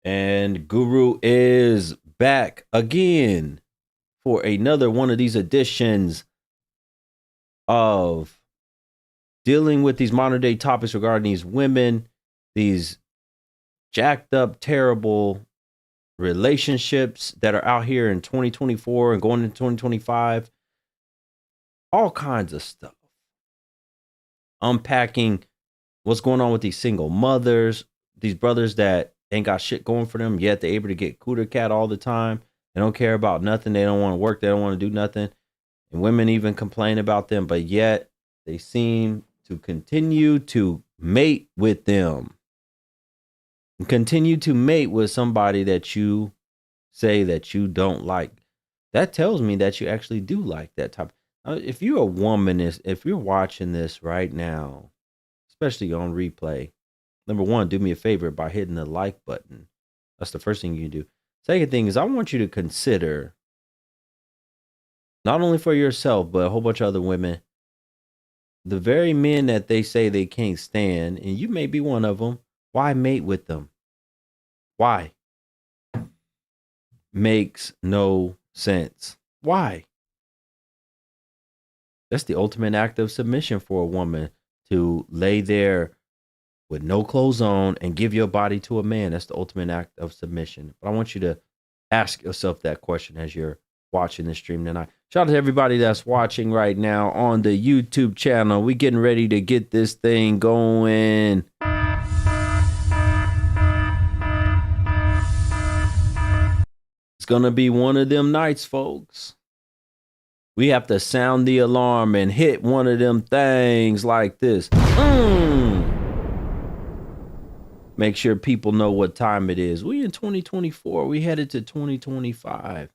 And Guru is back again for another one of these editions of dealing with these modern day topics regarding these women, these jacked up, terrible relationships that are out here in 2024 and going into 2025. All kinds of stuff. Unpacking what's going on with these single mothers, these brothers that ain't got shit going for them, yet they're able to get cooter cat all the time. They don't care about nothing. They don't want to work. They don't want to do nothing. And women even complain about them, but yet they seem to continue to mate with them. And continue to mate with somebody that you say that you don't like. That tells me that you actually do like that type. If you're a woman, if you're watching this right now, especially on replay, number one, do me a favor by hitting the like button. That's the first thing you do. Second thing is I want you to consider, not only for yourself, but a whole bunch of other women, the very men that they say they can't stand, and you may be one of them, why mate with them? Why? Makes no sense. Why? That's the ultimate act of submission for a woman, to lay there with no clothes on and give your body to a man. That's the ultimate act of submission. But I want you to ask yourself that question as you're watching the stream tonight. Shout out to everybody that's watching right now on the YouTube channel. We getting ready to get this thing going. It's gonna be one of them nights, folks. We have to sound the alarm and hit one of them things like this. Make sure people know what time it is. We in 2024. We headed to 2025.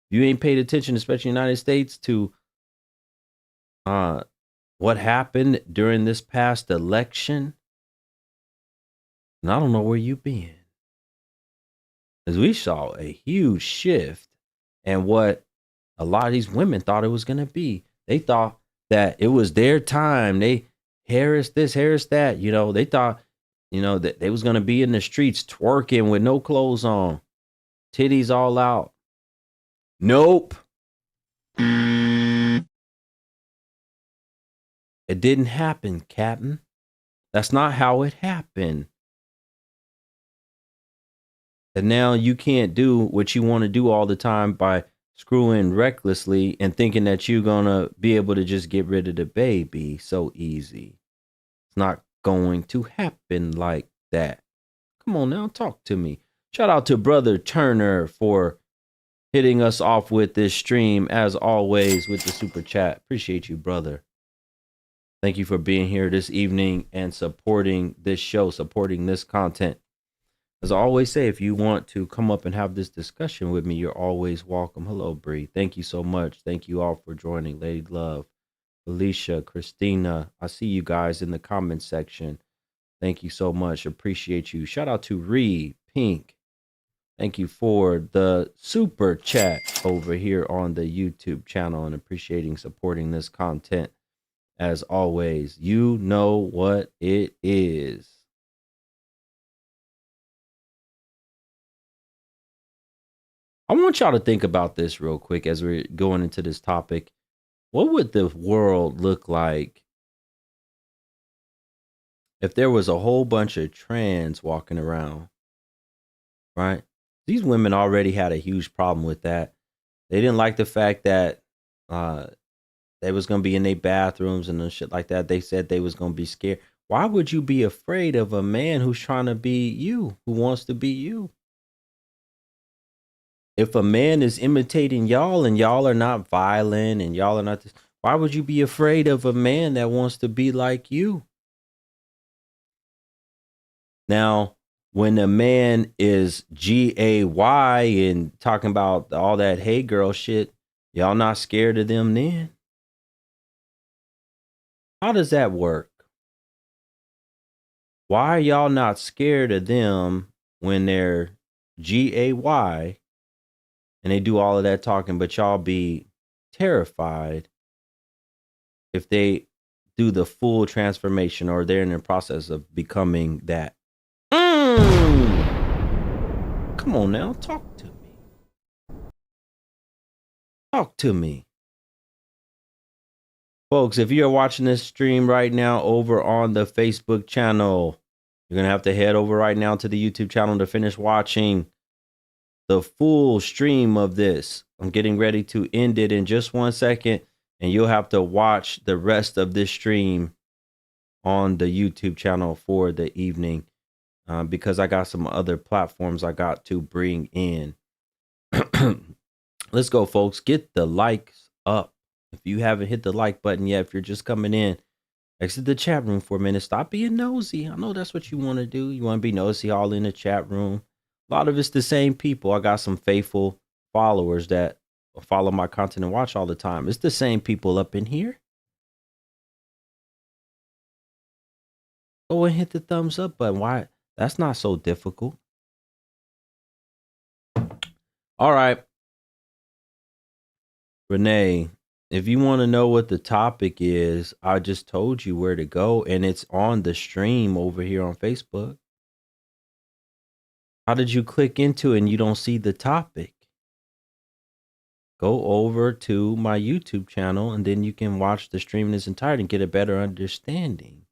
You ain't paid attention, especially in the United States, to what happened during this past election, and I don't know where you been. Because we saw a huge shift in what a lot of these women thought it was going to be. They thought that it was their time. They Harris this, Harris that. You know, they thought, you know, that they was going to be in the streets twerking with no clothes on, titties all out. Nope. It didn't happen, Captain. That's not how it happened. And now you can't do what you want to do all the time by screwing recklessly and thinking that you're going to be able to just get rid of the baby so easy. It's not going to happen like that. Come on now, talk to me. Shout out to Brother Turner for hitting us off with this stream, as always, with the super chat. Appreciate you, brother. Thank you for being here this evening and supporting this show, supporting this content. As I always say, if you want to come up and have this discussion with me, you're always welcome. Hello, Bree. Thank you so much. Thank you all for joining. Lady Love, Alicia, Christina. I see you guys in the comment section. Thank you so much. Appreciate you. Shout out to Ree, Pink. Thank you for the super chat over here on the YouTube channel and appreciating supporting this content. As always, you know what it is. I want y'all to think about this real quick as we're going into this topic. What would the world look like if there was a whole bunch of trans walking around, right? These women already had a huge problem with that. They didn't like the fact that they was going to be in their bathrooms and shit like that. They said they was going to be scared. Why would you be afraid of a man who's trying to be you, who wants to be you? If a man is imitating y'all and y'all are not violent and y'all are not this, why would you be afraid of a man that wants to be like you? Now, when a man is gay and talking about all that hey girl shit, y'all not scared of them then? How does that work? Why are y'all not scared of them when they're gay and they do all of that talking, but y'all be terrified if they do the full transformation or they're in the process of becoming that? Come on now, talk to me. Talk to me. Folks, if you're watching this stream right now over on the Facebook channel, you're going to have to head over right now to the YouTube channel to finish watching the full stream of this. I'm getting ready to end it in just 1 second, and you'll have to watch the rest of this stream on the YouTube channel for the evening because I got some other platforms I got to bring in. Let's go, folks. Get the likes up. If you haven't hit the like button yet, if you're just coming in, exit the chat room for a minute. Stop being nosy. I know that's what you want to do. You want to be nosy all in the chat room. A lot of it's the same people. I got some faithful followers that follow my content and watch all the time. It's the same people up in here. Go and hit the thumbs up button. Why? That's not so difficult. All right. Renee, if you want to know what the topic is, I just told you where to go, and it's on the stream over here on Facebook. How did you click into it and you don't see the topic? Go over to my YouTube channel, and then you can watch the stream in its entirety and get a better understanding.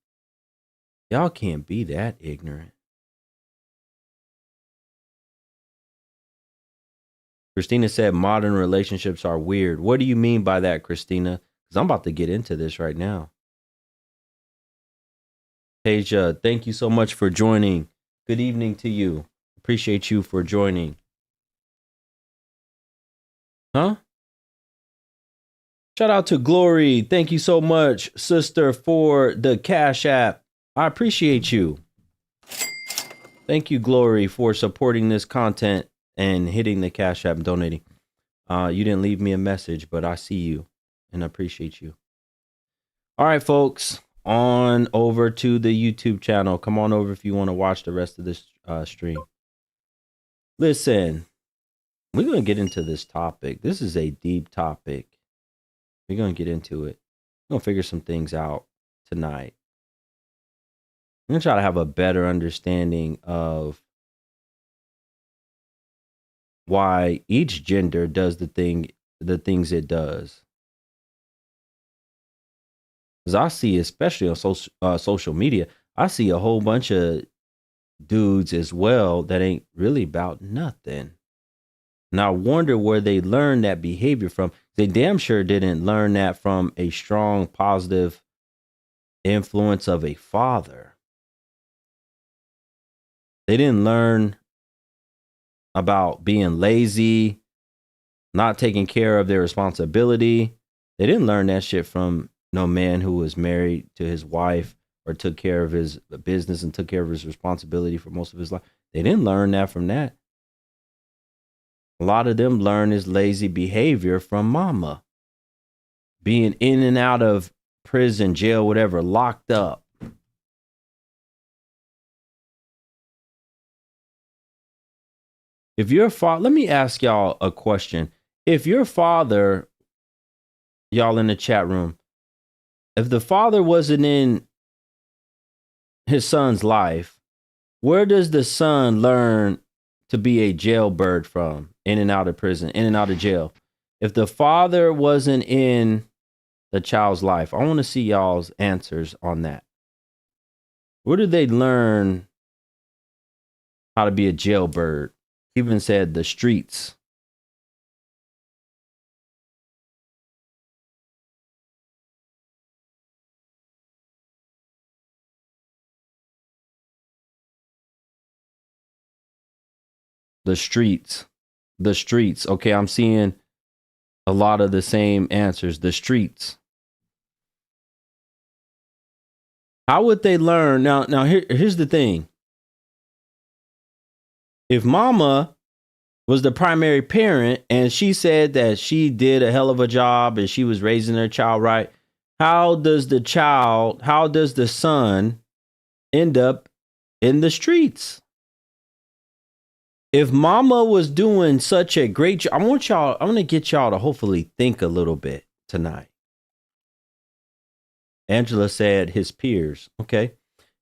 Y'all can't be that ignorant. Christina said modern relationships are weird. What do you mean by that, Christina? Because I'm about to get into this right now. Tasia, thank you so much for joining. Good evening to you. Appreciate you for joining. Huh? Shout out to Glory. Thank you so much, sister, for the Cash App. I appreciate you. Thank you, Glory, for supporting this content and hitting the Cash App and donating. You didn't leave me a message, but I see you and appreciate you. All right, folks, on over to the YouTube channel. Come on over if you want to watch the rest of this stream. Listen, we're going to get into this topic. This is a deep topic. We're going to get into it. We're going to figure some things out tonight. I'm going to try to have a better understanding of why each gender does the things it does. Because I see, especially on social media, I see a whole bunch of dudes as well that ain't really about nothing. And I wonder where they learned that behavior from. They damn sure didn't learn that from a strong, positive influence of a father. They didn't learn about being lazy, not taking care of their responsibility. They didn't learn that shit from no man who was married to his wife or took care of his business and took care of his responsibility for most of his life. They didn't learn that from that. A lot of them learn his lazy behavior from mama. Being in and out of prison, jail, whatever, locked up. If your father, let me ask y'all a question. If your father, y'all in the chat room, if the father wasn't in his son's life, where does the son learn to be a jailbird from? In and out of prison, in and out of jail. If the father wasn't in the child's life, I want to see y'all's answers on that. Where did they learn how to be a jailbird? Even said the streets. The streets. The streets. Okay, I'm seeing a lot of the same answers. The streets. How would they learn? Now here's the thing. If mama was the primary parent and she said that she did a hell of a job and she was raising her child right, how does the son end up in the streets? If mama was doing such a great job, I'm going to get y'all to hopefully think a little bit tonight. Angela said his peers. Okay.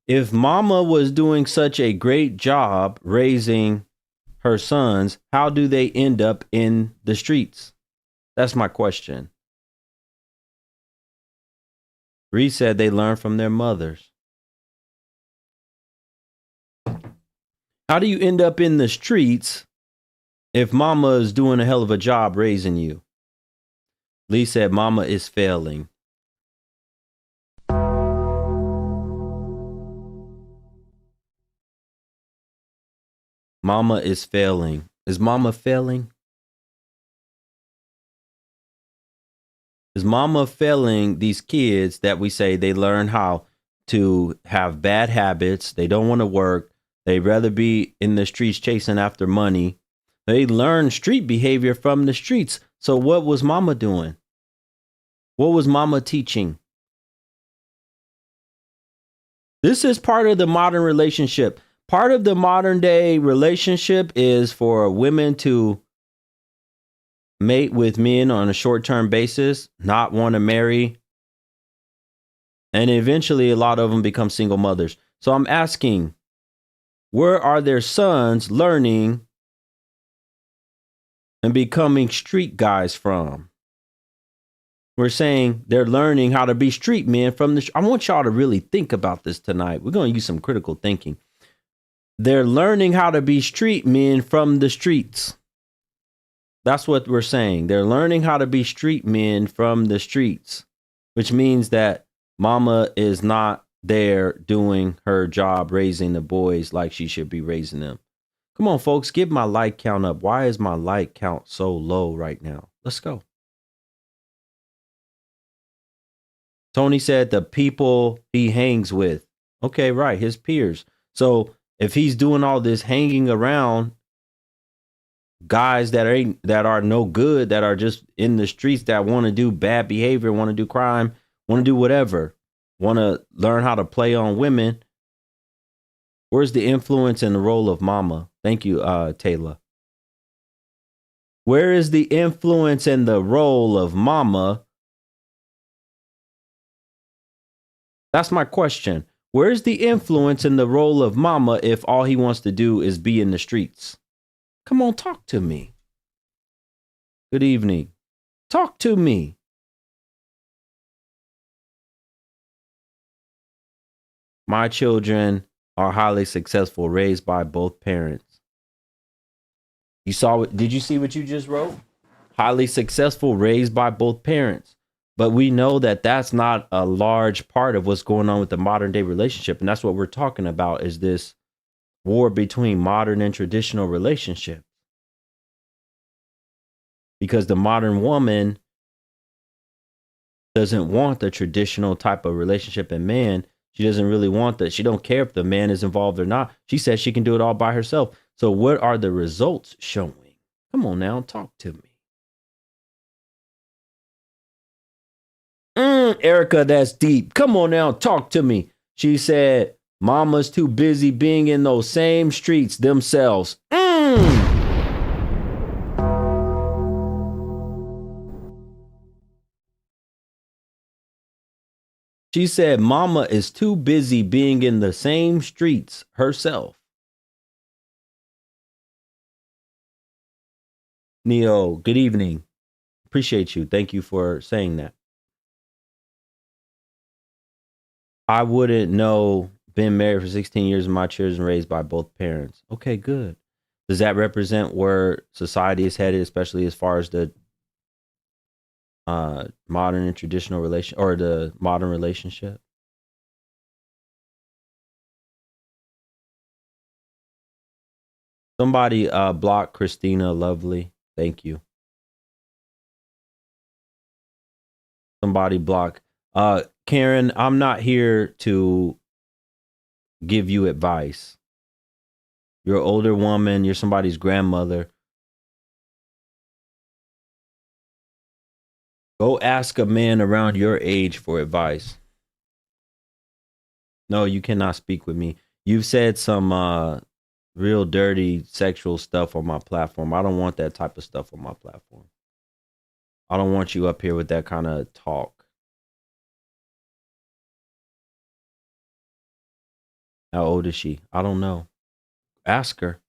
If mama was doing such a great job raising her sons, how do they end up in the streets? That's my question. Reed said they learn from their mothers. How do you end up in the streets if mama is doing a hell of a job raising you? Lee said mama is failing. Mama is failing. Is mama failing? Is mama failing these kids that we say they learn how to have bad habits? They don't want to work. They'd rather be in the streets chasing after money. They learn street behavior from the streets. So what was mama doing? What was mama teaching? This is part of the modern relationship. Part of the modern day relationship is for women to mate with men on a short-term basis, not want to marry, and eventually a lot of them become single mothers. So I'm asking, where are their sons learning and becoming street guys from? We're saying they're learning how to be street men from the. I want y'all to really think about this tonight. We're going to use some critical thinking. They're learning how to be street men from the streets. That's what we're saying. They're learning how to be street men from the streets, which means that mama is not there doing her job raising the boys like she should be raising them. Come on, folks, give my like count up. Why is my like count so low right now? Let's go. Tony said the people he hangs with. Okay, right, his peers. So if he's doing all this hanging around guys that are no good, that are just in the streets, that want to do bad behavior, want to do crime, want to do whatever, want to learn how to play on women, where's the influence and the role of mama? Thank you, Taylor. Where is the influence and the role of mama? That's my question. Where's the influence and the role of mama if all he wants to do is be in the streets? Come on, talk to me. Good evening. Talk to me. My children are highly successful, raised by both parents. You saw it? Did you see what you just wrote? Highly successful, raised by both parents. But we know that that's not a large part of what's going on with the modern day relationship. And that's what we're talking about, is this war between modern and traditional relationships. Because the modern woman doesn't want the traditional type of relationship and man. She doesn't really want that. She don't care if the man is involved or not. She says she can do it all by herself. So what are the results showing? Come on now, talk to me. Erica, that's deep. Come on now, talk to me. She said, mama's too busy being in those same streets themselves. She said, mama is too busy being in the same streets herself. Neo, good evening. Appreciate you. Thank you for saying that. I wouldn't know. Been married for 16 years and my children raised by both parents. Okay, good. Does that represent where society is headed, especially as far as the modern and traditional relation, or the modern relationship? Somebody block Christina Lovely. Thank you. Somebody block. Karen, I'm not here to give you advice. You're an older woman. You're somebody's grandmother. Go ask a man around your age for advice. No, you cannot speak with me. You've said some real dirty sexual stuff on my platform. I don't want that type of stuff on my platform. I don't want you up here with that kind of talk. How old is she? I don't know. Ask her.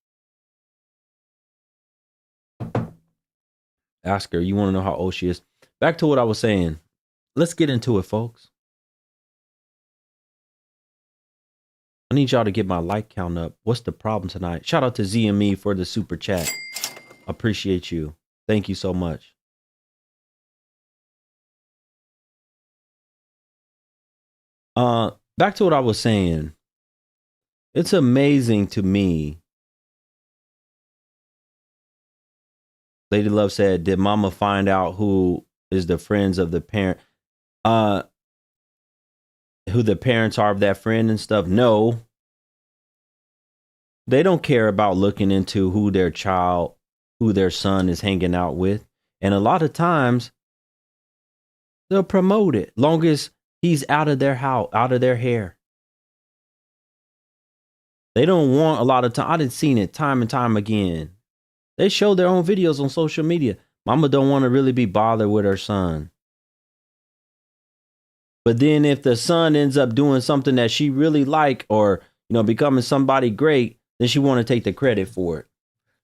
Ask her. You want to know how old she is? Back to what I was saying. Let's get into it, folks. I need y'all to get my like count up. What's the problem tonight? Shout out to ZME for the super chat. Appreciate you. Thank you so much. Back to what I was saying. It's amazing to me. Lady Love said, did mama find out who is the friends of the parent? Who the parents are of that friend and stuff? No. They don't care about looking into who their child, who their son is hanging out with. And a lot of times they'll promote it long as he's out of their house, out of their hair. They don't want a lot of time. I done seen it time and time again. They show their own videos on social media. Mama don't want to really be bothered with her son. But then if the son ends up doing something that she really like, or, you know, becoming somebody great, then she want to take the credit for it.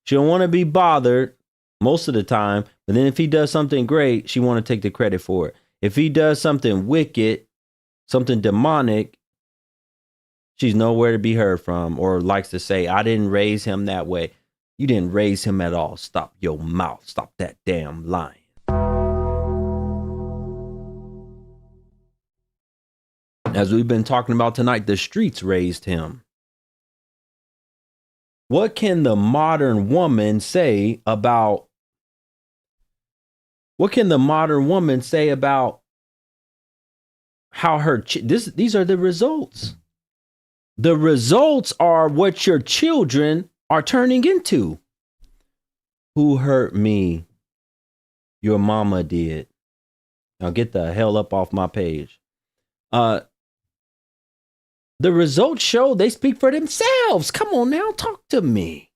She don't want to be bothered most of the time. But then if he does something great, she want to take the credit for it. If he does something wicked, something demonic, she's nowhere to be heard from, or likes to say, I didn't raise him that way. You didn't raise him at all. Stop your mouth. Stop that damn lying. As we've been talking about tonight, the streets raised him. What can the modern woman say about how her these are the results. The results are what your children are turning into. Who hurt me? Your mama did. Now get the hell up off my page. The results show they speak for themselves. Come on now, talk to me.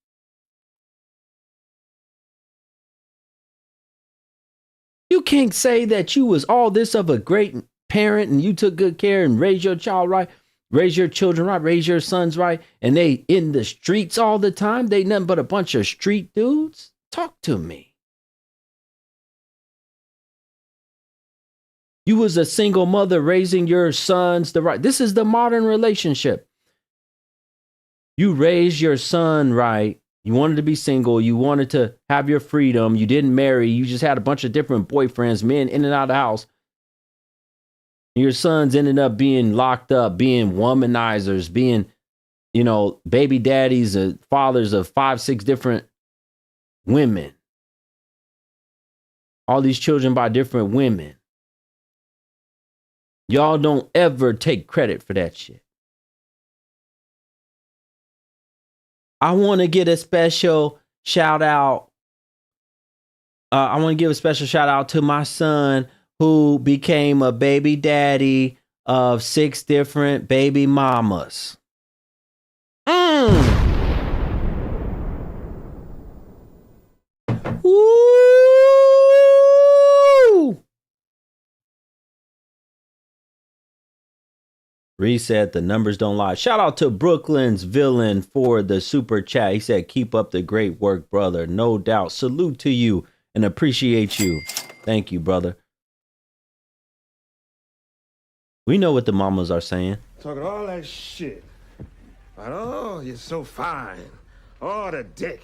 You can't say that you was all this of a great parent and you took good care and raised your child right, raise your children right, raise your sons right, and they in the streets all the time. They nothing but a bunch of street dudes. Talk to me. You was a single mother raising your sons the right. This is the modern relationship. You raised your son right. You wanted to be single. You wanted to have your freedom. You didn't marry. You just had a bunch of different boyfriends, men in and out of the house. Your sons ended up being locked up, being womanizers, being, you know, baby daddies, fathers of 5, 6 different women. All these children by different women. Y'all don't ever take credit for that shit. I want to get a special shout out. I want to give a special shout out to my son who became a baby daddy of 6 different baby mamas. Woo! Reed said the numbers don't lie. Shout out to Brooklyn's Villain for the super chat. He said, keep up the great work, brother. No doubt. Salute to you and appreciate you. Thank you, brother. We know what the mamas are saying. Talking all that shit. But, oh, you're so fine. Oh, the dick.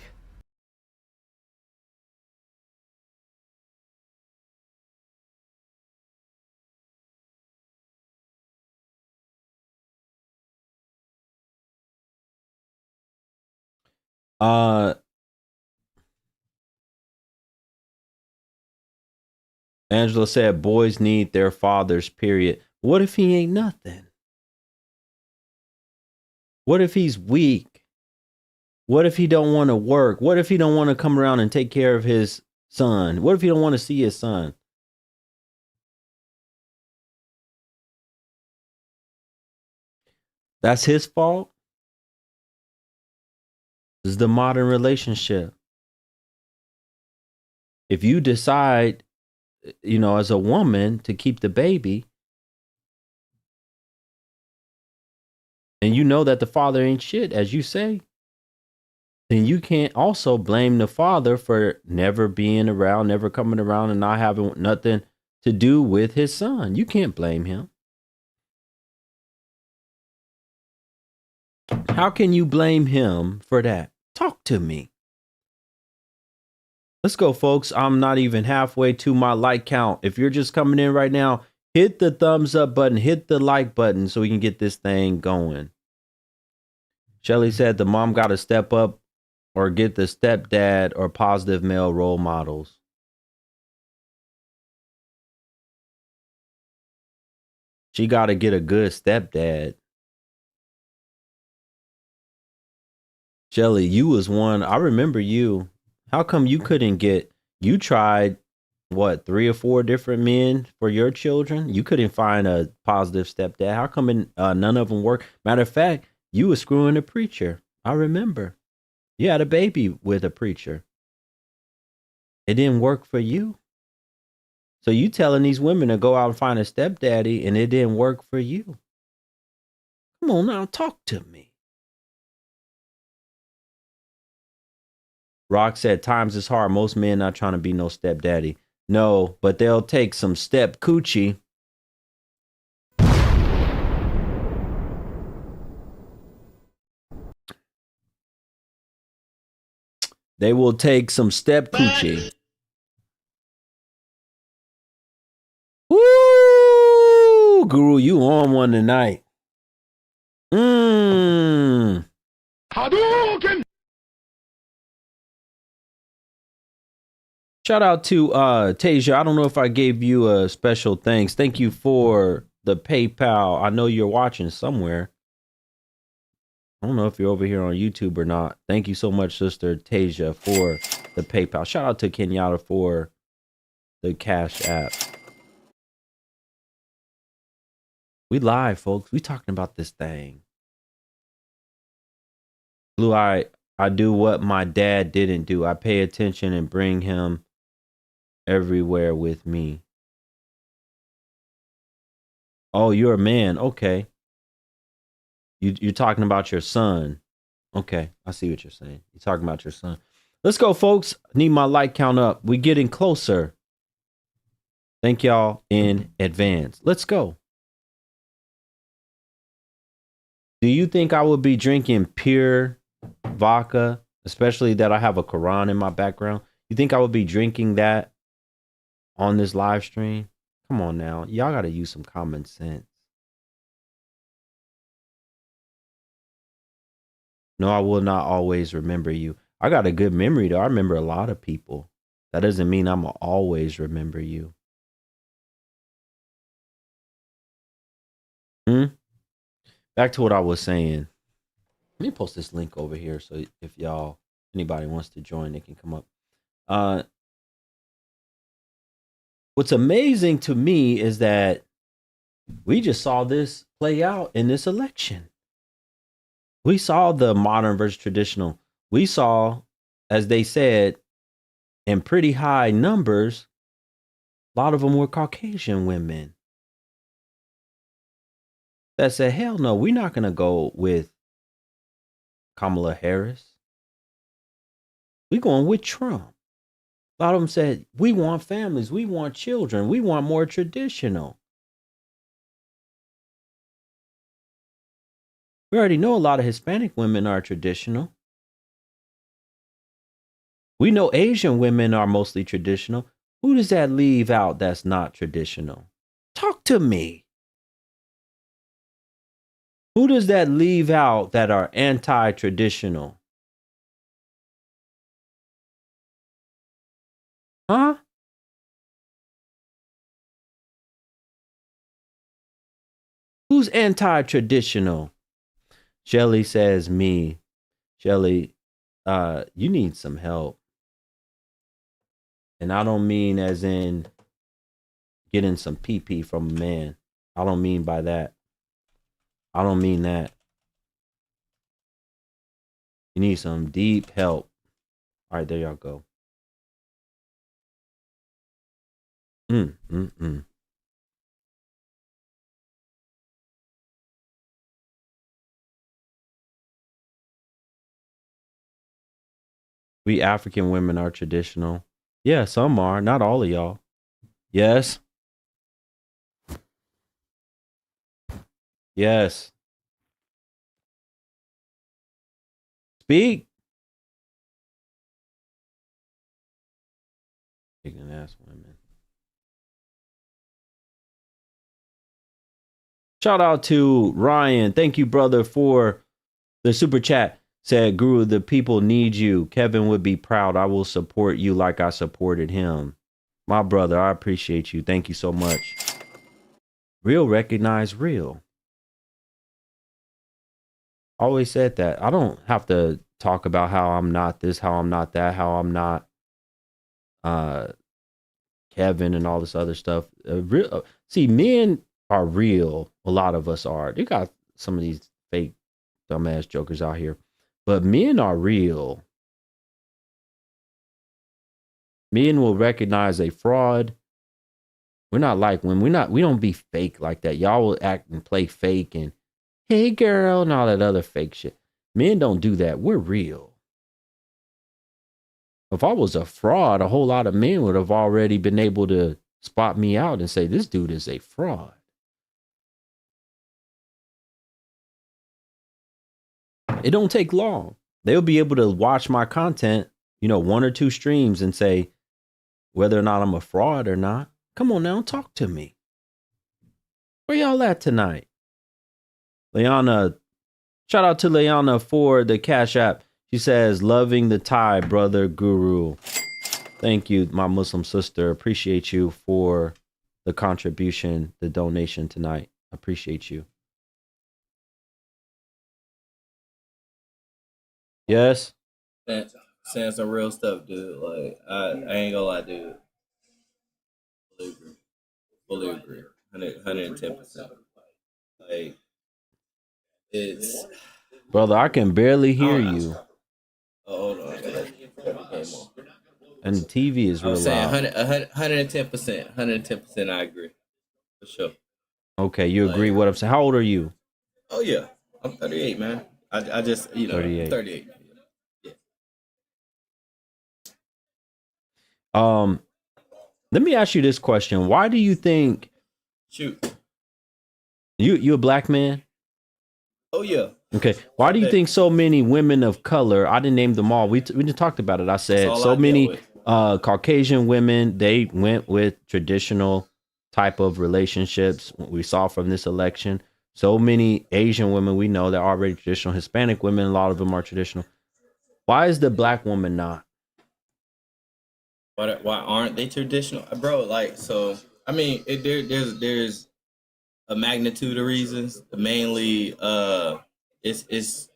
Angela said boys need their fathers, period. What if he ain't nothing? What if he's weak? What if he don't want to work? What if he don't want to come around and take care of his son? What if he don't want to see his son? That's his fault? This is the modern relationship. If you decide, you know, as a woman to keep the baby, and you know that the father ain't shit, as you say, then you can't also blame the father for never being around, never coming around, and not having nothing to do with his son. You can't blame him. How can you blame him for that? Talk to me. Let's go, folks. I'm not even halfway to my like count. If you're just coming in right now, hit the thumbs up button, hit the like button so we can get this thing going. Shelly said the mom got to step up or get the stepdad or positive male role models. She got to get a good stepdad. Shelly, you was one. I remember you. How come you couldn't get, you tried what, 3 or 4 different men for your children? You couldn't find a positive stepdad. How come none of them work? Matter of fact, you was screwing a preacher. I remember. You had a baby with a preacher. It didn't work for you. So you telling these women to go out and find a stepdaddy and it didn't work for you. Come on now, talk to me. Rock said, times is hard. Most men not trying to be no stepdaddy. No, but they'll take some step coochie. They will take some step coochie. Woo! Guru, you on one tonight. Hadouken! Shout out to Tasia. I don't know if I gave you a special thanks. Thank you for the PayPal. I know you're watching somewhere. I don't know if you're over here on YouTube or not. Thank you so much, Sister Tasia, for the PayPal. Shout out to Kenyatta for the Cash App. We live, folks. We talking about this thing. Blue Eye, I do what my dad didn't do. I pay attention and bring him everywhere with me. Oh, you're a man. Okay. You're talking about your son. Okay. I see what you're saying. You're talking about your son. Let's go, folks. Need my like count up. We're getting closer. Thank y'all in advance. Let's go. Do you think I would be drinking pure vodka, especially that I have a Quran in my background? You think I would be drinking that on this live stream? Come on now. Y'all got to use some common sense. No, I will not always remember you. I got a good memory, though. I remember a lot of people. That doesn't mean I'm going to always remember you. Back to what I was saying. Let me post this link over here so if anybody wants to join, they can come up. What's amazing to me is that we just saw this play out in this election. We saw the modern versus traditional. We saw, as they said, in pretty high numbers, a lot of them were Caucasian women that said, hell no, we're not going to go with Kamala Harris. We're going with Trump. A lot of them said, we want families, we want children, we want more traditional. We already know a lot of Hispanic women are traditional. We know Asian women are mostly traditional. Who does that leave out that's not traditional? Talk to me. Who does that leave out that are anti-traditional? Huh? Who's anti-traditional? Shelly says me. Shelly, you need some help. And I don't mean as in getting some pee-pee from a man. I don't mean by that. I don't mean that. You need some deep help. All right, there y'all go. We African women are traditional. Yeah, some are. Not all of y'all. Yes. Yes. Speak. Chicken ass women. Shout out to Ryan. Thank you, brother, for the super chat. Said, Guru, the people need you. Kevin would be proud. I will support you like I supported him. My brother, I appreciate you. Thank you so much. Real recognize real. Always said that. I don't have to talk about how I'm not this, how I'm not that, how I'm not uh Kevin and all this other stuff. See, men are real. A lot of us are. You got some of these fake dumbass jokers out here, but men are real. Men will recognize a fraud. We're not like when we don't be fake like that. Y'all will act and play fake and hey girl and all that other fake shit. Men don't do that. We're real. If I was a fraud, a whole lot of men would have already been able to spot me out and say, this dude is a fraud. It don't take long. They'll be able to watch my content, 1 or 2 streams and say whether or not I'm a fraud or not. Come on now, talk to me. Where y'all at tonight? Leona, shout out to Leona for the Cash App. She says, loving the Thai, brother Guru. Thank you, my Muslim sister. Appreciate you for the contribution, the donation tonight. Appreciate you. Yes? Saying some real stuff, dude. Like, I ain't gonna lie, dude. Fully agree. 110%. Like, it's... Brother, I can barely hear you. Oh, hold on. And the TV is real loud. I'm saying 110%. 110% I agree. For sure. Okay, you agree what I'm saying. How old are you? Oh, yeah. I'm 38, man. I just, 38. 38. Yeah. Let me ask you this question. Why do you think... Shoot. You a black man? Oh, yeah. Okay. Why do you think so many women of color, I didn't name them all. We just talked about it. I said so many Caucasian women, they went with traditional type of relationships we saw from this election. So many Asian women we know that are already traditional. Hispanic women, a lot of them are traditional. Why is the black woman not? Why aren't they traditional, bro? Like, so I mean, there's a magnitude of reasons. Mainly, it's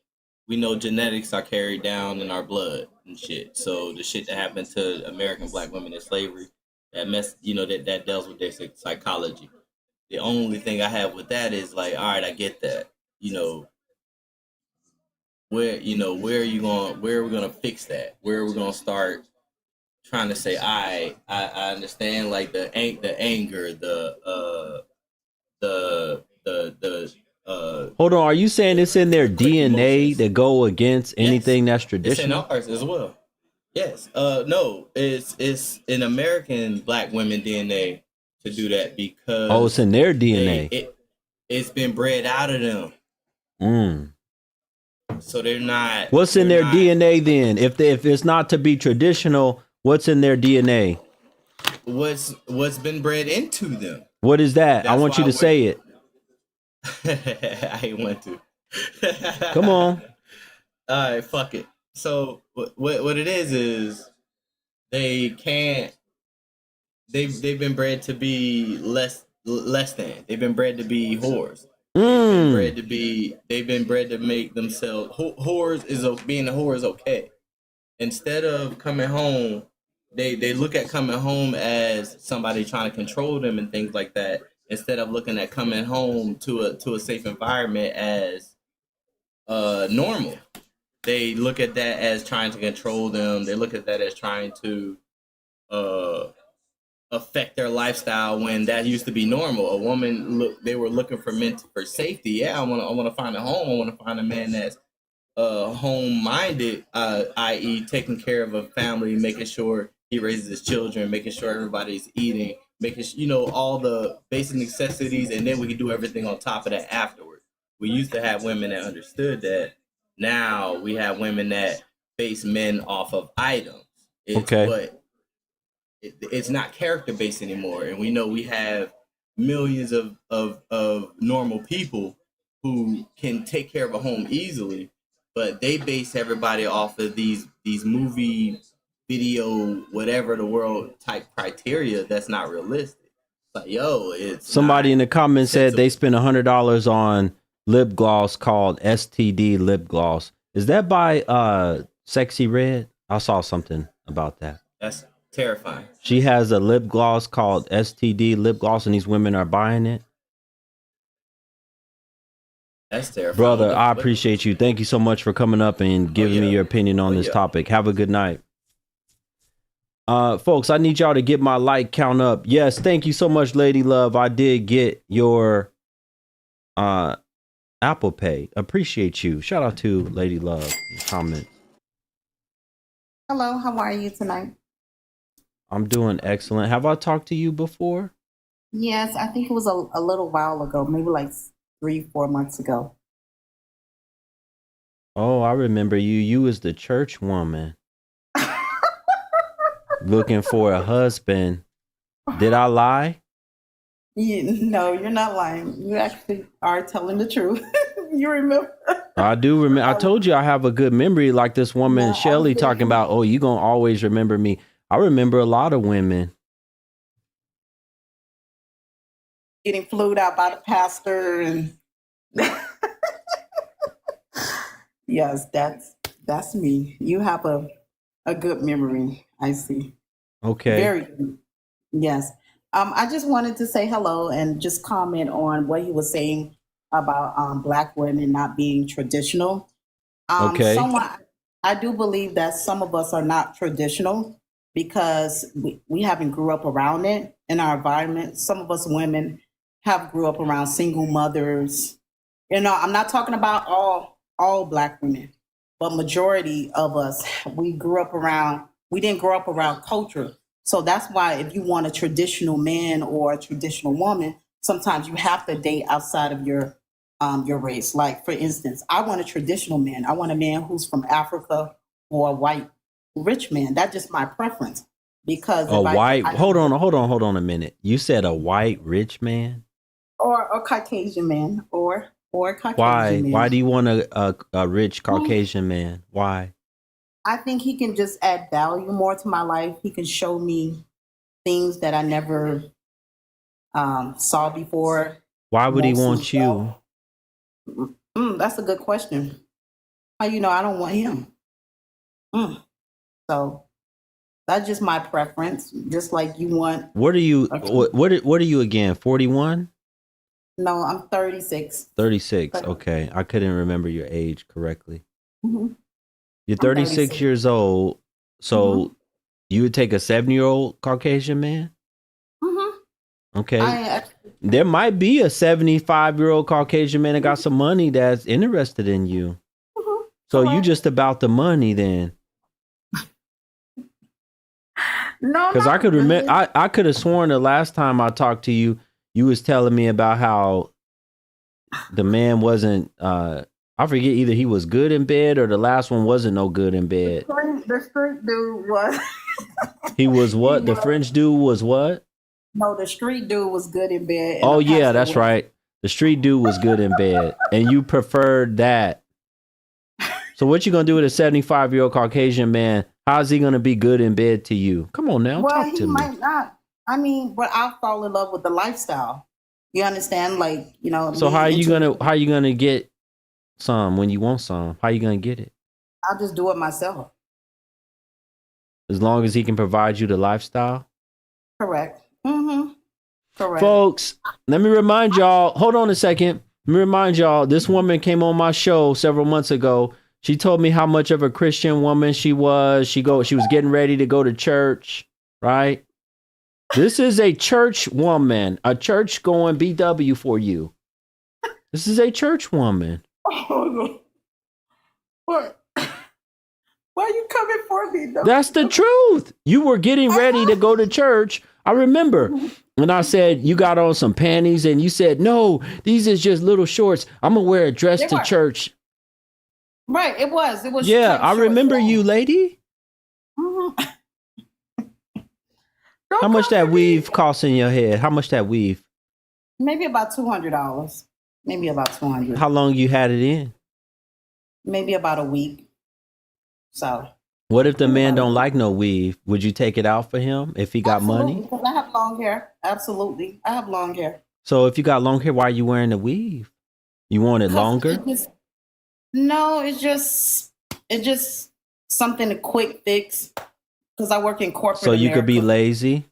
we know genetics are carried down in our blood and shit. So the shit that happened to American black women in slavery, that deals with their psychology. The only thing I have with that is like, all right, I get that. Where are we gonna fix that? Where are we gonna start trying to say, I understand like the anger, Hold on, are you saying it's in their DNA to go against anything that's traditional? It's in ours as well. Yes. No, it's in American black women DNA to do that because it's in their DNA. It's been bred out of them. So they're not. What's in their DNA then? If it's not to be traditional, what's in their DNA? What's been bred into them? What is that? I want you to say it. I ain't want to. Come on. All right, fuck it. So what it is they can't. They've been bred to be less than. They've been bred to be whores. They've been bred to make themselves whores. Being a whore is okay. Instead of coming home, they look at coming home as somebody trying to control them and things like that. Instead of looking at coming home to a safe environment as normal, they look at that as trying to control them. They look at that as trying to affect their lifestyle when that used to be normal. A woman they were looking for men for safety. Yeah, I want to find a home. I want to find a man that's home-minded, i.e., taking care of a family, making sure he raises his children, making sure everybody's eating, making all the basic necessities, and then we can do everything on top of that afterwards. We used to have women that understood that. Now we have women that base men off of items. Okay. But it's not character based anymore, and we know we have millions of normal people who can take care of a home easily, but they base everybody off of these movie, video, whatever the world type criteria that's not realistic. Like, yo, it's somebody in the comments said they spent $100 on lip gloss called STD lip gloss. Is that by Sexy Red? I saw something about that. That's terrifying. She has a lip gloss called STD lip gloss, and these women are buying it. That's terrifying. Brother, I appreciate you. Thank you so much for coming up and giving me your opinion on this topic. Have a good night. Folks, I need y'all to get my like count up. Yes, thank you so much, Lady Love. I did get your Apple Pay. Appreciate you. Shout out to Lady Love. Comment. Hello, how are you tonight? I'm doing excellent. Have I talked to you before? Yes, I think it was a little while ago, maybe like 3-4 months ago. Oh, I remember you. You was the church woman looking for a husband. Did I lie? No, you're not lying. You actually are telling the truth. You remember? I do remember. I told you I have a good memory, like this woman, No, Shelly, talking about, oh, you going to always remember me. I remember a lot of women. Getting flued out by the pastor and yes, that's me. You have a good memory, I see. Okay. Very good. Yes. I just wanted to say hello and just comment on what he was saying about Black women not being traditional. Okay. I do believe that some of us are not traditional because we haven't grew up around it in our environment. Some of us women have grew up around single mothers. You know, I'm not talking about all Black women, but majority of us, we didn't grow up around culture. So that's why if you want a traditional man or a traditional woman, sometimes you have to date outside of your race. Like, for instance, I want a traditional man. I want a man who's from Africa or a white rich man. That's just my preference. Because hold on a minute. You said a white rich man? Or a Caucasian man or a Caucasian man. Why do you want a rich Caucasian man? Why? I think he can just add value more to my life. He can show me things that I never saw before. Why would he want you? That's a good question. How you know I don't want him? So that's just my preference. Just like you want. What are you? What are you again? 41? No, I'm 36. 36. Okay, I couldn't remember your age correctly. Mm-hmm. You're 36 years old, so you would take a 7-year-old Caucasian man? Mm-hmm. Okay. There might be a 75-year-old Caucasian man that got some money that's interested in you. Mm-hmm. So you just about the money then? No, because I could remember. I could have sworn the last time I talked to you, you was telling me about how the man wasn't. I forget, either he was good in bed or the last one wasn't no good in bed. The street dude was. He was what? The French dude was what? No, the street dude was good in bed. Oh yeah, that's right. The street dude was good in bed, and you preferred that. So what you gonna do with a 75-year-old Caucasian man? How's he gonna be good in bed to you? Come on now, talk to me. Well, he might not. I mean, but I'll fall in love with the lifestyle. You understand? Like, you know. So how are you gonna get some when you want some? How you gonna get it? I'll just do it myself. As long as he can provide you the lifestyle? Correct. Mm-hmm. Correct. Folks, let me remind y'all, hold on a second. Let me remind y'all, this woman came on my show several months ago. She told me how much of a Christian woman she was. She was getting ready to go to church, right? This is a church woman, a church going BW for you. This is a church woman. What? Why are you coming for me? No. That's the truth. You were getting ready to go to church. I remember when I said you got on some panties and you said, no, these is just little shorts. I'm going to wear a dress to church. Right. It was. Yeah, I remember you, lady. Mm-hmm. How much that weave costs in your head? How much that weave? Maybe about $200. Maybe about $200. How long you had it in? Maybe about a week. So. What if the man don't like no weave? Would you take it out for him if he got Absolutely, money? because I have long hair. Absolutely. I have long hair. So if you got long hair, why are you wearing the weave? You want it longer? No, it's just something a quick fix. Because I work in corporate So you America. could be lazy?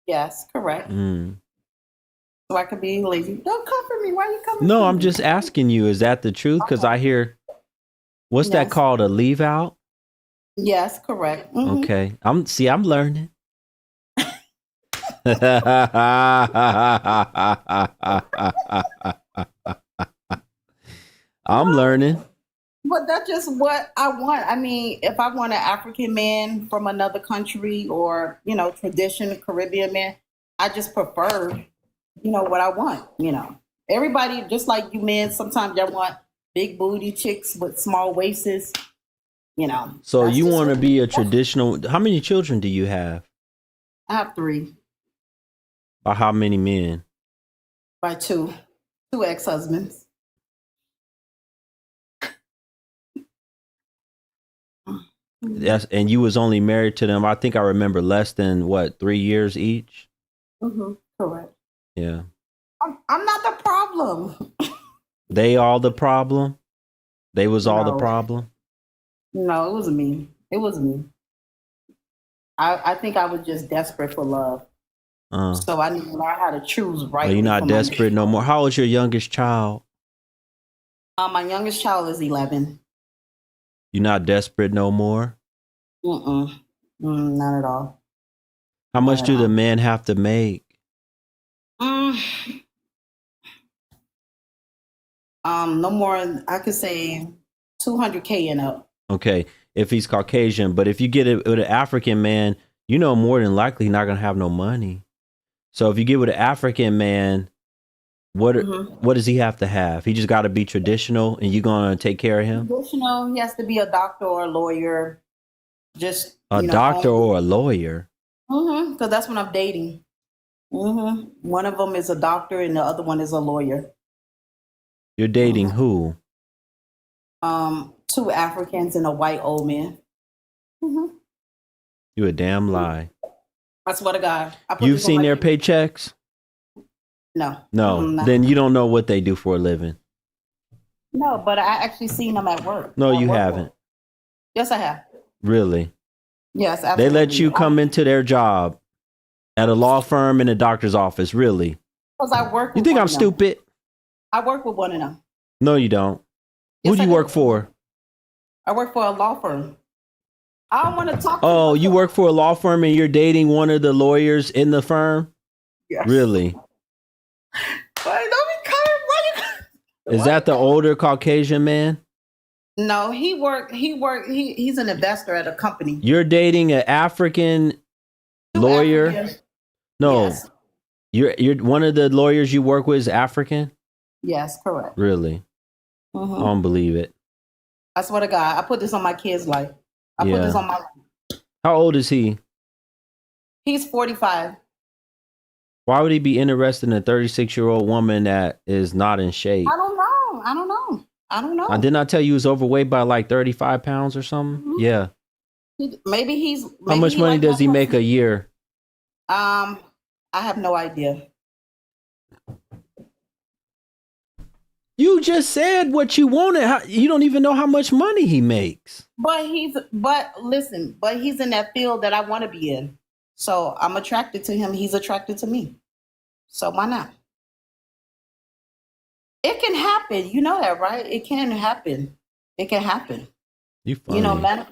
Yes, correct. Mm. So I could be lazy. Don't come for me. Why are you coming No, for I'm me? just asking you, is that the truth? Because I hear, what's that called? A leave out? Yes, correct. Mm-hmm. Okay. I'm learning. I'm learning. But that's just what I want. I mean, if I want an African man from another country or, traditional Caribbean man, I just prefer, what I want, Everybody, just like you men, sometimes y'all want big booty chicks with small waists, So you want to be a traditional, how many children do you have? I have 3. By how many men? By 2 ex-husbands. Yes, and you was only married to them, I think I remember, less than 3 years each? Mm-hmm. Correct. Yeah. I'm not the problem. They all the problem? They was all the problem? No, it wasn't me. It wasn't me. I think I was just desperate for love. So I need to learn how to choose right. Well, you're not desperate no more. How old's your youngest child? My youngest child is 11. You're not desperate no more? Not at all. How much do the men have to make? No more. I could say $200K and up. Okay, if he's Caucasian, but if you get it with an African man, more than likely he's not gonna have no money. So if you get with an African man, what does he have to have? He just got to be traditional, and you gonna take care of him. Traditional. He has to be a doctor or a lawyer. Just a doctor or a lawyer. Because that's what I'm dating. One of them is a doctor, and the other one is a lawyer. You're dating who? 2 Africans and a white old man. You a damn lie. I swear to God. You've seen their paychecks? No. No. Then you don't know what they do for a living. No, but I actually seen them at work. No, you haven't. Yes, I have. Really? Yes, absolutely. They let you come into their job at a law firm in a doctor's office, really? Because I work with You think I'm stupid? I work with one of them. No, you don't. Yes, Who do you work for? I work for a law firm. I don't want to talk. Oh, you work for a law firm and you're dating one of the lawyers in the firm? Yes. Really? Is that the older Caucasian man? No, he's an investor at a company. You're dating an African lawyer? Africans. No. Yes. You're one of the lawyers you work with is African? Yes, correct. Really? I don't believe it. I swear to God, I put this on my kid's life. I put this on my life. How old is he? He's 45. Why would he be interested in a 36-year-old woman that is not in shape? I don't know. Didn't I tell you he was overweight by like 35 pounds or something? Yeah. Maybe how much money does he make a year? I have no idea. You just said what you wanted. You don't even know how much money he makes. But he's in that field that I want to be in. So I'm attracted to him. He's attracted to me. So why not? It can happen. You know that, right? It can happen. It can happen. You funny.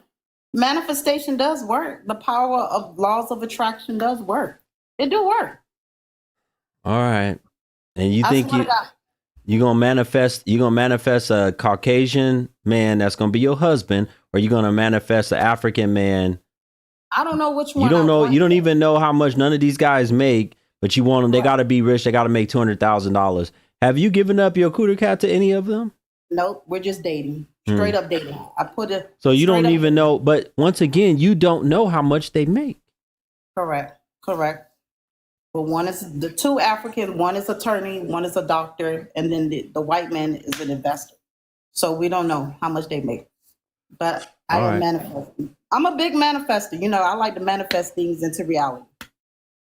Manifestation does work. The power of laws of attraction does work. It do work. All right. And you think You gonna manifest a Caucasian man that's gonna be your husband, or you gonna manifest an African man? I don't know which one. You don't I know. want You don't yet. even know how much none of these guys make, but you want them. They got to be rich. They got to make $200,000. Have you given up your cooter cat to any of them? Nope, we're just dating. Straight up dating. I put it. So you straight don't up even dating. know. But once again, you don't know how much they make. Correct. But one is the two African, one is attorney, one is a doctor, and then the white man is an investor. So we don't know how much they make. But I All am right. manifesting. I'm a big manifester. You know, I like to manifest things into reality.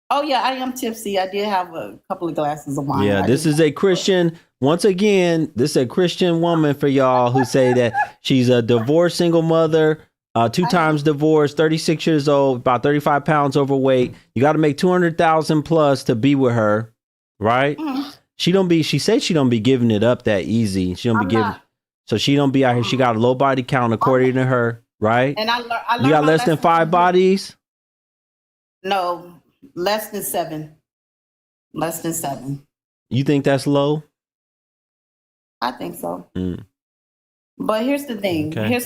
Oh yeah, I am tipsy. I did have a couple of glasses of wine. Yeah, this is a Christian. Once again, this is a Christian woman for y'all who say that she's a divorced single mother, 2 times divorced, 36 years old, about 35 pounds overweight. You got to make 200,000 plus to be with her, right? She said she don't be giving it up that easy. She don't be I'm giving. not. So she don't be out here. She got a low body count according to her, right? And I learned You got my less than lesson 5 from you. bodies. No, less than 7. Less than 7. You think that's low? I think so. Mm. But here's the thing. Okay.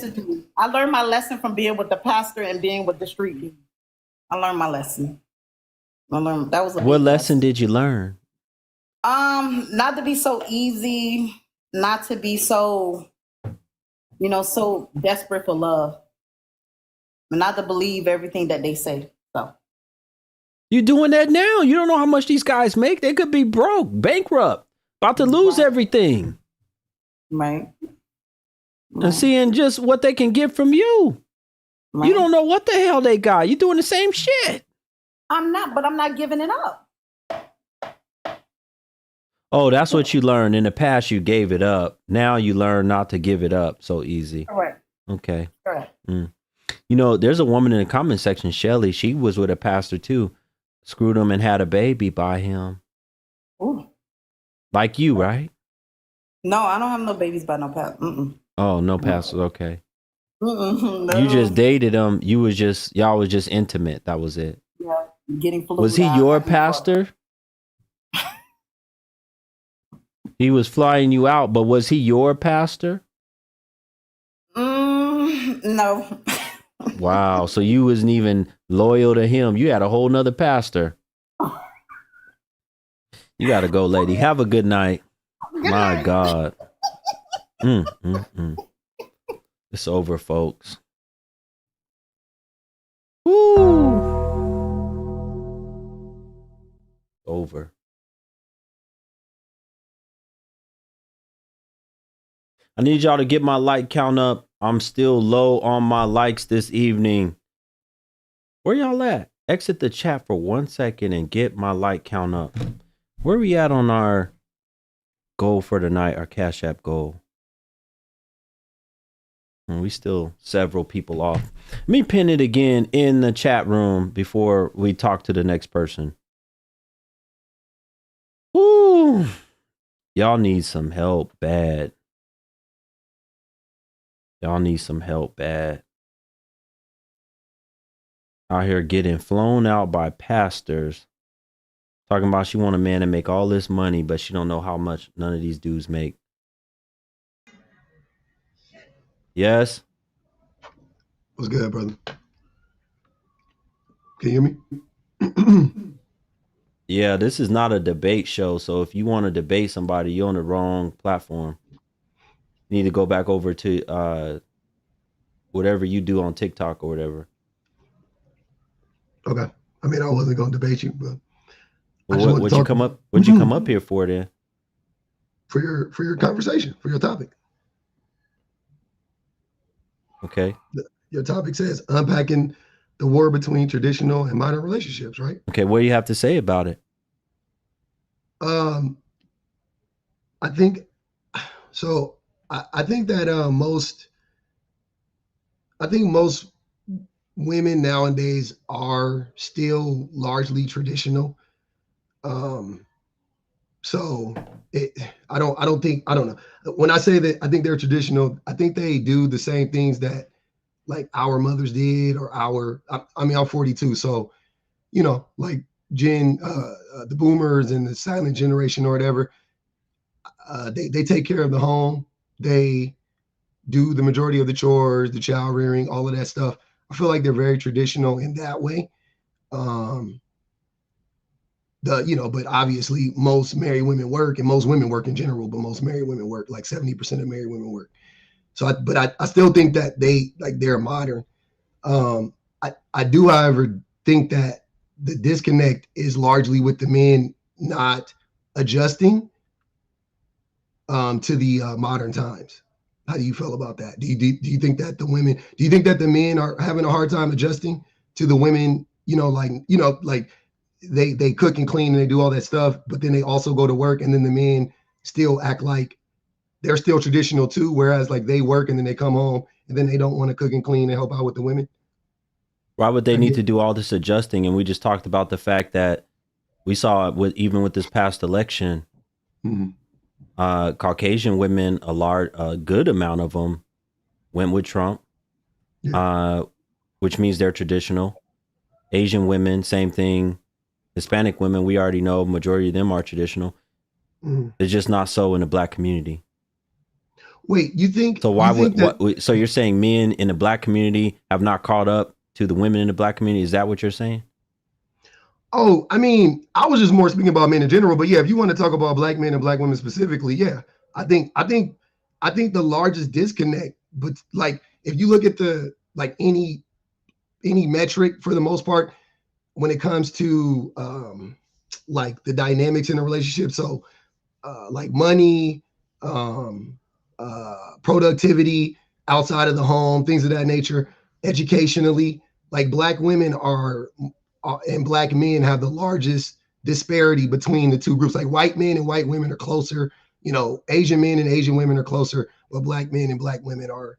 I learned my lesson from being with the pastor and being with the street dude. I learned my lesson. That was a What big lesson did you learn? Not to be so easy, not to be so, so desperate for love, not to believe everything that they say. So You doing that now? You don't know how much these guys make. They could be broke, bankrupt, about to lose everything. right. And seeing just what they can get from you. Right. You don't know what the hell they got. You doing the same shit. I'm not giving it up. Oh, that's what you learned. In the past, you gave it up. Now you learn not to give it up so easy. Correct. Okay. Correct. There's a woman in the comment section, Shelly. She was with a pastor too. Screwed him and had a baby by him. Ooh. Like you, right? No, I don't have no babies by no pastor. Oh, no pastors. Okay. No. You just dated him. Y'all was just intimate. That was it. Yeah, getting fluid. Was he your pastor? He was flying you out, but was he your pastor? No. Wow. So you wasn't even loyal to him. You had a whole nother pastor. You got to go, lady. Have a good night. My God. It's over, folks. Woo. Over. I need y'all to get my like count up. I'm still low on my likes this evening. Where y'all at? Exit the chat for 1 second and get my like count up. Where we at on our goal for tonight, our Cash App goal? And we still several people off. Let me pin it again in the chat room before we talk to the next person. Woo! Y'all need some help bad. Y'all need some help bad. Out here getting flown out by pastors. Talking about she want a man to make all this money, but she don't know how much none of these dudes make. Yes? What's good, brother? Can you hear me? Yeah, this is not a debate show. So if you want to debate somebody, you're on the wrong platform. You need to go back over to whatever you do on TikTok or whatever. Okay. I mean, I wasn't going to debate you, but Well, what'd you come up here for then? For your conversation, for your topic. Okay. Your topic says unpacking the war between traditional and modern relationships, right? Okay, what do you have to say about it? I think so. I think that most women nowadays are still largely traditional. So I don't know. When I say that I think they're traditional, I think they do the same things that like our mothers did, or I'm 42. So, like the boomers and the silent generation or whatever. they take care of the home. They do the majority of the chores, the child rearing, all of that stuff. I feel like they're very traditional in that way. Um, but obviously most married women work, and most women work in general, but most married women work, like 70% of married women work. So, I still think that they're modern. I do, however, think that the disconnect is largely with the men not adjusting to the modern times. How do you feel about that? Do you think that the men are having a hard time adjusting to the women? Like they cook and clean and they do all that stuff, but then they also go to work, and then the men still act like they're still traditional too, whereas like they work and then they come home and then they don't want to cook and clean and help out with the women. Why would they need to do all this adjusting? And we just talked about the fact that we saw it even with this past election. Mm-hmm. Caucasian women, a good amount of them went with Trump, which means they're traditional. Asian women, same thing. Hispanic women, we already know majority of them are traditional. Mm-hmm. It's just not so in the black community. Wait, you think so? So you're saying men in the black community have not caught up to the women in the black community? Is that what you're saying? Oh, I mean, I was just more speaking about men in general, but yeah, if you want to talk about black men and black women specifically, yeah, I think the largest disconnect, but like if you look at any metric for the most part, when it comes to like the dynamics in a relationship, so like money, productivity outside of the home, things of that nature, educationally, like black women and black men have the largest disparity between the two groups. Like white men and white women are closer, Asian men and Asian women are closer, but black men and black women are,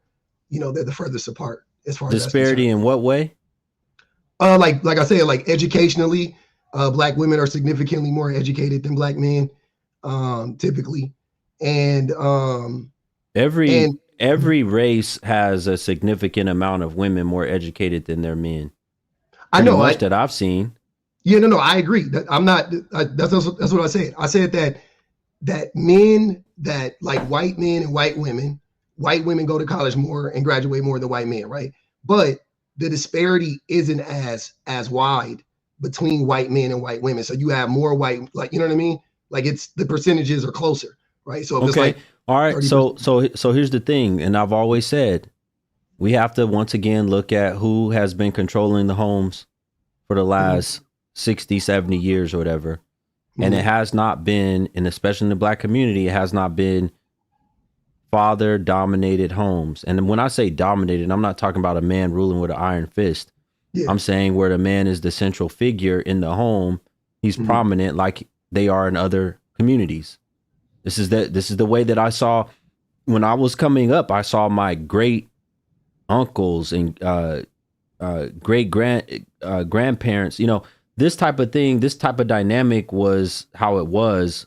they're the furthest apart as far as disparity in what way? Like I said, like educationally, black women are significantly more educated than black men, typically. And every race has a significant amount of women more educated than their men. I know much that I've seen. Yeah, no, I agree. I'm not. That's what I said. I said that men, that like white men and white women go to college more and graduate more than white men, right? But the disparity isn't as wide between white men and white women. So you have more white, like, you know what I mean? Like it's the percentages are closer, right? So if it's like all right. 30%. So here's the thing, and I've always said, we have to once again look at who has been controlling the homes for the last 60, 70 years or whatever. And it has not been, and especially in the black community, it has not been father dominated homes. And when I say dominated, I'm not talking about a man ruling with an iron fist. Yeah. I'm saying where the man is the central figure in the home. He's prominent like they are in other communities. This is the way that I saw when I was coming up. I saw my great uncles and great grandparents, this type of thing, this type of dynamic was how it was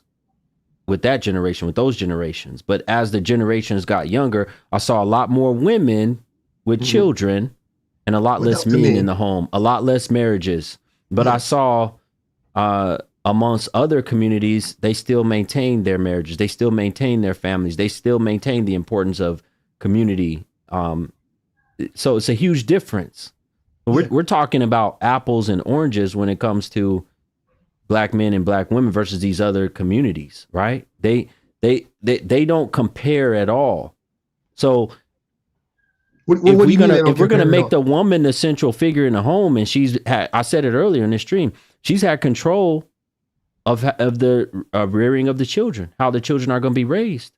with that generation, with those generations. But as the generations got younger, I saw a lot more women with children and a lot less men in the home, a lot less marriages. But I saw amongst other communities, they still maintain their marriages. They still maintain their families. They still maintain the importance of community. So it's a huge difference. We're talking about apples and oranges when it comes to black men and black women versus these other communities, right? They don't compare at all. So if we're gonna make the woman the central figure in the home, and I said it earlier in the stream, she's had control of the rearing of the children, how the children are going to be raised.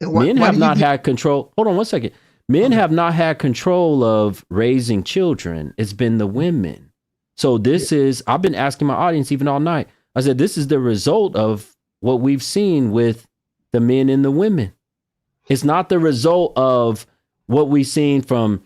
Men have not had control. Hold on one second. Men have not had control of raising children. It's been the women. So I've been asking my audience even all night. I said, this is the result of what we've seen with the men and the women. It's not the result of what we've seen from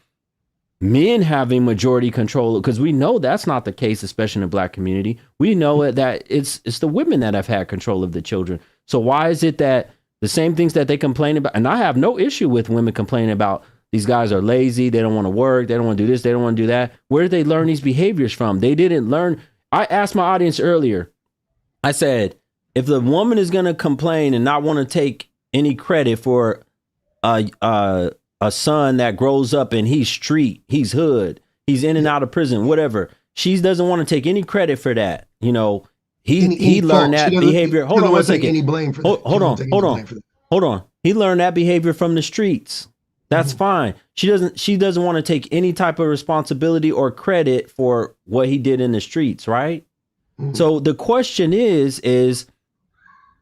men having majority control, because we know that's not the case, especially in the black community. We know that it's the women that have had control of the children. So why is it that the same things that they complain about, and I have no issue with women complaining about these guys are lazy, they don't want to work, they don't want to do this, they don't want to do that. Where did they learn these behaviors from? They didn't learn. I asked my audience earlier, I said, if the woman is going to complain and not want to take any credit for a son that grows up and he's street, he's hood, he's in and out of prison, whatever. She doesn't want to take any credit for that. You know, he learned that behavior. Hold on one second. Any blame for that. Hold on. He learned that behavior from the streets. That's fine. She doesn't want to take any type of responsibility or credit for what he did in the streets, right? So the question is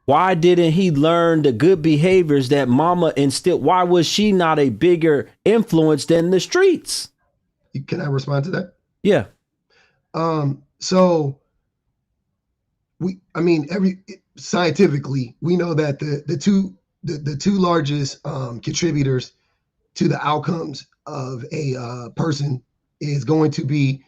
why didn't he learn the good behaviors that mama instilled? Why was she not a bigger influence than the streets? Can I respond to that? Yeah. So scientifically, we know that the two largest contributors to the outcomes of a person is going to be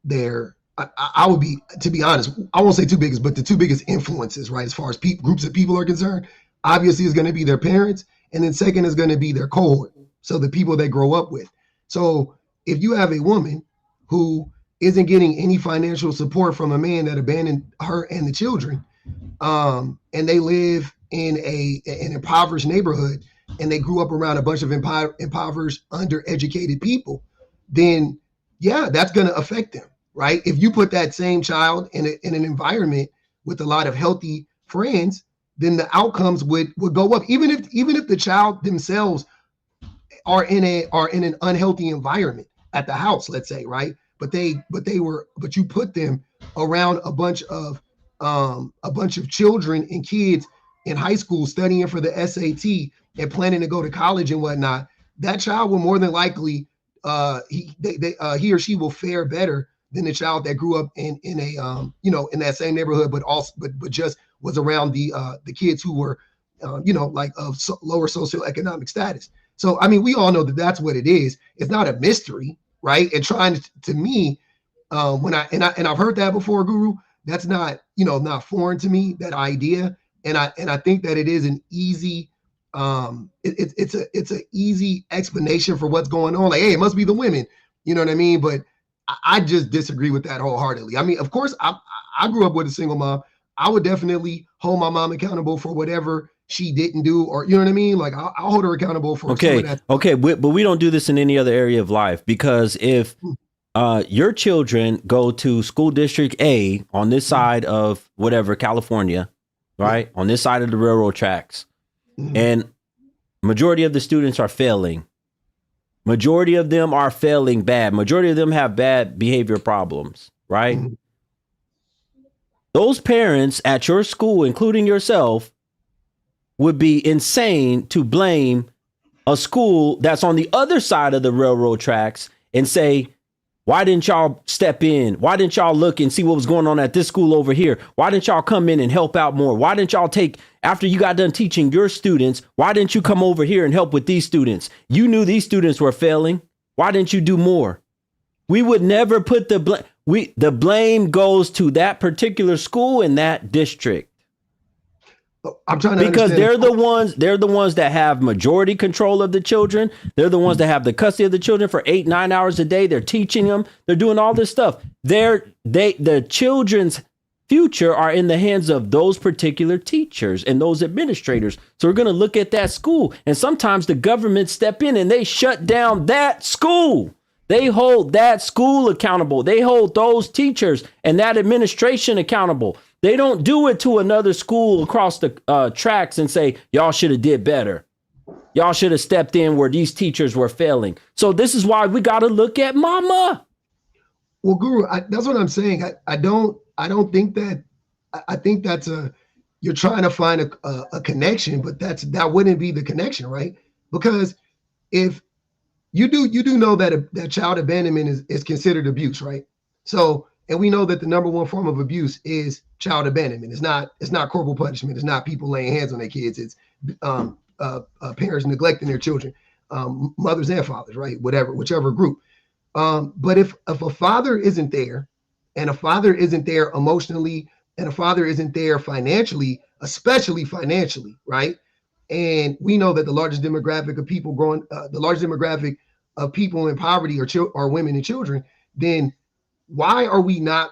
their, I would be, to be honest, I won't say two biggest, but the two biggest influences, right? As far as groups of people are concerned, obviously is going to be their parents. And then second is going to be their cohort. So the people they grow up with. So if you have a woman who isn't getting any financial support from a man that abandoned her and the children, and they live in an impoverished neighborhood, and they grew up around a bunch of impoverished, undereducated people, then yeah, that's going to affect them, right? If you put that same child in an environment with a lot of healthy friends, then the outcomes would go up. Even if the child themselves are in an unhealthy environment at the house, let's say, right? But you put them around a bunch of children and kids in high school studying for the SAT and planning to go to college and whatnot. That child will more than likely he or she will fare better than the child that grew up in a in that same neighborhood, but just was around the kids who were like of lower socioeconomic status. So I mean, we all know that that's what it is. It's not a mystery, right? And trying to me, when I've heard that before, Guru. That's not not foreign to me, that idea. And I think that it is an easy it's an easy explanation for what's going on. Like, hey, it must be the women, you know what I mean? But I just disagree with that wholeheartedly. I mean, of course, I grew up with a single mom. I would definitely hold my mom accountable for whatever she didn't do, or you know what I mean? Like I'll hold her accountable for some of that. Okay, but we don't do this in any other area of life, because if your children go to school district A on this side of whatever, California, right? On this side of the railroad tracks, and majority of the students are failing. Majority of them are failing bad. Majority of them have bad behavior problems, right? Those parents at your school, including yourself, would be insane to blame a school that's on the other side of the railroad tracks and say, why didn't y'all step in? Why didn't y'all look and see what was going on at this school over here? Why didn't y'all come in and help out more? Why didn't y'all take, after you got done teaching your students, why didn't you come over here and help with these students? You knew these students were failing. Why didn't you do more? We would never put the blame. The blame goes to that particular school in that district. I'm trying to because understand. they're the ones that have majority control of the children. They're the ones that have the custody of the children for 8-9 hours a day. They're teaching them. They're doing all this stuff. The children's future are in the hands of those particular teachers and those administrators. So we're going to look at that school, and sometimes the government step in and they shut down that school. They hold that school accountable. They hold those teachers and that administration accountable. They don't do it to another school across the tracks and say, y'all should have did better. Y'all should have stepped in where these teachers were failing. So this is why we got to look at mama. Well, Guru, that's what I'm saying. I don't think that. I think that's you're trying to find a connection, but that wouldn't be the connection, right? Because if you do know that child abandonment is considered abuse, right? So, and we know that the number one form of abuse is child abandonment. It's not corporal punishment. It's not people laying hands on their kids. It's parents neglecting their children, mothers and fathers, right? Whichever group. But if a father isn't there, and a father isn't there emotionally, and a father isn't there financially, especially financially, right? And we know that the largest demographic of people in poverty are women and children. Then why are we not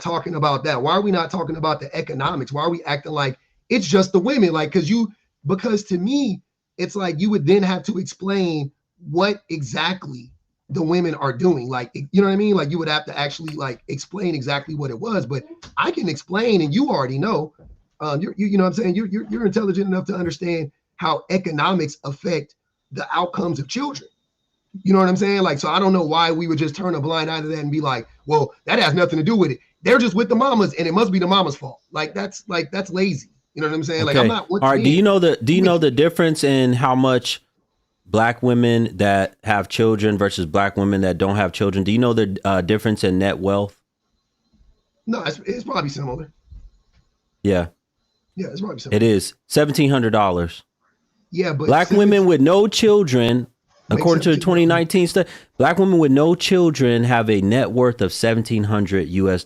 talking about that? Why are we not talking about the economics? Why are we acting like It's just the women, like, because to me, it's like you would then have to explain what exactly the women are doing. Like, you know what I mean? Like, you would have to actually like explain exactly what it was. But I can explain, and you already know. You know what I'm saying? You're intelligent enough to understand how economics affect the outcomes of children. You know what I'm saying? Like, so I don't know why we would just turn a blind eye to that and be like, well, that has nothing to do with it. They're just with the mamas, and it must be the mama's fault. That's lazy. You know what I'm saying? Like, I'm Okay. not. All right. Do you know the difference in how much black women that have children versus black women that don't have children? Do you know the difference in net wealth? No, it's probably similar. Yeah, Yeah, it's probably similar. it is $1,700. Yeah, but Black women with no children, according to the 2019 study, black women with no children have a net worth of $1,700 US.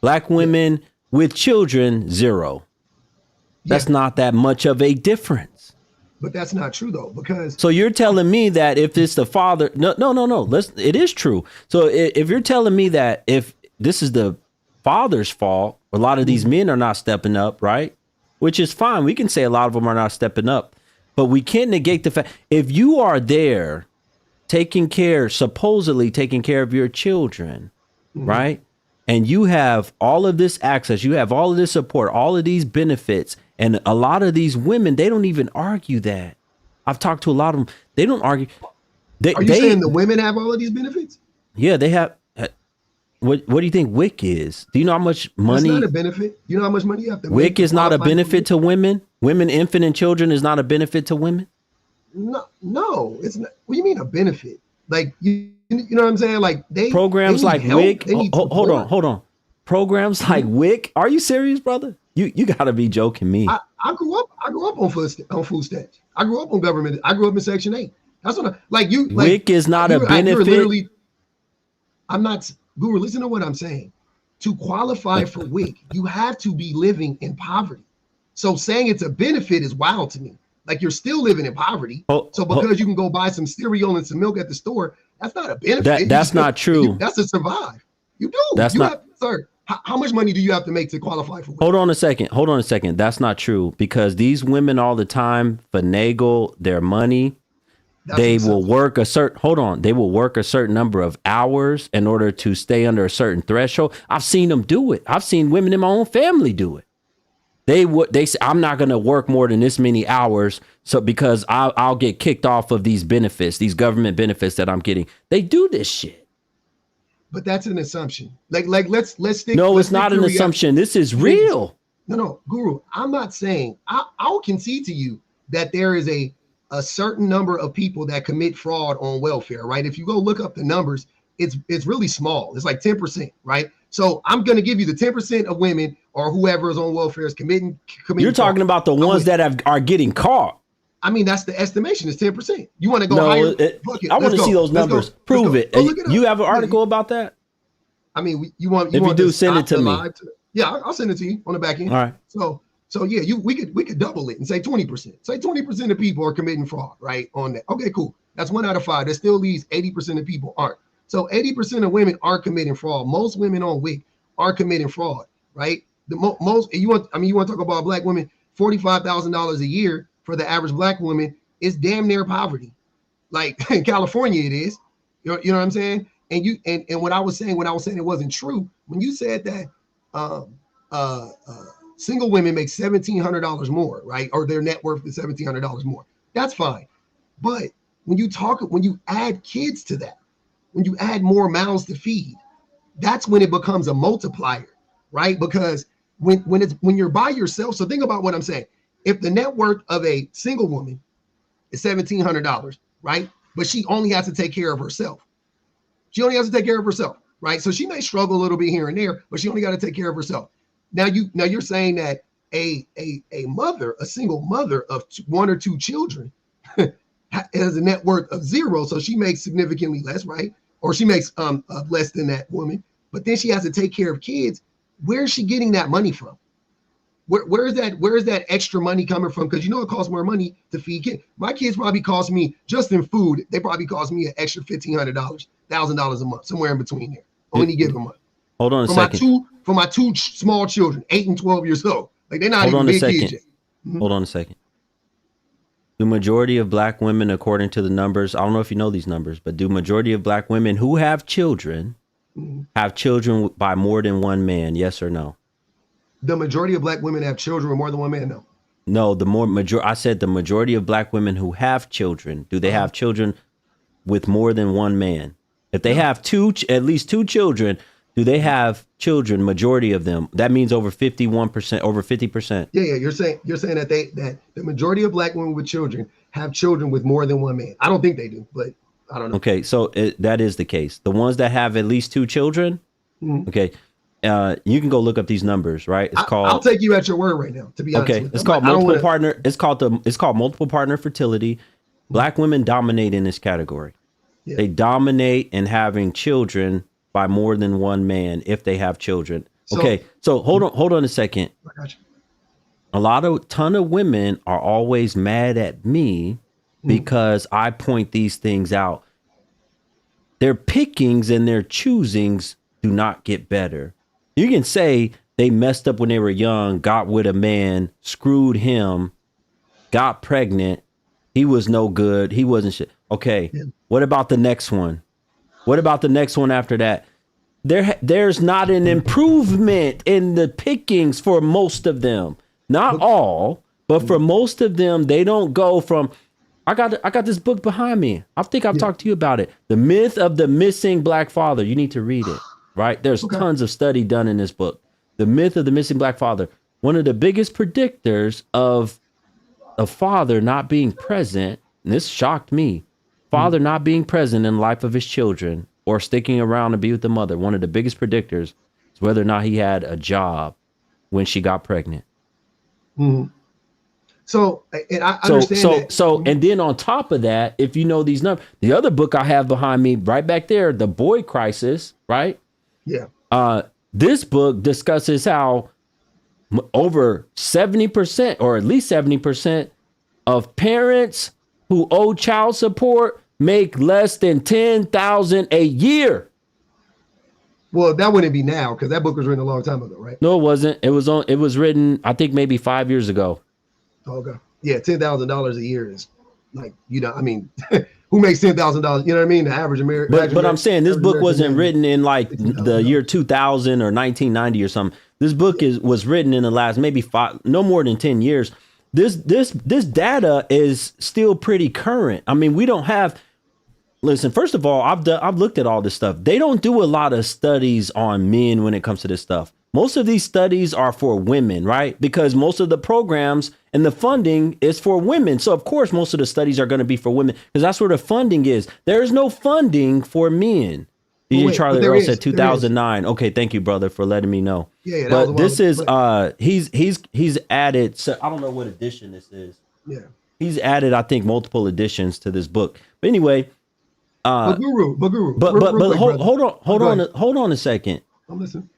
Black women with children, $0. That's not that much of a difference. But that's not true though, because So you're telling me that if it's the father, no. It is true. So if you're telling me that if this is the father's fault, a lot of these men are not stepping up, right? Which is fine. We can say a lot of them are not stepping up, but we can't negate the fact if you are there supposedly taking care of your children, right? And you have all of this access, you have all of this support, all of these benefits. And a lot of these women, they don't even argue that. I've talked to a lot of them. They don't argue. Are you saying the women have all of these benefits? Yeah, they have. What do you think WIC is? Do you know how much money? It's not a benefit. You know how much money you have to make? WIC is not a benefit to women? Women, infant, and children is not a benefit to women? No, it's not. What do you mean a benefit? Like, you know what I'm saying? Like, programs they like help, WIC. they need Hold on. Programs like WIC. Are you serious, brother? You gotta be joking me. I grew up on food stamps. I grew up on government. I grew up in Section 8. That's what WIC is not a benefit. I'm not, Guru, listen to what I'm saying. To qualify for WIC, you have to be living in poverty. So saying it's a benefit is wild to me. Like, you're still living in poverty. So because you can go buy some cereal and some milk at the store, that's not a benefit. That's not true. That's to survive. You do. That's not. Sir, how much money do you have to make to qualify for WIC? Hold on a second. That's not true, because these women all the time finagle their money. They will work a certain number of hours in order to stay under a certain threshold. I've seen them do it. I've seen women in my own family do it. They say, I'm not going to work more than this many hours, so because I'll get kicked off of these benefits, these government benefits that I'm getting. They do this shit. But that's an assumption. Like let's stick. No, it's not an assumption. This is real. No, Guru. I'm not saying. I'll concede to you that there is a certain number of people that commit fraud on welfare, right? If you go look up the numbers, it's really small. It's like 10%, right? So I'm going to give you the 10% of women or whoever is on welfare is committing. You're talking about the ones that are getting caught. I mean, that's the estimation is 10%. You want to go higher? I want to see those numbers. Prove it. You have an article about that? I mean, you want if you do, send it to me. Yeah, I'll send it to you on the back end. All right. So yeah, we could double it and say 20%. Say 20% of people are committing fraud, right? On that. Okay, cool. That's 1 out of 5. That still leaves 80% of people aren't. So 80% of women are committing fraud. Most women on WIC are committing fraud, right? The most you want to talk about black women, $45,000 a year for the average black woman is damn near poverty. Like in California, it is. You know what I'm saying? And what I was saying it wasn't true. When you said that single women make $1,700 more, right? Or their net worth is $1,700 more. That's fine. But when you add kids to that, when you add more mouths to feed, that's when it becomes a multiplier, right? Because when you're by yourself, so think about what I'm saying. If the net worth of a single woman is $1,700, right? But she only has to take care of herself. Right? So she may struggle a little bit here and there, but she only got to take care of herself. Now you're saying that a single mother of 1 or 2 children has a net worth of 0, so she makes significantly less, right? Or she makes less than that woman, but then she has to take care of kids. Where is she getting that money from? Where is that extra money coming from? Because it costs more money to feed kids. My kids probably cost me, just in food, they probably cost me an extra $1,500, $1,000 a month, somewhere in between there on any given month. Hold on a second. For my two small children, 8 and 12 years old. Like they're not Hold even on a big second. kids yet. Mhm. Hold on a second. Do majority of black women, according to the numbers, I don't know if you know these numbers, but do majority of black women who have children by more than one man? Yes or no? The majority of black women have children with more than one man. No. No, I said the majority of black women who have children, do they have children with more than one man? If they have at least two children, do they have children? Majority of them. That means over 51%, over 50%. Yeah. You're saying that that the majority of black women with children have children with more than one man. I don't think they do, but I don't know. Okay, so that is the case. The ones that have at least two children, okay, you can go look up these numbers, right? It's called. I'll take you at your word right now. To be honest, okay, with you. it's called multiple partner. It's called multiple partner fertility. Black women dominate in this category. Yeah. They dominate in having children by more than one man if they have children. Okay, so hold on a second. I got A you. ton of women are always mad at me because I point these things out. Their pickings and their choosings do not get better. You can say they messed up when they were young, got with a man, screwed him, got pregnant. He was no good. He wasn't shit. Okay. Yeah. What about the next one? What about the next one after that? There's not an improvement in the pickings for most of them. Not all, but for most of them, they don't go from. I got this book behind me. I think I've talked to you about it. The Myth of the Missing Black Father. You need to read it, right? There's tons of study done in this book. The Myth of the Missing Black Father. One of the biggest predictors of a father not being present, and this shocked me, father not being present in the life of his children or sticking around to be with the mother. One of the biggest predictors is whether or not he had a job when she got pregnant. Mm-hmm. So, and I understand that. So, and then on top of that, if you know these numbers, the other book I have behind me right back there, The Boy Crisis, right? Yeah. This book discusses how over 70% or at least 70% of parents who owe child support make less than $10,000 a year. Well, that wouldn't be now because that book was written a long time ago, right? No, it wasn't. It was written, I think maybe 5 years ago. Okay. Yeah, $10,000 a year is like, I mean, who makes $10,000? You know what I mean? The average American. But I'm saying this book wasn't written in like the year 2000 or 1990 or something. This book was written in the last maybe no more than 10 years. This data is still pretty current. I mean, we don't have. Listen, first of all, I've looked at all this stuff. They don't do a lot of studies on men when it comes to this stuff. Most of these studies are for women, right? Because most of the programs and the funding is for women. So, of course, most of the studies are going to be for women because that's where the funding is. There is no funding for men. DJ Charlie Earl said 2009. Okay, thank you, brother, for letting me know. Yeah, but this is he's added. So I don't know what edition this is. Yeah, he's added, I think, multiple editions to this book. But anyway, But hold on a second. I'm listening.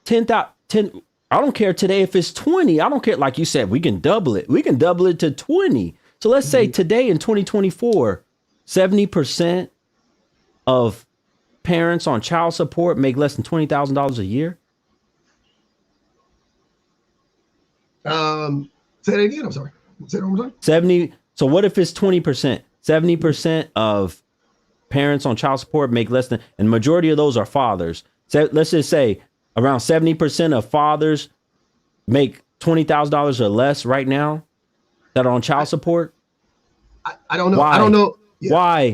10. I don't care today if it's 20. I don't care. Like you said, we can double it. We can double it to 20. So let's say today in 2024, 70% of parents on child support make less than $20,000 a year. Say that again. I'm sorry. Say that one more time. 70. So what if it's 20%? 70% of parents on child support make less than, and majority of those are fathers. So let's just say around 70% of fathers make $20,000 or less right now that are on child support. I don't know. Why? I don't know. Yeah.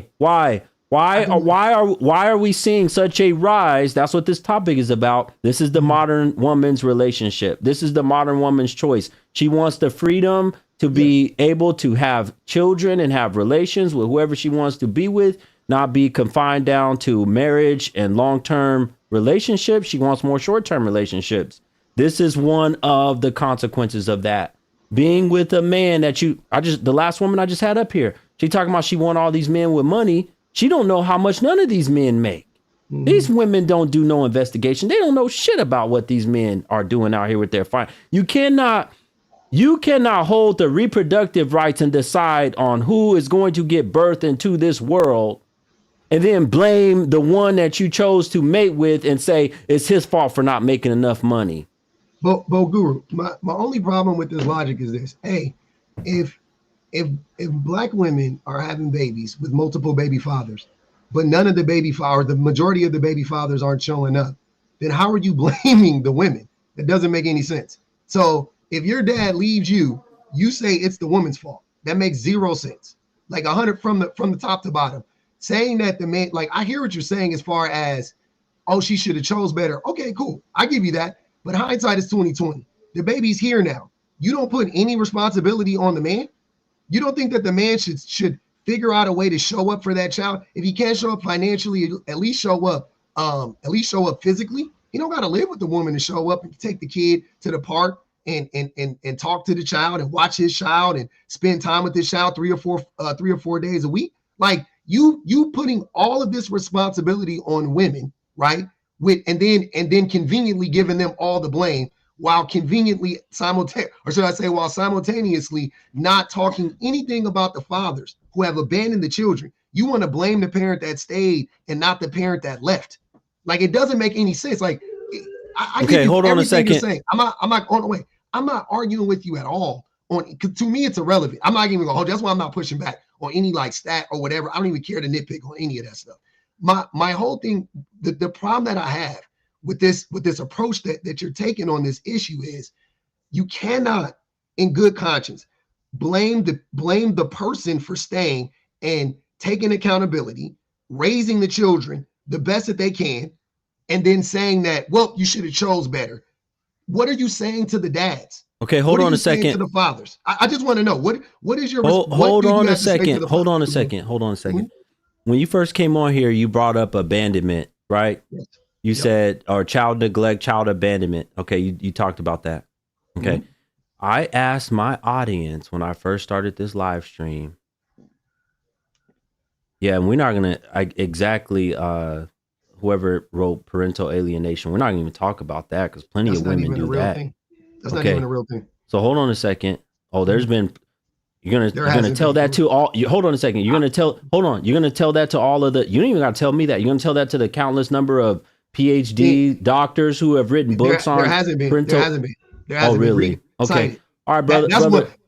Why are we seeing such a rise? That's what this topic is about. This is the modern woman's relationship. This is the modern woman's choice. She wants the freedom to be able to have children and have relations with whoever she wants to be with, not be confined down to marriage and long-term relationships. She wants more short-term relationships. This is one of the consequences of that. Being with a man that the last woman I just had up here, she talking about she want all these men with money. She don't know how much none of these men make. Mm-hmm. These women don't do no investigation. They don't know shit about what these men are doing out here with their fine. You cannot hold the reproductive rights and decide on who is going to get birth into this world and then blame the one that you chose to mate with and say it's his fault for not making enough money. Bo Guru, my only problem with this logic is this. Hey, if if black women are having babies with multiple baby fathers, but none of the baby or the majority of the baby fathers aren't showing up, then how are you blaming the women? That doesn't make any sense. So if your dad leaves you, you say it's the woman's fault. That makes zero sense. Like 100 from the top to bottom. Saying that the man, like I hear what you're saying as far as, oh, she should have chose better. Okay, cool. I give you that. But hindsight is 2020. The baby's here now. You don't put any responsibility on the man. You don't think that the man should figure out a way to show up for that child? If he can't show up financially, at least show up physically. You don't got to live with the woman to show up and take the kid to the park and talk to the child and watch his child and spend time with this child 3 or 4 days a week. Like you putting all of this responsibility on women, right? And then conveniently giving them all the blame while simultaneously not talking anything about the fathers who have abandoned the children. You want to blame the parent that stayed and not the parent that left. Like it doesn't make any sense. Like I okay, hold on a second. I'm not on the way. I'm not arguing with you at all. To me, it's irrelevant. I'm not even gonna hold. That's why I'm not pushing back on any like stat or whatever. I don't even care to nitpick on any of that stuff. My whole thing, the problem that I have with this approach that you're taking on this issue is you cannot, in good conscience, blame the person for staying and taking accountability, raising the children the best that they can, and then saying that, well, you should have chose better. What are you saying to the dads? Okay, hold on a second. To the fathers, I just want to know what is your hold on a second. Hold on a second. Mm-hmm. When you first came on here, you brought up abandonment, right? Yes. You said, or child neglect, child abandonment. Okay, you talked about that. Okay. Mm-hmm. I asked my audience when I first started this live stream. Yeah, and we're not going to exactly, whoever wrote parental alienation, we're not going to even talk about that because plenty of women do that. That's not even a real thing. So hold on a second. Oh, there's been... You're gonna tell that to all. Hold on a second. You're gonna tell that to all of the. You don't even gotta tell me that. You're gonna tell that to the countless number of PhD doctors who have written books on. There hasn't been. There hasn't been. Really? Okay. All right, brother.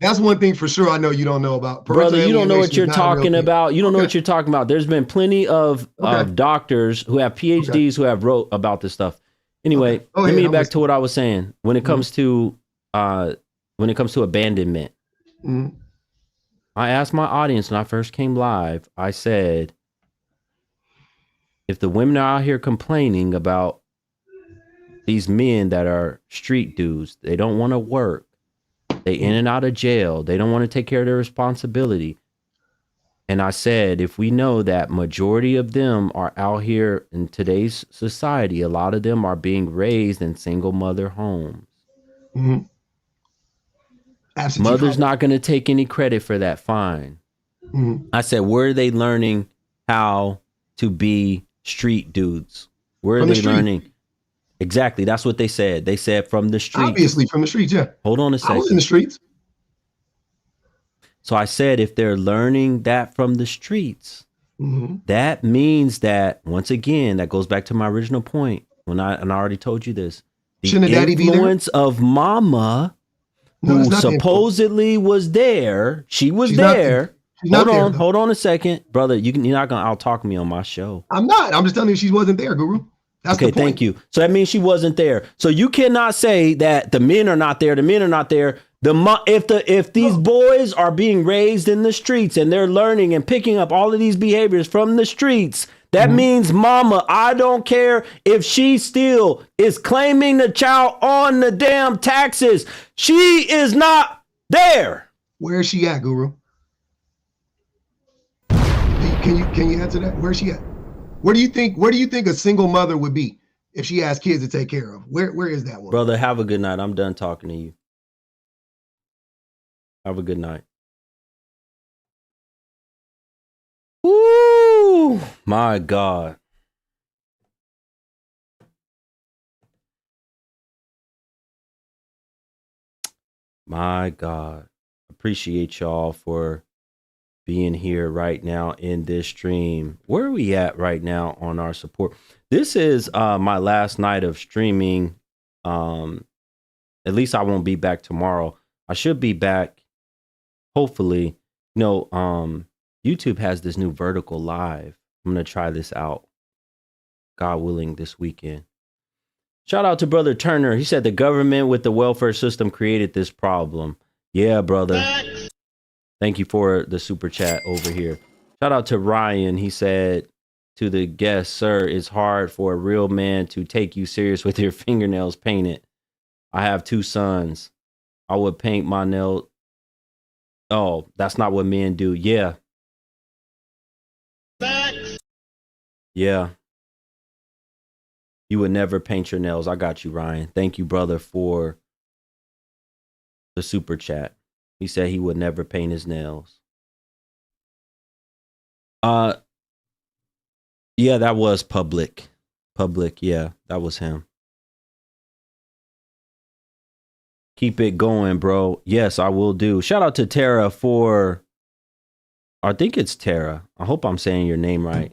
That's one thing for sure. I know you don't know about. Brother, you don't know what you're talking about. You don't know what you're talking about. There's been plenty of doctors who have PhDs who have wrote about this stuff. Anyway, let me get back to what I was saying when it comes to abandonment. Mm-hmm. I asked my audience when I first came live, I said, if the women are out here complaining about these men that are street dudes, they don't want to work, they in and out of jail, they don't want to take care of their responsibility. And I said, if we know that majority of them are out here in today's society, a lot of them are being raised in single mother homes. Mm-hmm. Absolutely. Mother's not going to take any credit for that. Fine. Mm-hmm. I said, where are they learning how to be street dudes? Where are they learning? Exactly. That's what they said. They said from the streets. Obviously from the streets. Yeah. Hold on a second. I was in the streets. So I said, if they're learning that from the streets, mm-hmm. that means that, once again, that goes back to my original point and I already told you this. The influence of mama, who supposedly was there. She was there. Hold on a second, brother. You're not gonna out-talk me on my show. I'm not. I'm just telling you she wasn't there, Guru. That's okay. Thank you. So that means she wasn't there. So you cannot say that the men are not there. The men are not there. If these boys are being raised in the streets and they're learning and picking up all of these behaviors from the streets, that mm-hmm. means mama, I don't care if she still is claiming the child on the damn taxes. She is not there. Where is she at, Guru? Can you answer that? Where is she at? Where do you think a single mother would be if she has kids to take care of? Where is that one? Brother, have a good night. I'm done talking to you. Have a good night. Woo! My God. My God. Appreciate y'all for being here right now in this stream. Where are we at right now on our support? This is my last night of streaming At least I won't be back tomorrow. I should be back, hopefully. YouTube has this new vertical live. I'm gonna try this out, God willing, this weekend. Shout out to Brother Turner. He said the government with the welfare system created this problem. Yeah, brother. Thank you for the super chat over here. Shout out to Ryan. He said to the guest, sir, it's hard for a real man to take you serious with your fingernails painted. I have 2 sons. I would paint my nail. Oh, that's not what men do. Yeah. Yeah. You would never paint your nails. I got you, Ryan. Thank you, brother, for the super chat. He said he would never paint his nails. Yeah, that was public. Public, yeah, that was him. Keep it going, bro. Yes, I will do. Shout out to Tara for, I think it's Tara. I hope I'm saying your name right.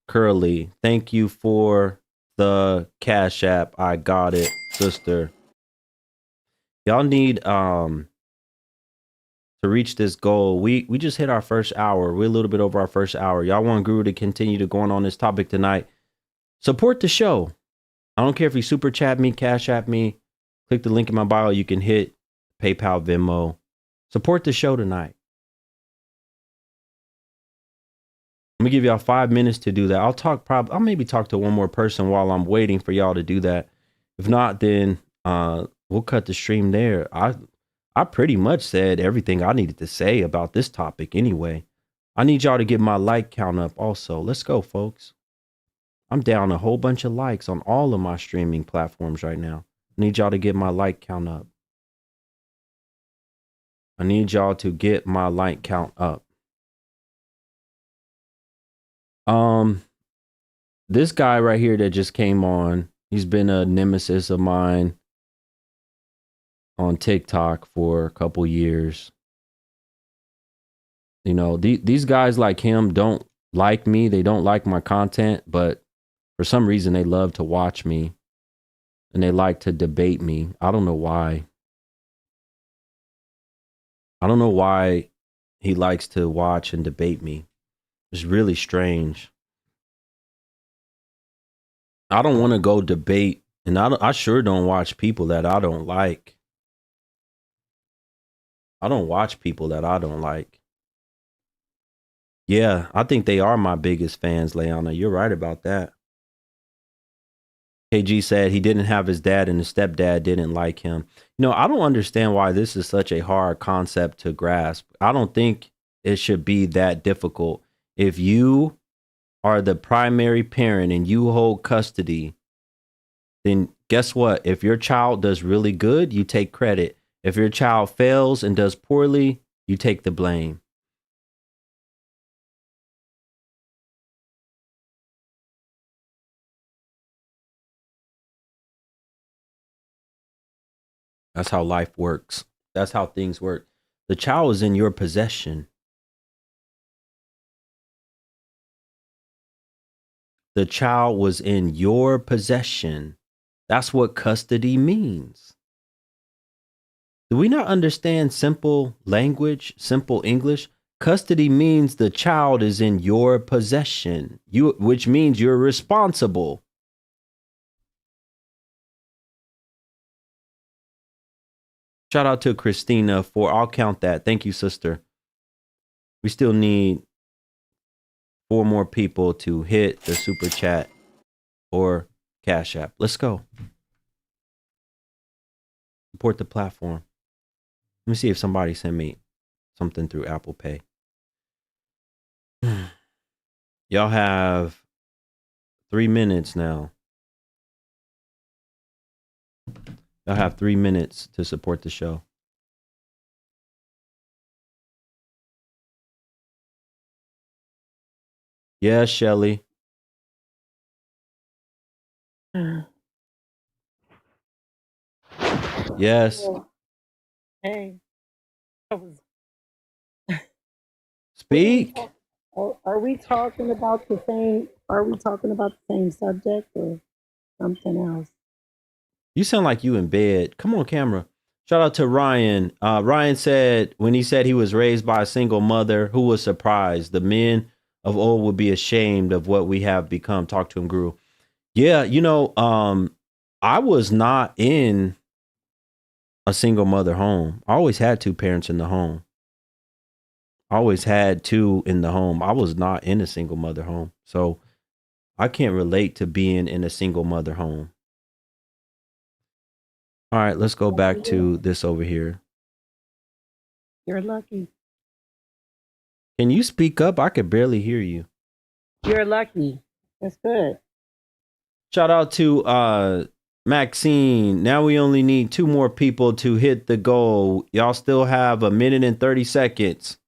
Curly, thank you for the Cash App. I got it, sister. Y'all need to reach this goal. We just hit our first hour. We're a little bit over our first hour. Y'all want Guru to continue to going on this topic tonight? Support the show. I don't care if you super chat me, Cash App me, click the link in my bio. You can hit PayPal, Venmo. Support the show tonight. I'm gonna give y'all 5 minutes to do that. I'll maybe talk to one more person while I'm waiting for y'all to do that. If not, then we'll cut the stream there. I pretty much said everything I needed to say about this topic anyway. I need y'all to get my like count up also. Let's go, folks. I'm down a whole bunch of likes on all of my streaming platforms right now. I need y'all to get my like count up. I need y'all to get my like count up. This guy right here that just came on, he's been a nemesis of mine on TikTok for a couple years. You know, these guys like him don't like me. They don't like my content, but for some reason they love to watch me and they like to debate me. I don't know why. I don't know why he likes to watch and debate me. It's really strange. I don't want to go debate, and I sure don't watch people that I don't like. I don't watch people that I don't like. Yeah, I think they are my biggest fans, Leona. You're right about that. KG said he didn't have his dad and his stepdad didn't like him. You know, I don't understand why this is such a hard concept to grasp. I don't think it should be that difficult. If you are the primary parent and you hold custody, then guess what? If your child does really good, you take credit. If your child fails and does poorly, you take the blame. That's how life works. That's how things work. The child is in your possession. The child was in your possession. That's what custody means. Do we not understand simple language, simple English? Custody means the child is in your possession, which means you're responsible. Shout out to Christina for, I'll count that. Thank you, sister. We still need 4 more people to hit the super chat or Cash App. Let's go. Support the platform. Let me see if somebody sent me something through Apple Pay. Y'all have 3 minutes now. Y'all have 3 minutes to support the show. Yes, Shelly. Yes. Hey, I was, Speak. are we talking about the same? Are we talking about the same subject or something else? You sound like you in bed. Come on, camera. Shout out to Ryan. Ryan said when he said he was raised by a single mother, who was surprised. The men of old would be ashamed of what we have become. Talk to him, Guru. Yeah, I was not in a single mother home. I always had two parents in the home. I always had two in the home. I was not in a single mother home. So I can't relate to being in a single mother home. All right, let's go back to this over here. You're lucky. Can you speak up? I could barely hear you. You're lucky. That's good. Shout out to Maxine. Now we only need 2 more people to hit the goal. Y'all still have 1 minute and 30 seconds.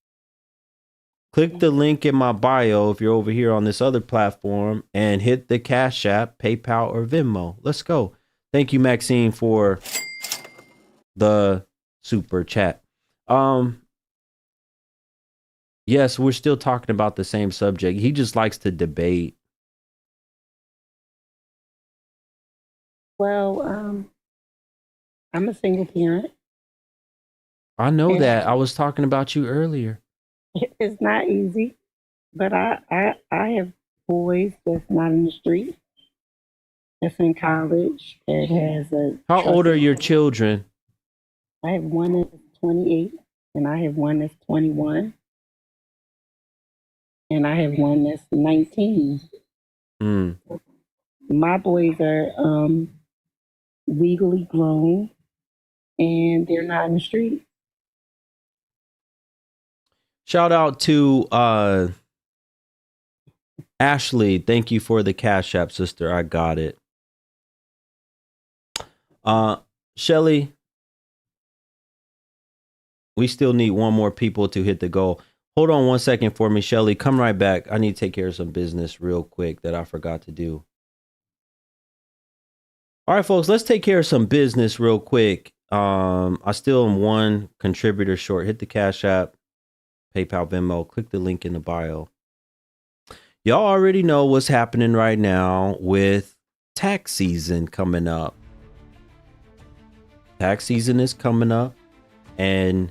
Click the link in my bio if you're over here on this other platform and hit the Cash App, PayPal, or Venmo. Let's go. Thank you, Maxine, for the super chat. Yes, we're still talking about the same subject. He just likes to debate. Well, I'm a single parent. I know Yeah. that. I was talking about you earlier. It's not easy, but I have boys that's not in the street, that's in college, that has a. How old are your children? I have one that's 28, and I have one that's 21, and I have one that's 19. My boys are legally grown, and they're not in the street. Shout out to Ashley. Thank you for the Cash App, sister. I got it. Shelly, we still need 1 more people to hit the goal. Hold on 1 second for me, Shelly. Come right back. I need to take care of some business real quick that I forgot to do. All right, folks, let's take care of some business real quick. I still am 1 contributor short. Hit the Cash App, PayPal, Venmo. Click the link in the bio. Y'all already know what's happening right now with tax season coming up. Tax season is coming up, and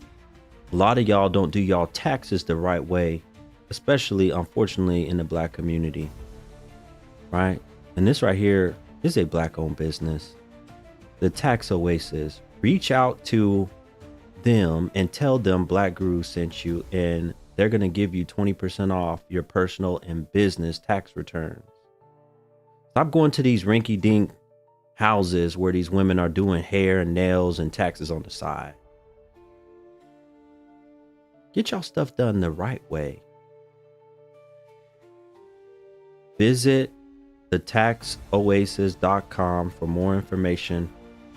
a lot of y'all don't do y'all taxes the right way, especially, unfortunately, in the Black community, right? And this right here is a Black-owned business, the Tax Oasis. Reach out to them and tell them Black Guru sent you, and they're going to give you 20% off your personal and business tax returns. Stop going to these rinky-dink houses where these women are doing hair and nails and taxes on the side. Get y'all stuff done the right way. Visit thetaxoasis.com for more information.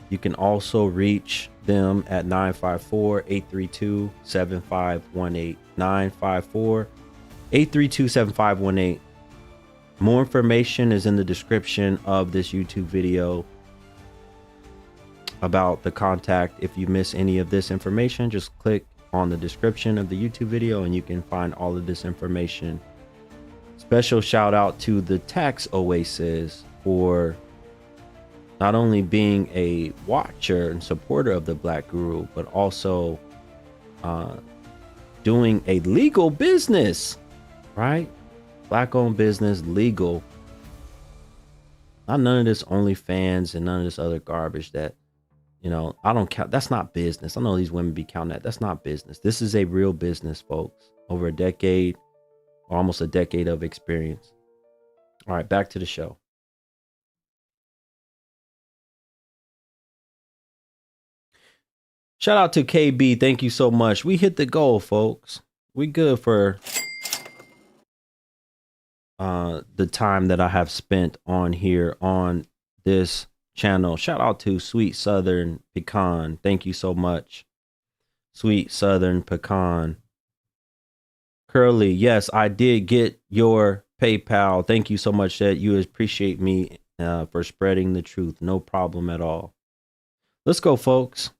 You can also reach them at 954-832-7518. 954-832-7518. More information is in the description of this YouTube video about the contact. If you miss any of this information, just click on the description of the YouTube video and you can find all of this information. Special shout out to the Tax Oasis for not only being a watcher and supporter of the Black Guru, but also doing a legal business, right? Black-owned business, legal. Not none of this OnlyFans and none of this other garbage that, I don't count. That's not business. I know these women be counting that. That's not business. This is a real business, folks. Over a decade, or almost a decade of experience. All right, back to the show. Shout out to KB. Thank you so much. We hit the goal, folks. We good for the time that I have spent on here on this channel. Shout out to Sweet Southern Pecan. Thank you so much. Sweet Southern Pecan. Curly, yes, I did get your PayPal. Thank you so much that you appreciate me for spreading the truth. No problem at all. Let's go, folks.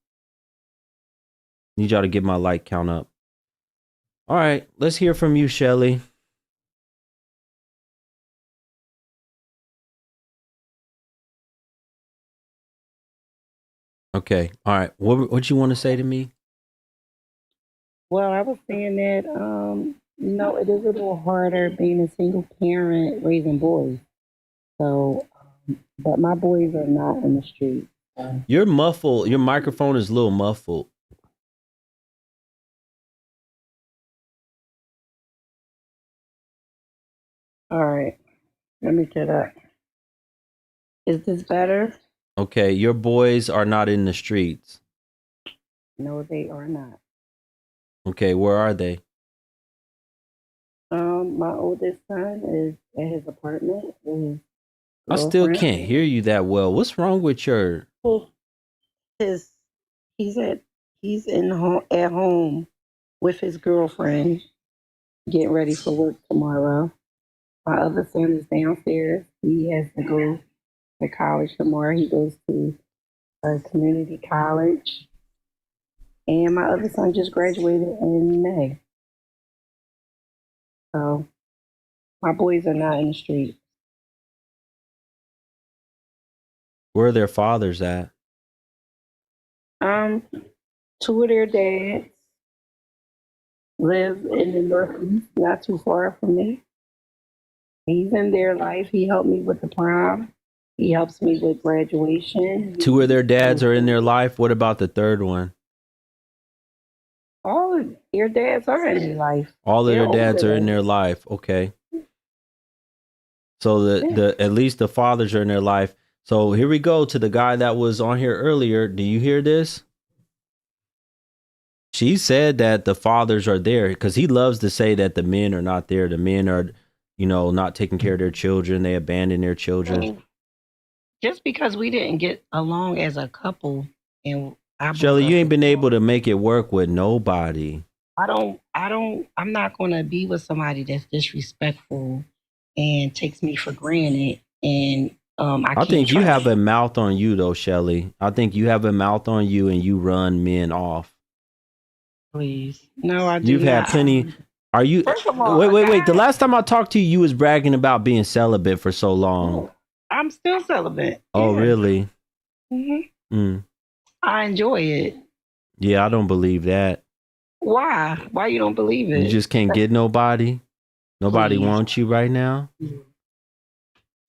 Need y'all to get my like count up. All right, let's hear from you, Shelly. Okay. All right. What you want to say to me? Well, I was saying that, it is a little harder being a single parent raising boys. So, but my boys are not in the street. You're muffled. Your microphone is a little muffled. All right, let me get up. Is this better? Okay. Your boys are not in the streets. No, they are not. Okay. Where are they? My oldest son is at his apartment with his I still girlfriend. can't hear you that well. What's wrong with your? His he's at he's in home at home with his girlfriend, getting ready for work tomorrow. My other son is downstairs. He has to go to college tomorrow. He goes to a community college. And my other son just graduated in May. So my boys are not in the street. Where are their fathers at? Um, Two of their dads live in the Northeast, not too far from me. He's in their life. He helped me with the prom. He helps me with graduation. Two of their dads are in their life. What about the third one? All of their dads are in their life. All of They're their dads older are in than their us. life. Okay. So the at least the fathers are in their life. So here we go to the guy that was on here earlier. Do you hear this? She said that the fathers are there because he loves to say that the men are not there. The men are, not taking care of their children. They abandon their children. Just because we didn't get along as a couple, and I broke Shelly, up you ain't with been him, able to make it work with nobody. I'm not gonna be with somebody that's disrespectful and takes me for granted, and I I can't think you have trust. a mouth on you though, Shelly. I think you have a mouth on you and you run men off. Please, no, I do You've had not. plenty. Are you? First of all, Wait. The last time I talked to you, you was bragging about being celibate for so long. I'm still celibate. Oh, Yeah. really? hmm Mm. I enjoy it. Yeah, I don't believe that. Why? Why you don't believe You it? just can't get nobody. Nobody Please. wants you right now.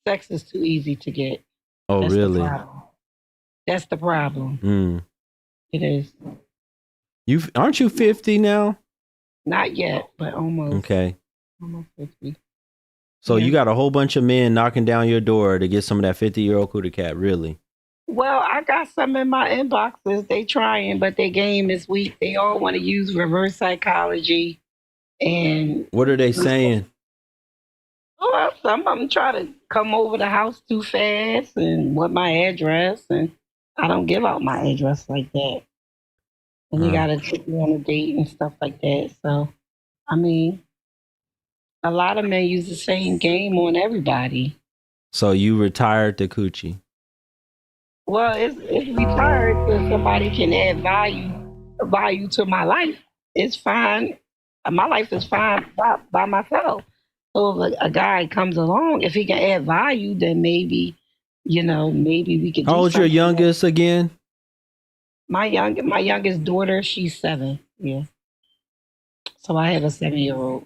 Sex is too easy to get. Oh, That's the really? problem. That's the problem. Mm. It is. Aren't you 50 now? Not yet, but almost. Okay. Almost 50. So Yeah. you got a whole bunch of men knocking down your door to get some of that 50-year-old cootie cat, really? Well, I got some in my inboxes. They trying, but they game this week. They all want to use reverse psychology, and What are they saying? well, some of them try to come over the house too fast and want my address, and I don't give out my address like that. And you got to take me on a date and stuff like that. So, I mean, a lot of men use the same game on everybody. So you retired the coochie. Well, it's retired so somebody can add value to my life. It's fine. My life is fine by myself. So if a guy comes along, if he can add value, then maybe, maybe we could do How old's your something. youngest again? My youngest daughter, she's 7. Yeah. So I have a 7-year-old.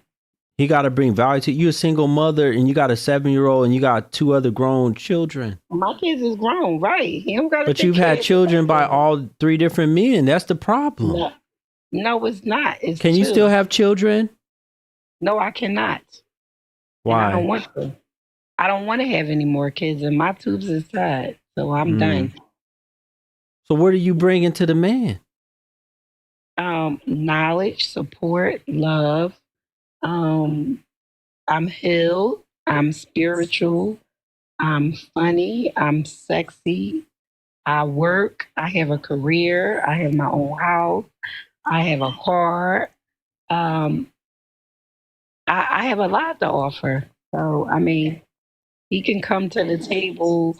He got to bring value to you. A single mother and you got a 7-year-old and you got 2 other grown children. My kids is grown, right? He don't got. But you've had children by all 3 different men. That's the problem. No, it's not. It's Can you 2. still have children? No, I cannot. Why? And I don't want to. I don't want to have any more kids, and my tubes is tied, so I'm done. So what are you bringing to the man? Knowledge, support, love. I'm healed. I'm spiritual. I'm funny. I'm sexy. I work. I have a career. I have my own house. I have a car. I have a lot to offer. So, I mean, he can come to the table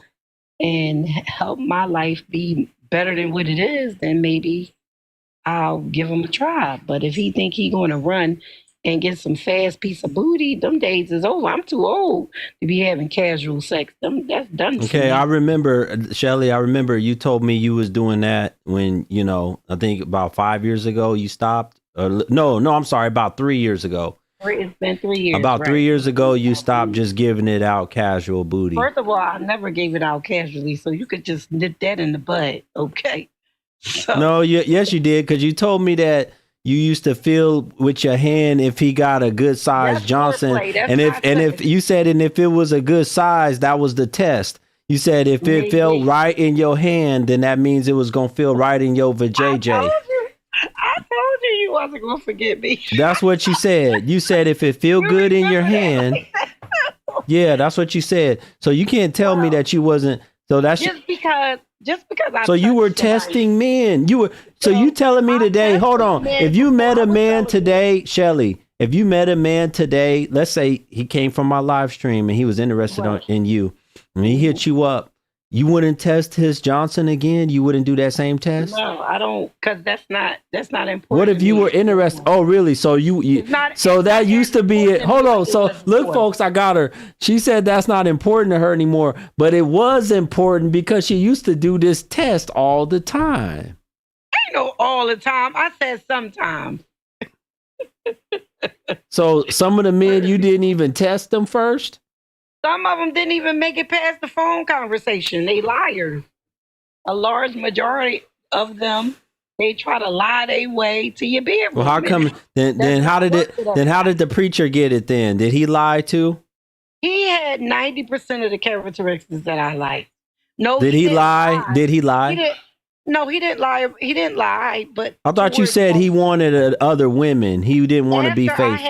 and help my life be better than what it is, then maybe I'll give him a try. But if he think he going to run and get some fast piece of booty, them days is over. I'm too old to be having casual sex. That's done. Okay, I remember, Shelly, I remember you told me you was doing that when, I think about 5 years ago you stopped. No, I'm sorry, about 3 years ago. It's been 3 years. About right? 3 years ago you stopped just giving it out casual booty. First of all, I never gave it out casually, so you could just nip that in the bud, okay? So, No, yes you did, because you told me that you used to feel with your hand if he got a good size That's Johnson, foreplay. That's and what I if said. you said, and if it was a good size, that was the test. You said if it felt right in your hand, then that means it was gonna feel right in your vajayjay. I told you you wasn't gonna forget me. That's what you said. You said if it feel good in your hand. Yeah, that's what you said. So you can't tell me that you wasn't. So that's just because I so you were touched somebody. testing men. You were so you telling me today. Hold on. If you met a man today, Shelly, if you met a man today, let's say he came from my live stream and he was interested in you, and he hit you up, you wouldn't test his Johnson again? You wouldn't do that same test? No, I don't, because that's not important. What if you were interested? Oh, really? So so that used to be it. Hold on. So look, folks, I got her. She said that's not important to her anymore, but it was important because she used to do this test all the time. Ain't no all the time. I said sometimes. So some of the men, you didn't even test them first? Some of them didn't even make it past the phone conversation. They liars. A large majority of them, they try to lie their way to your bedroom. Well, how come then how did the preacher get it then? Did he lie too? He had 90% of the characteristics that I like. No, did he lie? Did he lie? No, he didn't lie. He didn't lie, but I thought you said he wanted other women. He didn't want to be faithful. After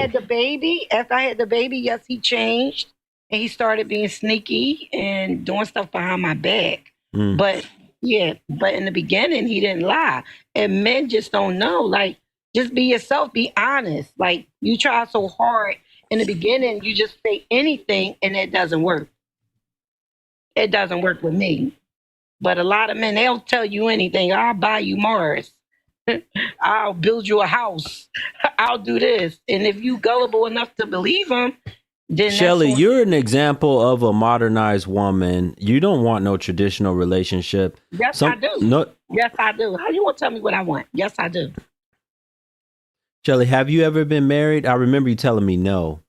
I had the baby, yes, he changed. And he started being sneaky and doing stuff behind my back. But in the beginning, he didn't lie. And men just don't know. Like, just be yourself, be honest. Like, you try so hard in the beginning, you just say anything and it doesn't work. It doesn't work with me. But a lot of men, they'll tell you anything. I'll buy you Mars. I'll build you a house. I'll do this. And if you gullible enough to believe them, Shelly, you're an example of a modernized woman. You don't want no traditional relationship. Yes, I do. Yes, I do. How you want to tell me what I want? Yes, I do. Shelly, have you ever been married? I remember you telling me no.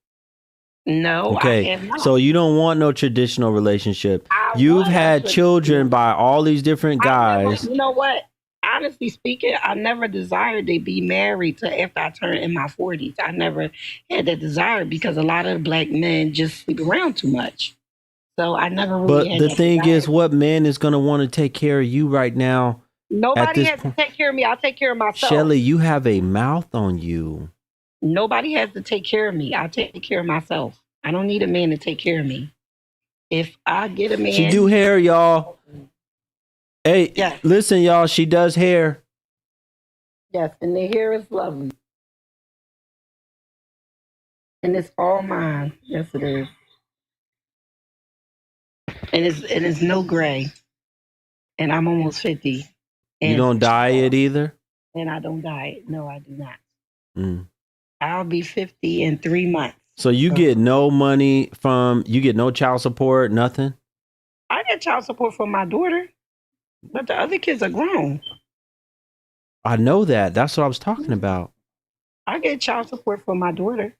No, okay. I have not. So you don't want no traditional relationship. You've had children by all these different guys. You know what? Honestly speaking, I never desired to be married to after I turned in my 40s. I never had that desire because a lot of black men just sleep around too much. So I never really had But the thing is, what man is going to want to take care of you right now? Nobody has to take care of me. I'll take care of myself. Shelly, you have a mouth on you. Nobody has to take care of me. I'll take care of myself. I don't need a man to take care of me. If I get a man... She do hair, y'all. Hey, yes. Listen, y'all, she does hair. Yes, and the hair is lovely. And it's all mine. Yes, it is. And it's no gray. And I'm almost 50. And you don't dye it either? And I don't dye it. No, I do not. I'll be 50 in 3 months. So you get no money you get no child support, nothing? I get child support from my daughter. But the other kids are grown. I know that. That's what I was talking about. I get child support for my daughter.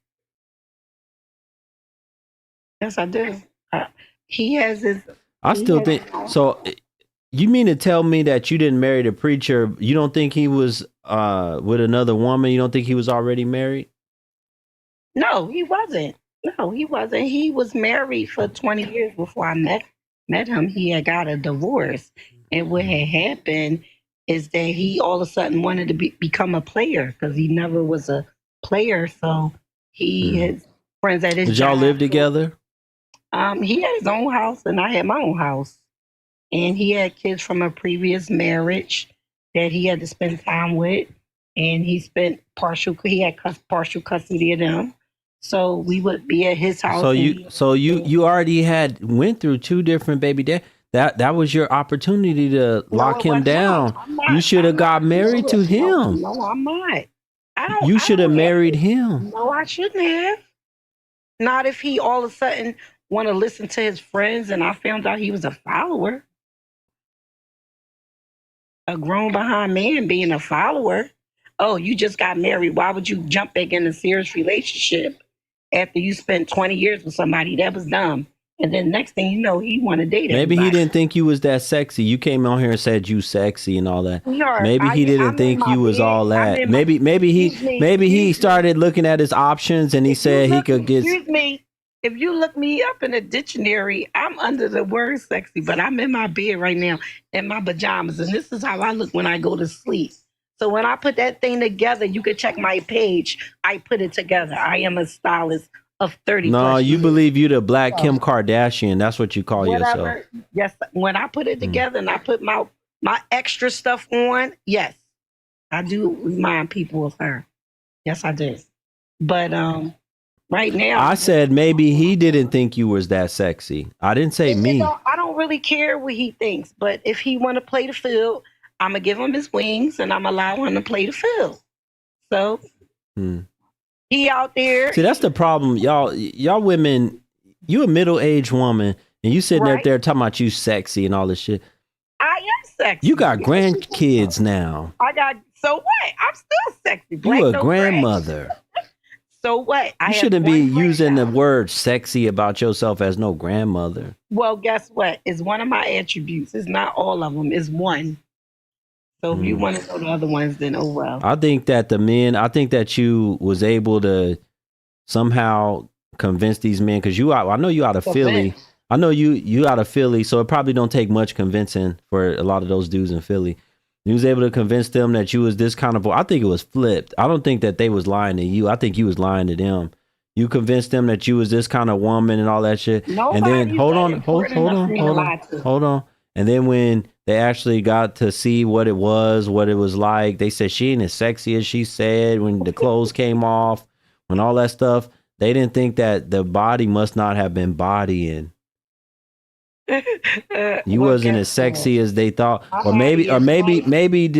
Yes, I do. He has his... I still think... So, you mean to tell me that you didn't marry the preacher? You don't think he was with another woman? You don't think he was already married? No, he wasn't. No, he wasn't. He was married for 20 years before I met him. He had got a divorce. And what had happened is that he all of a sudden wanted to become a player because he never was a player. So he had friends at his job. Did y'all live together? He had his own house and I had my own house. And he had kids from a previous marriage that he had to spend time with. And he had partial custody of them. So we would be at his house. So you already went through 2 different baby daddies. That was your opportunity to lock him down. You should have got married to him. No, I'm not. You I should have don't have married to. him. No, I shouldn't have. Not if he all of a sudden want to listen to his friends and I found out he was a follower. A grown behind man being a follower. Oh, you just got married. Why would you jump back in a serious relationship after you spent 20 years with somebody? That was dumb. And then next thing you know, he want to date Maybe he everybody. didn't think you was that sexy. You came on here and said you sexy and all that. Sweetheart, Maybe he didn't I'm in think my you was bed. all I'm that. in my, excuse me, Maybe he excuse me. started looking at his options and he If you said he look, could get. excuse me, if you look me up in a dictionary, I'm under the word sexy, but I'm in my bed right now in my pajamas, and this is how I look when I go to sleep. So when I put that thing together, you can check my page. I put it together. I am a stylist of 30 No, plus you years. believe you the black So Kim Kardashian. That's what you call yourself. whatever. Yes, when I put it Mm. together and I put my extra stuff on, yes, I do remind people of her. Yes, I do. But right now, I said maybe he didn't think you was that sexy. I didn't say me. I don't really care what he thinks. But if he want to play the field, I'm gonna give him his wings and I'm allow him to play the field. So Hmm. he out there, See, that's the problem, y'all women. You a middle aged woman and you sitting up right? there talking about you sexy and all this shit. I am sexy. You got grandkids now. I got, so what? I'm still sexy. Black You a no grandmother. crack. So what? I You have shouldn't be one using the grandchild. word sexy about yourself as no grandmother. Well, guess what? It's one of my attributes. It's not all of them. It's one. So if you Mm. want to know the other ones, then oh well. I think that you was able to somehow convince these men because I know you out of Philly. Convince. I know you out of Philly, so it probably don't take much convincing for a lot of those dudes in Philly. You was able to convince them that you was this kind of. I think it was flipped. I don't think that they was lying to you. I think you was lying to them. You convinced them that you was this kind of woman and all that shit. And then Nobody's hold that on, important enough for me to lie to. hold on. And then when they actually got to see what it was like, they said she ain't as sexy as she said when the clothes came off, when all that stuff. They didn't think that the body must not have been bodying. You Well, wasn't guess as sexy as they thought, what? or My body is nice. maybe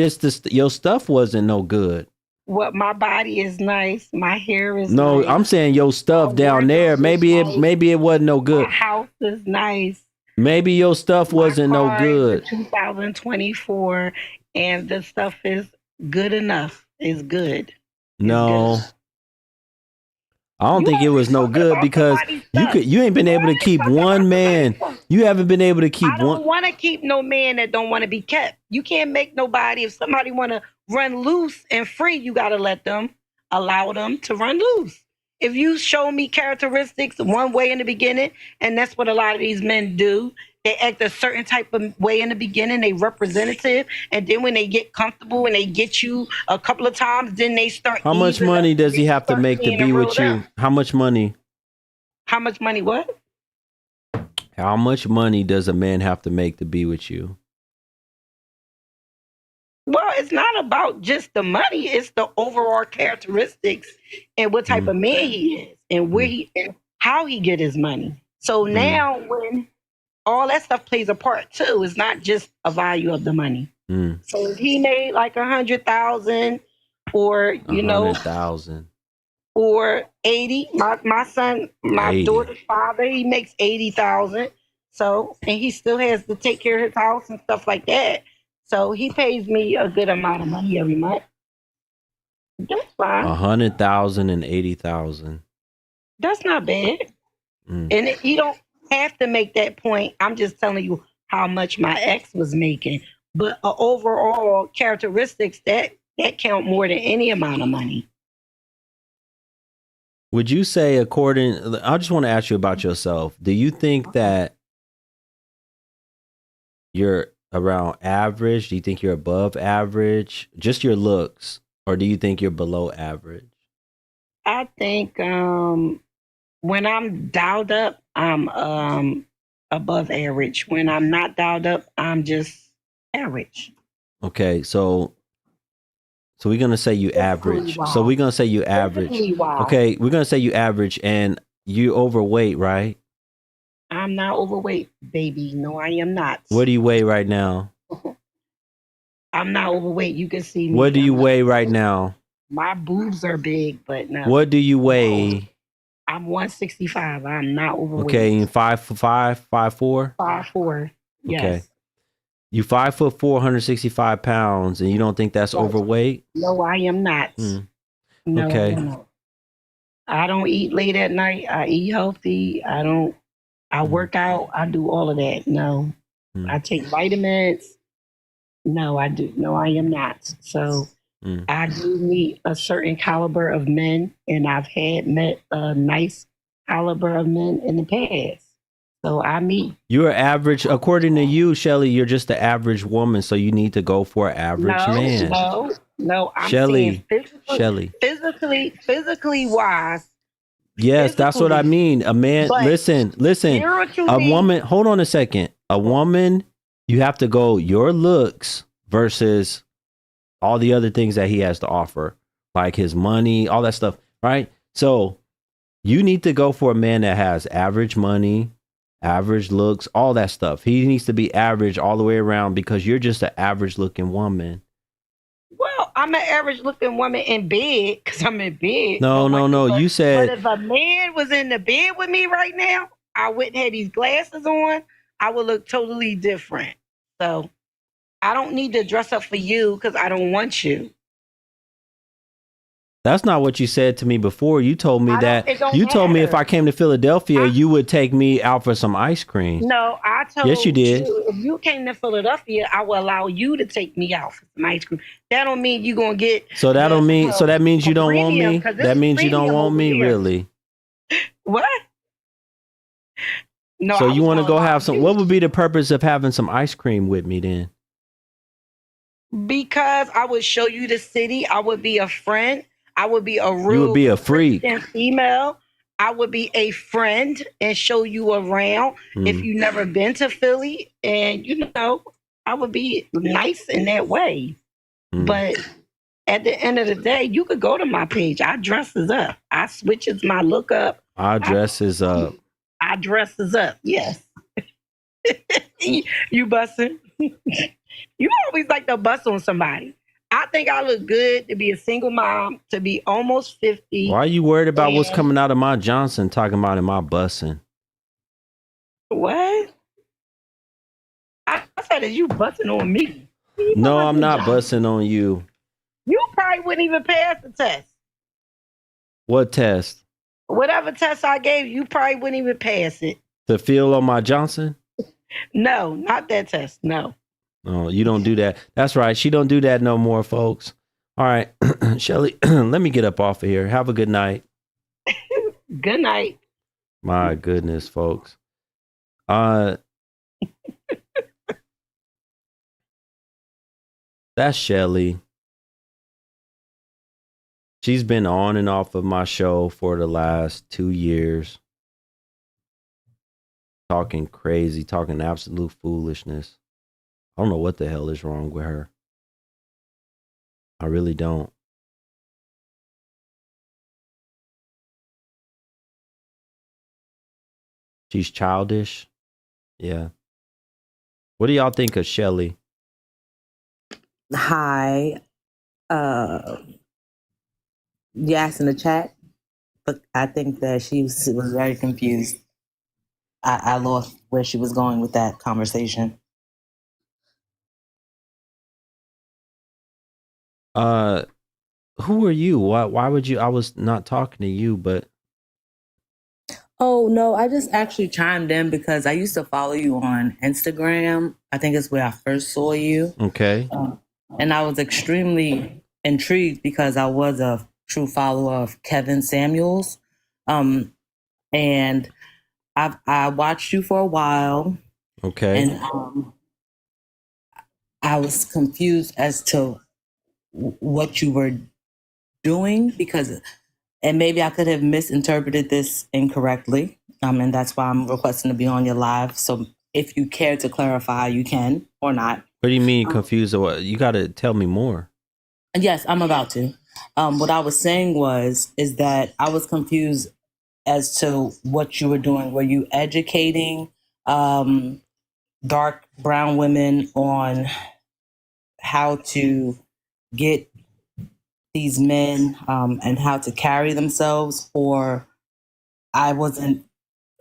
your stuff wasn't no good. What, my body is nice. My hair is No, nice. I'm saying your My stuff down there. wardrobe is nice. Maybe it wasn't no good. My house is nice. Maybe your stuff My wasn't no car is a good. 2024, and the stuff is good enough. It's good. It's No, good. I don't You think it was always no talking good about because somebody's stuff. you ain't been You able to always keep talking about one man. somebody's stuff. You haven't been able to keep I don't one. want to keep no man that don't want to be kept. You can't make nobody. If somebody want to run loose and free, you got to let them, allow them to run loose. If you show me characteristics one way in the beginning, and that's what a lot of these men do, they act a certain type of way in the beginning, they representative, and then when they get comfortable and they get you a couple of times, then they start How much easing money up. does he They have to start make to being be with reeled you? up. How much money? How much money? What? How much money does a man have to make to be with you? Well, it's not about just the money. It's the overall characteristics and what type Mm, of man he is and where mm, he and how he get his money. So mm. now when all that stuff plays a part too, it's not just a value of the money. Mm. So if he made like 100,000 or 100,000. or 80, my son, my 80. daughter's father, he makes 80,000. So and he still has to take care of his house and stuff like that. So he pays me a good amount of money every month. That's fine. 100,000 and 80,000. That's not bad. Mm. And you don't have to make that point. I'm just telling you how much my ex was making. But overall characteristics that count more than any amount of money. Would you say, I just want to ask you about yourself. Do you think that you're around average? Do you think you're above average? Just your looks? Or do you think you're below average? I think when I'm dialed up, I'm above average. When I'm not dialed up, I'm just average. Okay, so we're gonna say you average. So we're gonna say you average. Physically wise, Okay, we're gonna say you average and you overweight, right? I'm not overweight, baby. No, I am not. What do you weigh right now? I'm not overweight. You can see me. What do you I'm not- weigh right now? My boobs are big, but no. What do you weigh? I'm 165. I'm not overweight. Okay, and 5'5", 5'4"? 5'4". Yes. Okay. You 5'4", 165 pounds, and you don't think that's Yes. overweight? No, I am not. No, Okay. I am not. I don't eat late at night. I eat healthy. I work out. I do all of that. No. I take vitamins. No, I do. No, I am not. So I do meet a certain caliber of men, and I've met a nice caliber of men in the past. So I meet. You're average, according to you, Shelly. You're just the average woman, so you need to go for an average man. No. I'm Shelly, saying physically wise. Yes, that's what I mean. A man. Listen. A woman. Hold on a second. A woman. You have to go your looks versus all the other things that he has to offer, like his money, all that stuff, right? So you need to go for a man that has average money, average looks, all that stuff. He needs to be average all the way around because you're just an average looking woman. Well, I'm an average looking woman in bed because I'm in bed. No. You said. But if a man was in the bed with me right now, I wouldn't have these glasses on. I would look totally different. So I don't need to dress up for you because I don't want you. That's not what you said to me before. You told me told me if I came to Philadelphia, you would take me out for some ice cream. No, I told Yes, you did. If you came to Philadelphia, I will allow you to take me out for some ice cream. That don't mean you gonna get. So that don't mean. So that means you don't want me. That means you don't want me, really. What? No. So you want to go have some? What would be the purpose of having some ice cream with me then? Because I would show you the city. I would be a friend. I would be a real. You would be a freak. And female. I would be a friend and show you around. If you never been to Philly, and I would be nice in that way. But at the end of the day, you could go to my page. I dresses up. I switches my look up. I dresses up. I dresses up. Yes. You busting? You always like to bust on somebody. I think I look good to be a single mom, to be almost 50. Why are you worried about what's coming out of my Johnson talking about in my bussing? What? I said, is you busting on me? No, I'm not bussing on you. You probably wouldn't even pass the test. What test? Whatever test I gave you, probably wouldn't even pass it. The feel on my Johnson? No, not that test. No. Oh, you don't do that. That's right. She don't do that no more, folks. All right, Shelly, let me get up off of here. Have a good night. Good night. My goodness, folks. That's Shelly. She's been on and off of my show for the last 2 years. Talking crazy, talking absolute foolishness. I don't know what the hell is wrong with her. I really don't. She's childish. Yeah. What do y'all think of Shelly? Hi. Yes, in the chat, but I think that she was very confused. I lost where she was going with that conversation. Who are you? Why would you? I was not talking to you, but. Oh, no, I just actually chimed in because I used to follow you on Instagram. I think it's where I first saw you. Okay. And I was extremely intrigued because I was a true follower of Kevin Samuels. And I watched you for a while. Okay. And I was confused as to what you were doing and maybe I could have misinterpreted this incorrectly. And that's why I'm requesting to be on your live. So if you care to clarify, you can or not. What do you mean confused? Or what? You got to tell me more. Yes, I'm about to. What I was saying is that I was confused as to what you were doing. Were you educating dark brown women on how to get these men and how to carry themselves, or I wasn't,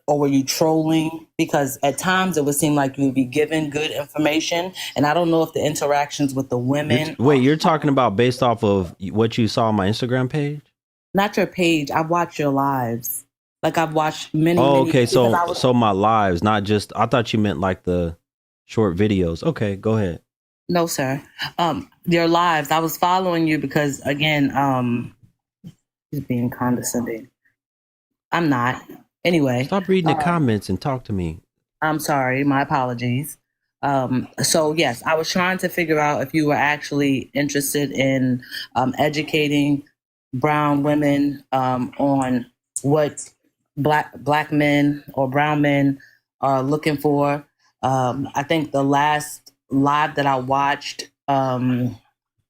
or were you trolling? Because at times it would seem like you would be given good information, and I don't know if the interactions with the women. You're talking about based off of what you saw on my Instagram page? Not your page. I've watched your lives. Like I've watched many. Oh, many, okay. because I was, So my lives, not just. I thought you meant like the short videos. Okay, go ahead. no, sir. Your lives. I was following you because again, he's being condescending. I'm not. Anyway, Stop reading the comments and talk to me. I'm sorry. My apologies. So yes, I was trying to figure out if you were actually interested in educating brown women on what black men or brown men are looking for. I think the last live that I watched, I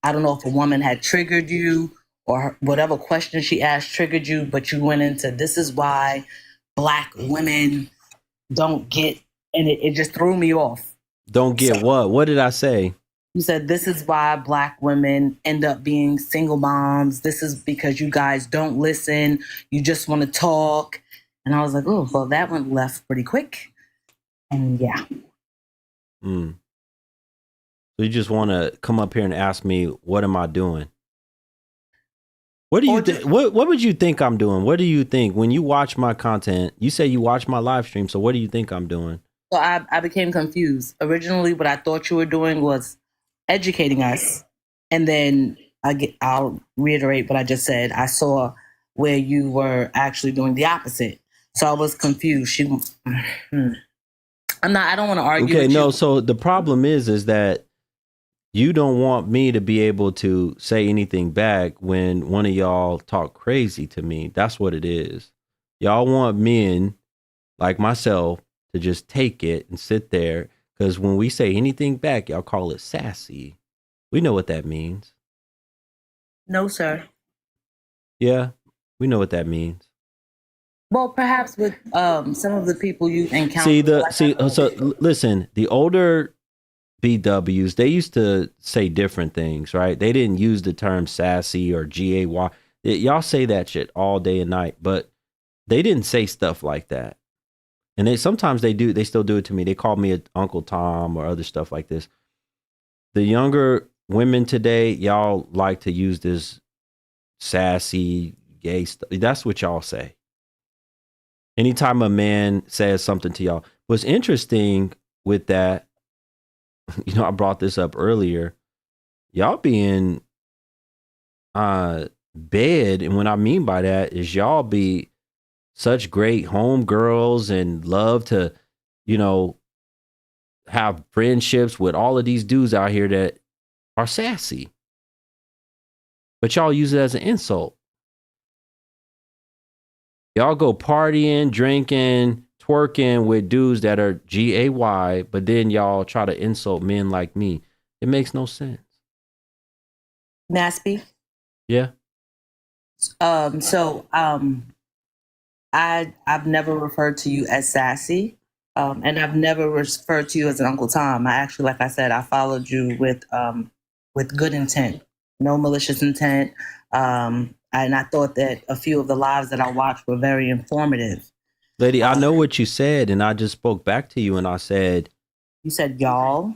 don't know if a woman had triggered you or whatever question she asked triggered you, but you went into this is why black women don't get, and it just threw me off. Don't get what? What did I say? You said this is why black women end up being single moms. This is because you guys don't listen. You just want to talk. And I was like, oh, well, that went left pretty quick. And yeah. So you just want to come up here and ask me, what am I doing? What do you think? What would you think I'm doing? What do you think when you watch my content? You say you watch my live stream. So what do you think I'm doing? So I became confused. Originally, what I thought you were doing was educating us. And then I'll reiterate what I just said. I saw where you were actually doing the opposite. So I was confused. I don't want to argue. Okay, with no. you. So the problem is that you don't want me to be able to say anything back when one of y'all talk crazy to me. That's what it is. Y'all want men like myself to just take it and sit there. Because when we say anything back, y'all call it sassy. We know what that means. No, sir. Yeah, we know what that means. Well, perhaps with some of the people you encounter. Listen, the older BWs, they used to say different things, right? They didn't use the term sassy or GAY. Y'all say that shit all day and night, but they didn't say stuff like that. And sometimes they still do it to me. They call me Uncle Tom or other stuff like this. The younger women today, y'all like to use this sassy, gay stuff. That's what y'all say. Anytime a man says something to y'all. What's interesting with that, I brought this up earlier. Y'all be in bed, and what I mean by that is y'all be such great home girls and love to, have friendships with all of these dudes out here that are sassy. But y'all use it as an insult. Y'all go partying, drinking, twerking with dudes that are GAY, but then y'all try to insult men like me. It makes no sense. Nasty. Yeah. I've never referred to you as sassy, and I've never referred to you as an Uncle Tom. I actually, like I said, I followed you with good intent, no malicious intent, and I thought that a few of the lives that I watched were very informative. Lady, I know what you said, and I just spoke back to you, and I said, you said y'all.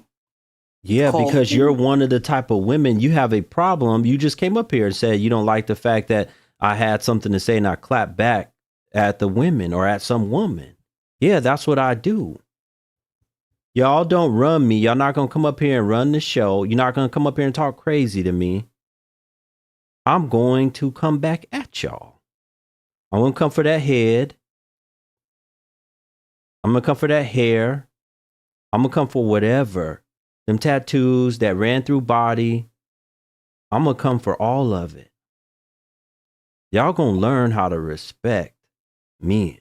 Yeah, because you're one of the type of women, you have a problem. You just came up here and said you don't like the fact that I had something to say and I clapped back at the women or at some woman. Yeah, that's what I do. Y'all don't run me. Y'all not going to come up here and run the show. You're not going to come up here and talk crazy to me. I'm going to come back at y'all. I'm going to come for that head. I'm going to come for that hair. I'm going to come for whatever. Them tattoos that ran through body. I'm going to come for all of it. Y'all going to learn how to respect men.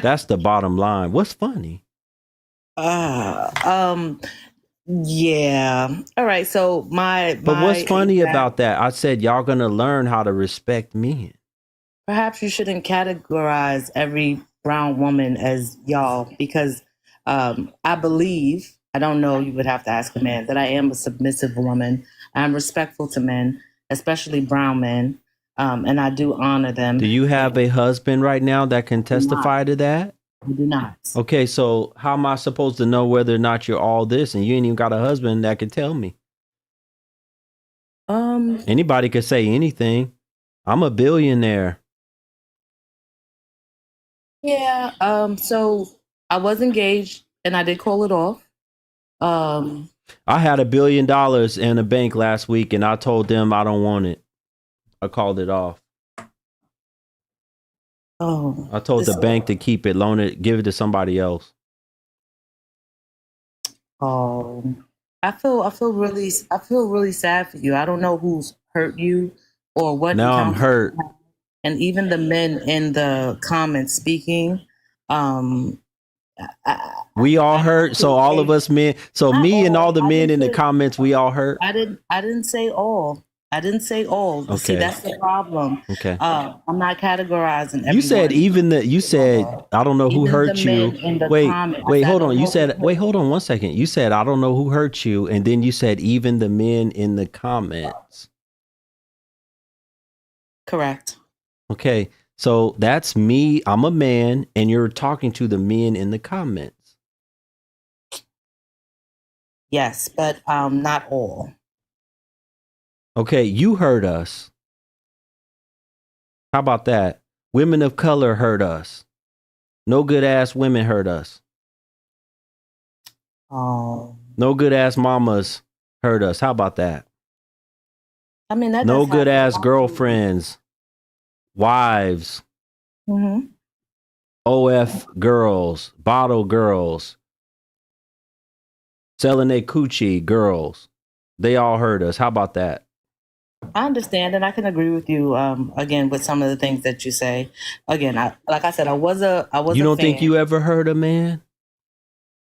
That's the bottom line. What's funny? Yeah. All right. So But what's funny about that? I said y'all going to learn how to respect men. Perhaps you shouldn't categorize every brown woman as y'all, because I believe I don't know. You would have to ask a man. That I am a submissive woman. I'm respectful to men, especially brown men, and I do honor them. Do you have a husband right now that can do not. testify to that? I do not. Okay, so how am I supposed to know whether or not you're all this and you ain't even got a husband that can tell me? Anybody could say anything. I'm a billionaire. Yeah. So I was engaged and I did call it off. I had $1 billion in a bank last week and I told them I don't want it. I called it off. Oh. I told the bank to keep it, loan it, give it to somebody else. Oh. I feel really sad for you. I don't know who's hurt you or what. Now I'm hurt. And even the men in the comments speaking, we all hurt. So all of us men. So me and all the men in the comments, we all hurt. I didn't say all. I didn't say all. Okay. See, that's the problem. Okay. I'm not categorizing everyone. You said I don't know who hurt you. Wait, hold on. You said hold on 1 second. You said I don't know who hurt you, and then you said even the men in the comments. Correct. Okay. So that's me. I'm a man, and you're talking to the men in the comments. Yes, but not all. Okay, you hurt us. How about that? Women of color hurt us. No good ass women hurt us. Oh. No good ass mamas hurt us. How about that? I mean, that no good ass girlfriends, wives, OF girls, bottle girls, selling their coochie girls. They all hurt us. How about that? I understand, and I can agree with you. Again, with some of the things that you say. Again, like I said, I was. You don't think you ever hurt a man?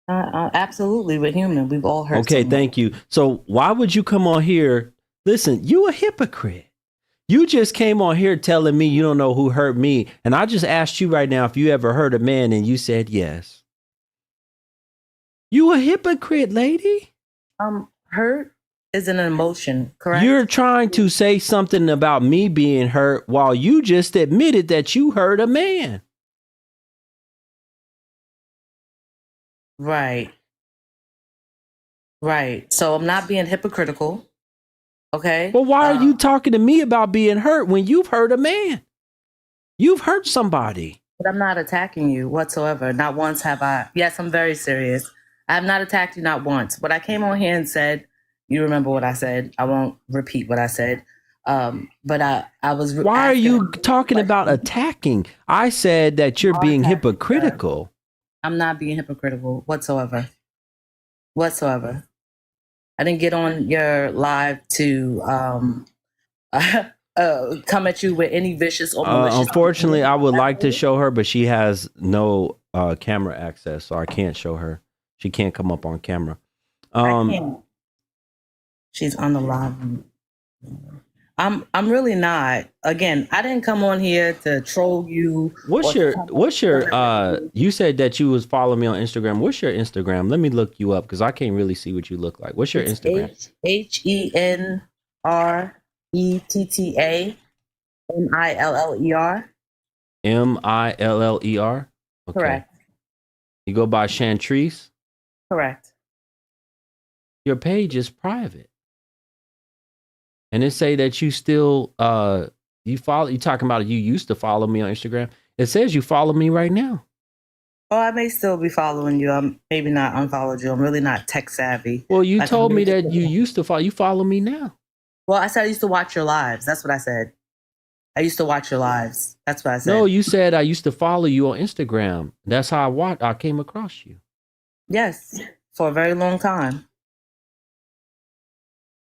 Absolutely, we're human. We've all hurt. Okay, thank you. So why would you come on here? Listen, you a hypocrite. You just came on here telling me you don't know who hurt me, and I just asked you right now if you ever hurt a man, and you said yes. You a hypocrite, lady. Hurt is an emotion, correct? You're trying to say something about me being hurt while you just admitted that you hurt a man. Right. So I'm not being hypocritical. Okay. Well, why are you talking to me about being hurt when you've hurt a man? You've hurt somebody. But I'm not attacking you whatsoever. Not once have I. Yes, I'm very serious. I have not attacked you, not once. But I came on here and said, you remember what I said. I won't repeat what I said. But I was. Why are you talking about attacking? I said that you're being hypocritical. I'm not being hypocritical whatsoever. I didn't get on your live to come at you with any vicious or malicious. Unfortunately, I would like to show her, but she has no camera access, so I can't show her. She can't come up on camera. I can't. She's on the live. I'm really not. Again, I didn't come on here to troll you. What's your you said that you was following me on Instagram. What's your Instagram? Let me look you up because I can't really see what you look like. What's your Instagram? HENRETTA MILLER. MILLER? Okay. Correct. You go by Chantrice? Correct. Your page is private. And it say that you still you talking about you used to follow me on Instagram. It says you follow me right now. Oh, I may still be following you. I'm maybe not unfollowed you. I'm really not tech savvy. Well, you told me that you used to follow. You follow me now. Well, I said I used to watch your lives. That's what I said. I used to watch your lives. That's what I said. No, you said I used to follow you on Instagram. That's how I came across you. Yes, for a very long time.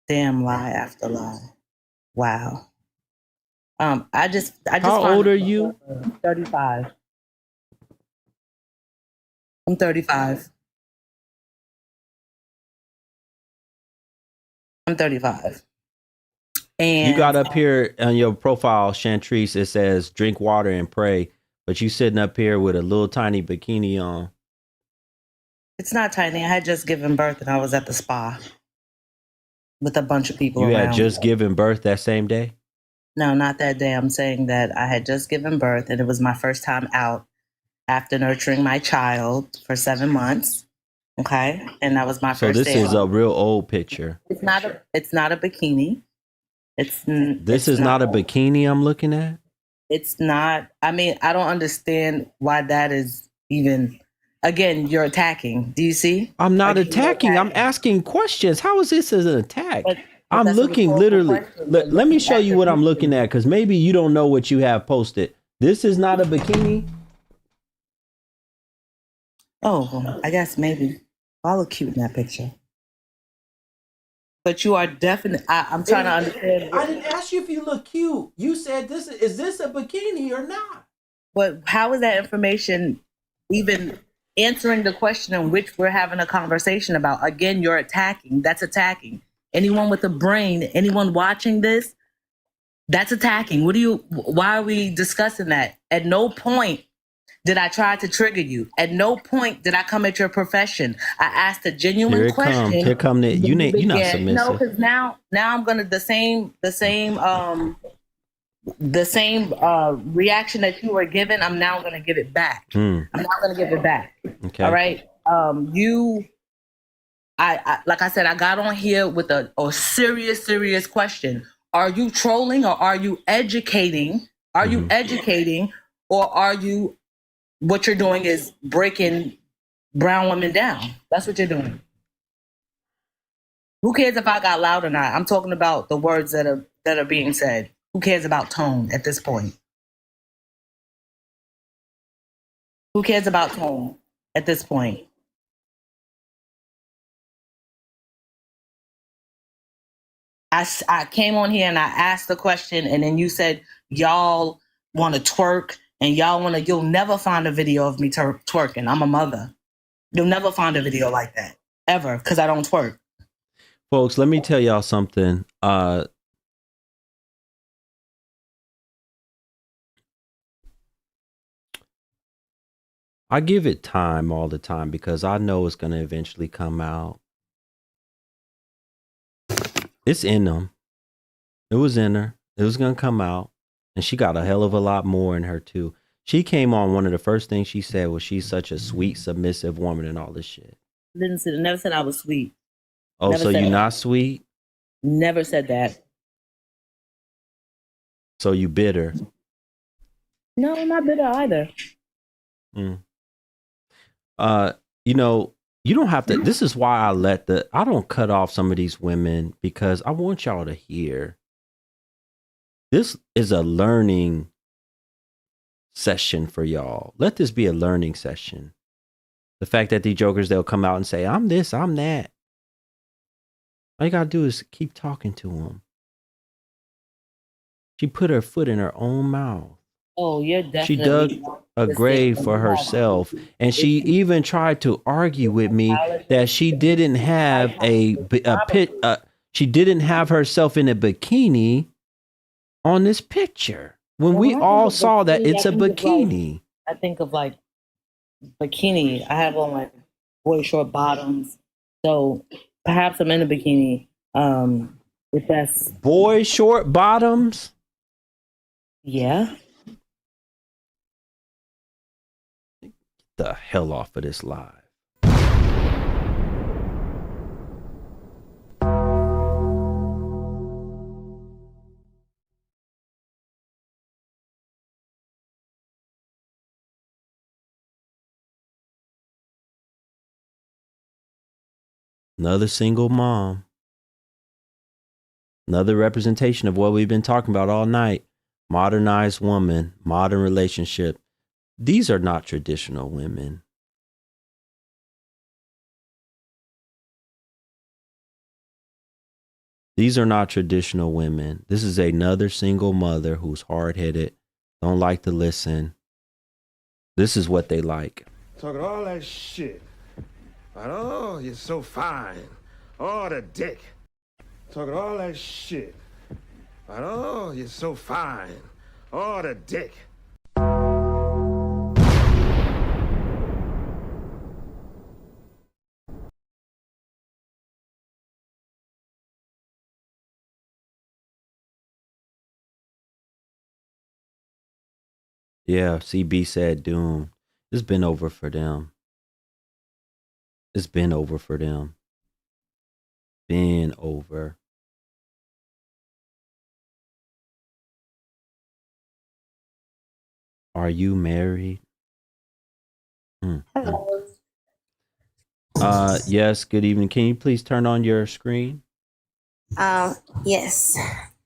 Damn lie after lie. Wow. I just. How old are you? 35. I'm 35. I'm 35. And you got up here on your profile, Chantrice, it says drink water and pray, but you sitting up here with a little tiny bikini on. It's not tiny. I had just given birth and I was at the spa with a bunch of people You around. had just given birth that same day? No, not that day. I'm saying that I had just given birth and it was my first time out after nurturing my child for 7 months. Okay. And that was my So first this day is out. a real old picture. It's not a bikini. This is not a bikini I'm looking at? It's not. I mean, I don't understand why that is even. Again, you're attacking. Do you see? I'm not Again, you're attacking. I'm asking questions. How is this as an attack? But I'm that's a looking rhetorical literally. question. Let me show At you the what I'm bikini. looking at, because maybe you don't know what you have posted. This is not a bikini. Oh, I guess maybe. I look cute in that picture. But you are definitely. I'm trying to understand. I didn't ask you if you look cute. You said this is this a bikini or not? But how is that information even answering the question in which we're having a conversation about? Again, you're attacking. That's attacking. Anyone with a brain, anyone watching this, that's attacking. Why are we discussing that? At no point did I try to trigger you. At no point did I come at your profession. I asked a genuine Here it question. comes. Here come the you're not No, submissive. because now I'm gonna the same reaction that you were given. I'm now gonna give it back. I'm now gonna give it back. Okay. All right. I like I said, I got on here with a serious question. Are you trolling or are you educating? Are you educating or are you, what you're doing is breaking brown women down? That's what you're doing. Who cares if I got loud or not? I'm talking about the words that are being said. Who cares about tone at this point? Who cares about tone at this point? I came on here and I asked the question, and then you said y'all want to twerk and you'll never find a video of me twerking. I'm a mother. You'll never find a video like that ever because I don't twerk. Folks, let me tell y'all something. I give it time all the time because I know it's going to eventually come out. It's in them. It was in her. It was going to come out. And she got a hell of a lot more in her, too. She came on, one of the first things she said was she's such a sweet, submissive woman and all this shit. Never said I was sweet. Oh, Never so said you're that. not sweet? Never said that. So you bitter? No, I'm not bitter either. You know, you don't have to. This is why I don't cut off some of these women, because I want y'all to hear. This is a learning session for y'all. Let this be a learning session. The fact that these jokers, they'll come out and say, I'm this, I'm that. All you gotta do is keep talking to them. She put her foot in her own mouth. Oh, you're definitely. She dug a grave for herself, and she even tried to argue with me that she didn't have she didn't have herself in a bikini on this picture when we all saw that it's a bikini. I think of like bikini. I have on like boy short bottoms, so perhaps I'm in a bikini. If that's boy short bottoms, yeah. The hell off of this live. Another single mom. Another representation of what we've been talking about all night. Modernized woman, modern relationship. These are not traditional women. These are not traditional women. This is another single mother who's hard-headed, don't like to listen. This is what they like. Talking all that shit. But oh, you're so fine. Oh, the dick. Talking all that shit. But oh, you're so fine. Oh, the dick. Yeah, CB said doom. It's been over for them. It's been over for them. Been over. Are you married? Hello. Yes, good evening. Can you please turn on your screen? Yes.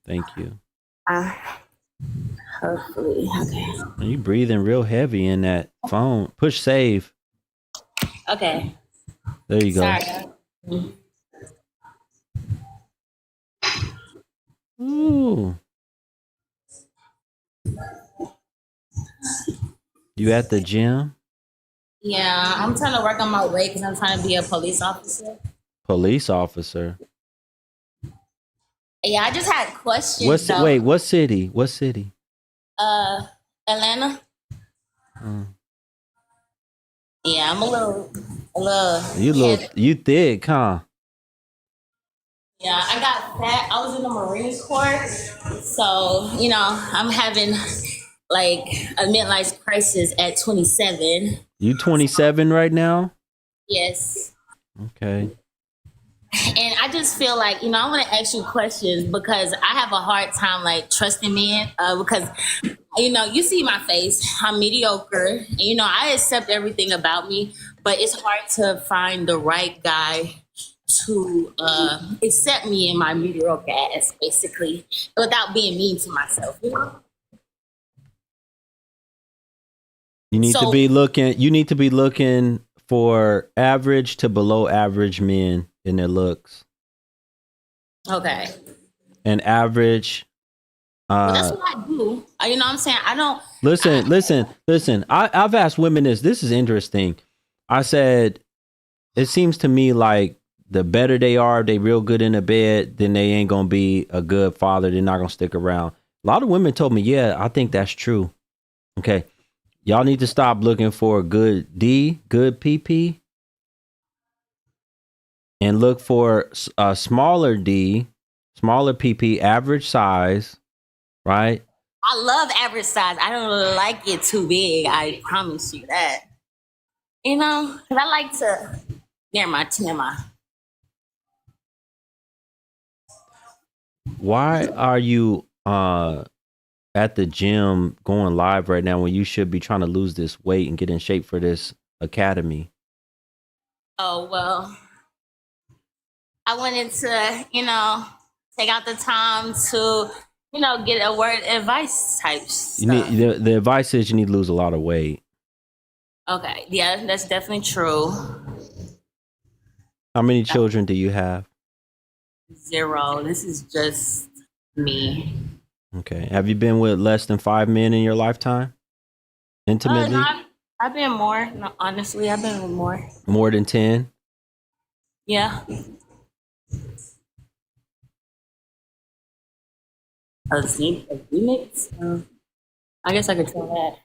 Thank you. Hopefully. Okay. Are you breathing real heavy in that phone? Push save. Okay. There you go. Sorry. Ooh. You at the gym? Yeah, I'm trying to work on my weight because I'm trying to be a police officer. Police officer. Yeah, I just had questions though. Wait, what city? What city? Atlanta. Yeah, I'm a little heavy. You thick, huh? Yeah, I got fat. I was in the Marine Corps, so I'm having like a midlife crisis at 27. You 27 right now? Yes. Okay. And I just feel like, I want to ask you questions because I have a hard time like trusting men because, you see my face, I'm mediocre. And, I accept everything about me, but it's hard to find the right guy to accept me in my mediocre ass, basically, without being mean to myself. You need to be looking for average to below average men in their looks. Okay. And average Well, that's what I do. You know what I'm saying? I don't listen. I've asked women this. This is interesting. I said, it seems to me like the better they are, they real good in the bed, then they ain't gonna be a good father. They're not gonna stick around. A lot of women told me, yeah, I think that's true. Okay. Y'all need to stop looking for a good PP, and look for a smaller D, smaller PP, average size, right? I love average size. I don't like it too big. I promise you that. Because I like to. Never mind. Why are you at the gym going live right now when you should be trying to lose this weight and get in shape for this academy? Oh, well, I wanted to, take out the time to, get a word advice type stuff. You need the advice is you need to lose a lot of weight. Okay, yeah, that's definitely true. How many children do you have? 0. This is just me. Okay. Have you been with less than 5 men in your lifetime? Intimately? No, I've been more. No, honestly, I've been with more. More than 10? Yeah. A Phoenix? I guess I could tell that.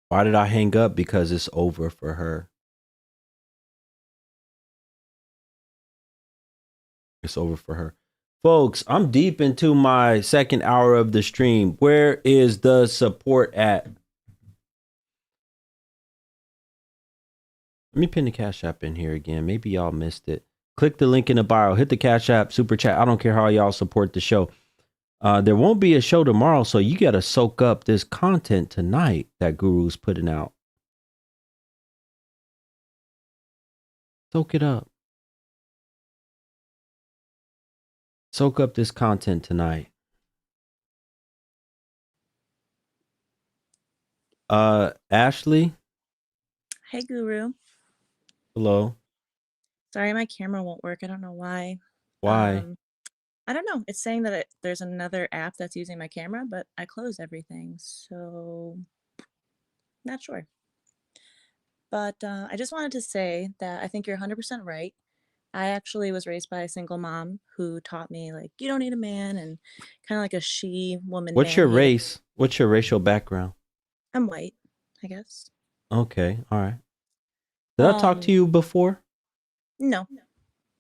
Why did I hang up? Because it's over for her. It's over for her. Folks, I'm deep into my second hour of the stream. Where is the support at? Let me pin the Cash App in here again. Maybe y'all missed it. Click the link in the bio. Hit the Cash App, Super Chat. I don't care how y'all support the show. There won't be a show tomorrow, so you got to soak up this content tonight that Guru's putting out. Soak it up. Soak up this content tonight. Ashley? Hey, Guru. Hello. Sorry, my camera won't work. I don't know why. Why? I don't know. It's saying that there's another app that's using my camera, but I closed everything, so not sure. But I just wanted to say that I think you're 100% right. I actually was raised by a single mom who taught me, like, you don't need a man, and kind of like a she woman What's man your hater. race? What's your racial background? I'm white, I guess. Okay, all right. Did I talk to you before? No.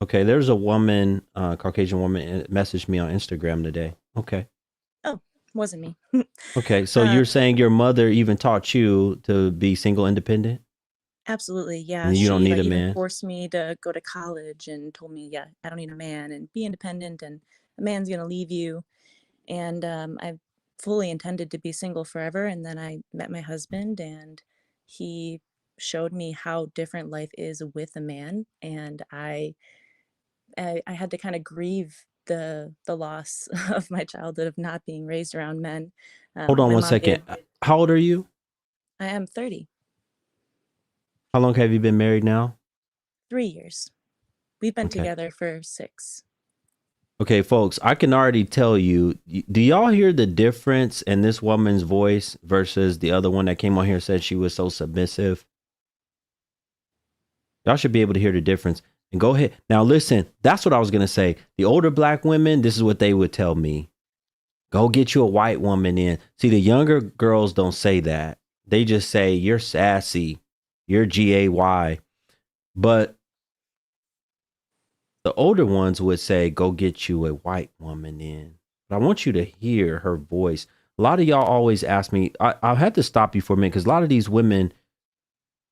Okay, there's a woman, Caucasian woman, messaged me on Instagram today. Okay. Oh, wasn't me. Okay, so you're saying your mother even taught you to be single independent? Absolutely, yeah. And you don't She need like a even man? forced me to go to college and told me, yeah, I don't need a man and be independent, and a man's gonna leave you. And I fully intended to be single forever. And then I met my husband, and he showed me how different life is with a man. And I had to kind of grieve the loss of my childhood of not being raised around men. Hold on My one mom second. did. How old are you? I am 30, How long have you been married now? 3 years. We've been Okay. together for 6. Okay, folks, I can already tell you. Do y'all hear the difference in this woman's voice versus the other one that came on here and said she was so submissive? Y'all should be able to hear the difference. And go ahead. Now, listen, that's what I was going to say. The older black women, this is what they would tell me. Go get you a white woman in. See, the younger girls don't say that. They just say, you're sassy. You're GAY. But the older ones would say, go get you a white woman in. But I want you to hear her voice. A lot of y'all always ask me, I'll have to stop you for a minute because a lot of these women,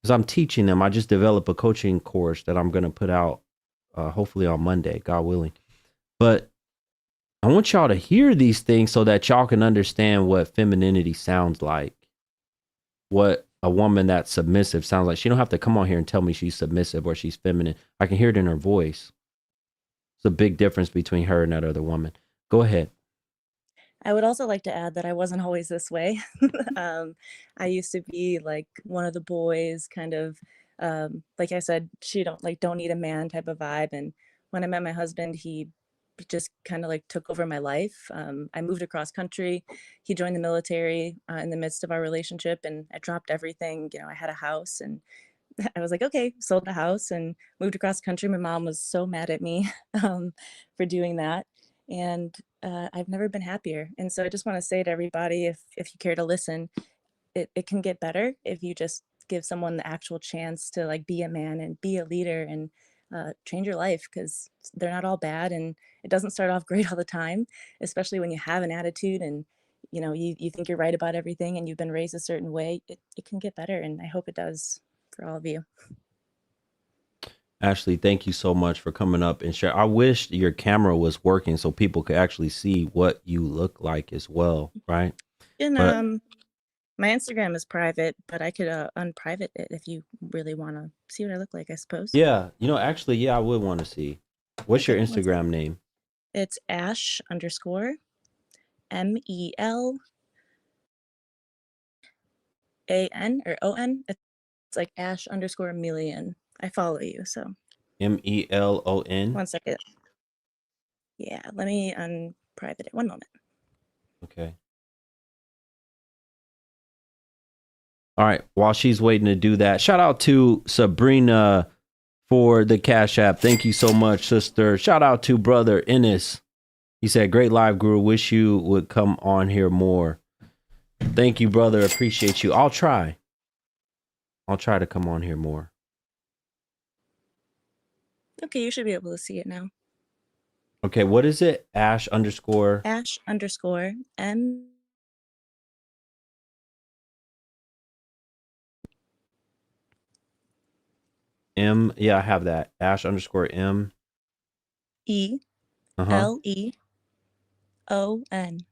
because I'm teaching them, I just developed a coaching course that I'm going to put out hopefully on Monday, God willing. But I want y'all to hear these things so that y'all can understand what femininity sounds like. What a woman that's submissive sounds like. She don't have to come on here and tell me she's submissive or she's feminine. I can hear it in her voice. It's a big difference between her and that other woman. Go ahead. I would also like to add that I wasn't always this way. I used to be like one of the boys, kind of like I said, she don't need a man type of vibe. And when I met my husband, he just kind of like took over my life. I moved across country. He joined the military in the midst of our relationship, and I dropped everything. You know, I had a house, and I was like, okay, sold the house and moved across country. My mom was so mad at me for doing that. And I've never been happier. And so I just want to say to everybody, if you care to listen, it can get better if you just give someone the actual chance to like be a man and be a leader and change your life, because they're not all bad, and it doesn't start off great all the time, especially when you have an attitude and you think you're right about everything and you've been raised a certain way. It can get better, and I hope it does for all of you. Ashley, thank you so much for coming up and share. I wish your camera was working so people could actually see what you look like as well, right? And But my Instagram is private, but I could unprivate it if you really want to see what I look like, I suppose. yeah, actually, yeah, I would want to see. What's your Okay, Instagram name? it's Ash_MELAN or ON. It's like Ash_million. I follow you, so MELON. 1 second. Yeah, let me unprivate it. 1 moment. Okay. All right. While she's waiting to do that, shout out to Sabrina for the Cash App. Thank you so much, sister. Shout out to brother Ennis. He said, great live, guru. Wish you would come on here more. Thank you, brother. Appreciate you. I'll try to come on here more. Okay, you should be able to see it now. Okay, what is it? Ash_. Ash_M. M. Yeah, I have that. Ash_M. ELEON.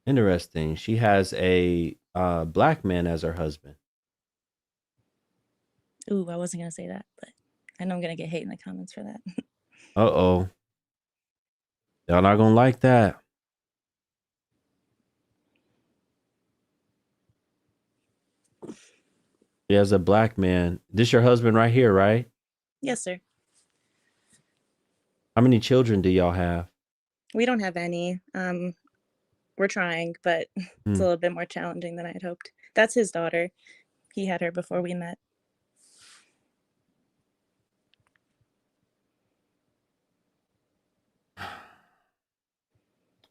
Interesting. She has a black man as her husband. Ooh, I wasn't gonna say that, but I know I'm gonna get hate in the comments for that. Uh-oh. Y'all not gonna like that. She has a black man. This your husband right here, right? Yes, sir. How many children do y'all have? We don't have any. We're trying, but it's a little bit more challenging than I had hoped. That's his daughter. He had her before we met.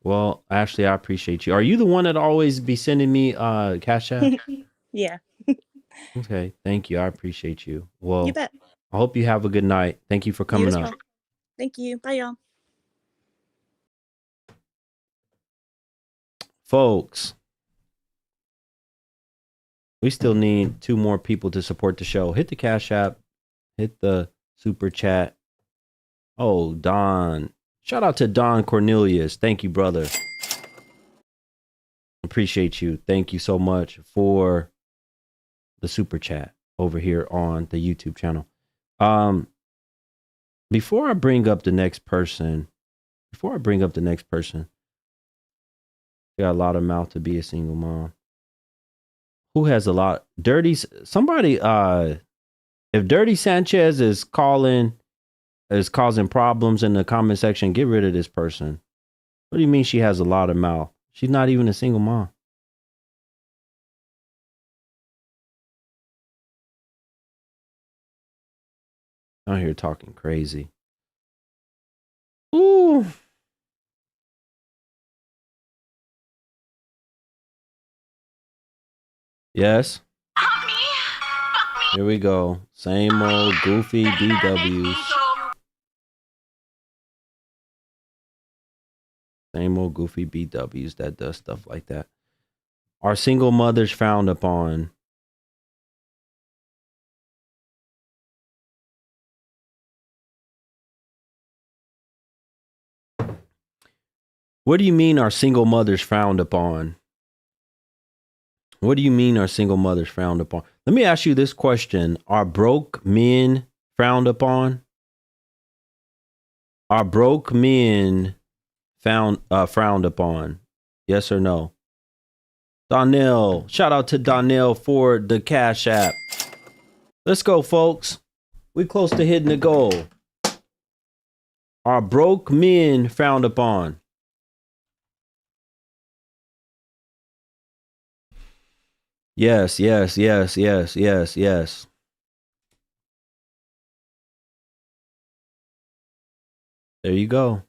Well, Ashley, I appreciate you. Are you the one that always be sending me Cash App? Yeah. Okay, thank you. I appreciate you. Well, You bet. I hope you have a good night. Thank you for You coming as up. well. Thank you. Bye, y'all. Folks, we still need 2 more people to support the show. Hit the Cash App, hit the super chat. Oh, Don. Shout out to Don Cornelius. Thank you, brother. Appreciate you. Thank you so much for the super chat over here on the YouTube channel. Before I bring up the next person, got a lot of mouth to be a single mom. Who has a lot? Somebody, if Dirty Sanchez is causing problems in the comment section, get rid of this person. What do you mean she has a lot of mouth? She's not even a single mom. Out here talking crazy. Ooh. Yes. Here we go. Same old goofy BWs. Same old goofy BWs that does stuff like that. Are single mothers frowned upon? What do you mean are single mothers frowned upon? What do you mean are single mothers frowned upon? Let me ask you this question. Are broke men frowned upon? Are broke men frowned upon? Yes or no? Donnell. Shout out to Donnell for the Cash App. Let's go, folks. We close to hitting the goal. Are broke men frowned upon? Yes, yes, yes, yes, yes, yes. There you go.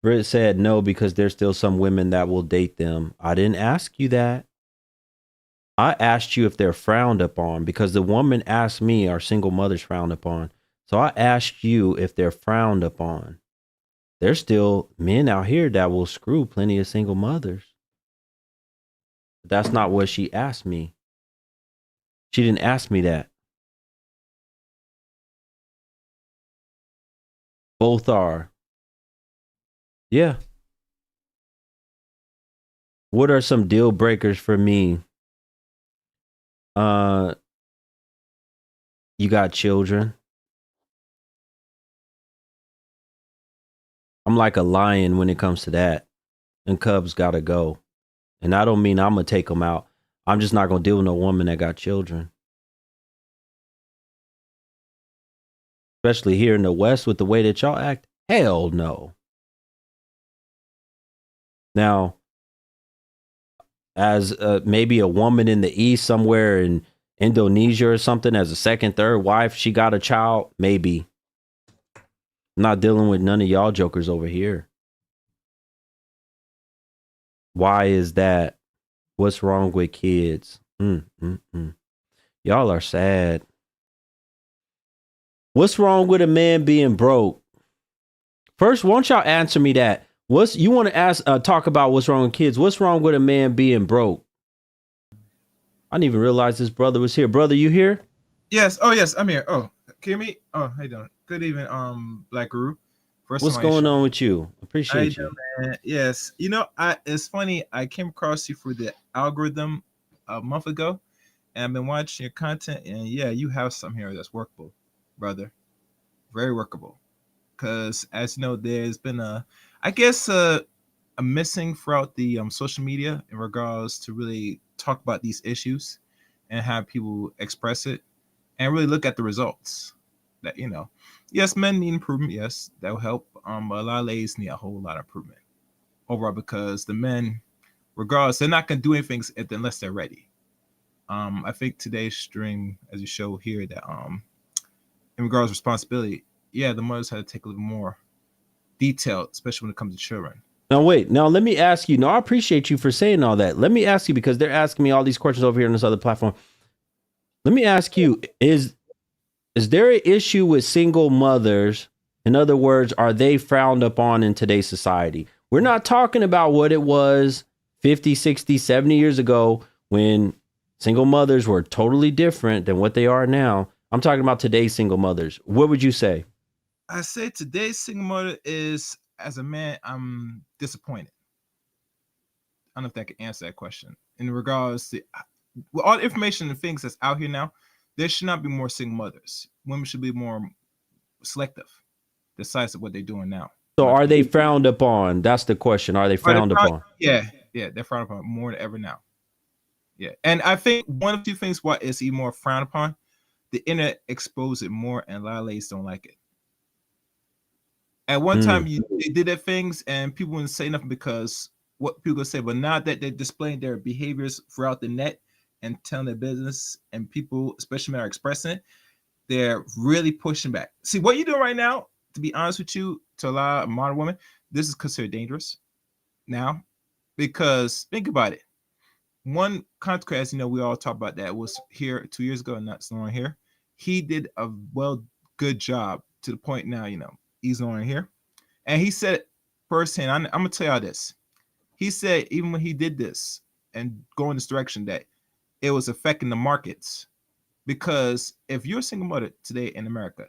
Britt said no because there's still some women that will date them. I didn't ask you that. I asked you if they're frowned upon because the woman asked me, are single mothers frowned upon? So I asked you if they're frowned upon. There's still men out here that will screw plenty of single mothers. But that's not what she asked me. She didn't ask me that. Both are. Yeah. What are some deal breakers for me? You got children. I'm like a lion when it comes to that. And cubs gotta go. And I don't mean I'm gonna take them out. I'm just not gonna deal with no woman that got children. Especially here in the West with the way that y'all act. Hell no. Now, as maybe a woman in the East somewhere in Indonesia or something as a second, third wife, she got a child, maybe. I'm not dealing with none of y'all jokers over here. Why is that? What's wrong with kids? Y'all are sad. What's wrong with a man being broke? First, won't y'all answer me that? You want to talk about what's wrong with kids? What's wrong with a man being broke? I didn't even realize this brother was here. Brother, you here? Yes. Oh, yes. I'm here. Oh, can you hear me? Oh, how you doing? Good evening, Black Guru. What's going on with you? Appreciate you. Man? Yes. It's funny. I came across you through the algorithm a month ago, and I've been watching your content, and yeah, you have something here that's workable, brother. Very workable. Because as you know, there's been a missing throughout the social media in regards to really talk about these issues and have people express it and really look at the results. that, yes, men need improvement. Yes, that will help. But a lot of ladies need a whole lot of improvement overall, because the men, regardless, they're not going to do anything unless they're ready. I think today's stream, as you show here, that in regards to responsibility, yeah, the mothers had to take a little more detail, especially when it comes to children. Now wait, now let me ask you. Now I appreciate you for saying all that. Let me ask you, because they're asking me all these questions over here on this other platform. Let me ask you, is there an issue with single mothers? In other words, are they frowned upon in today's society? We're not talking about what it was 50, 60, 70 years ago when single mothers were totally different than what they are now. I'm talking about today's single mothers. What would you say? I say today's single mother is, as a man, I'm disappointed. I don't know if that can answer that question. In regards to with all the information and things that's out here now, there should not be more single mothers. Women should be more selective, decisive what they're doing now. So are they frowned upon? That's the question. Are they frowned upon? Yeah, they're frowned upon more than ever now. Yeah, and I think one of two things why it's even more frowned upon, the internet exposed it more, and a lot of ladies don't like it. At one time, they did their things, and people wouldn't say nothing because what people say. But now that they're displaying their behaviors throughout the net and telling their business, and people, especially men, are expressing it, they're really pushing back. See, what you're doing right now, to be honest with you, to a lot of modern women, this is considered dangerous now, because think about it. One contract, we all talk about that, was here 2 years ago and not so long here. He did a good job to the point now, he's on here. And he said firsthand, I'm going to tell y'all this. He said even when he did this and go in this direction, that it was affecting the markets. Because if you're a single mother today in America,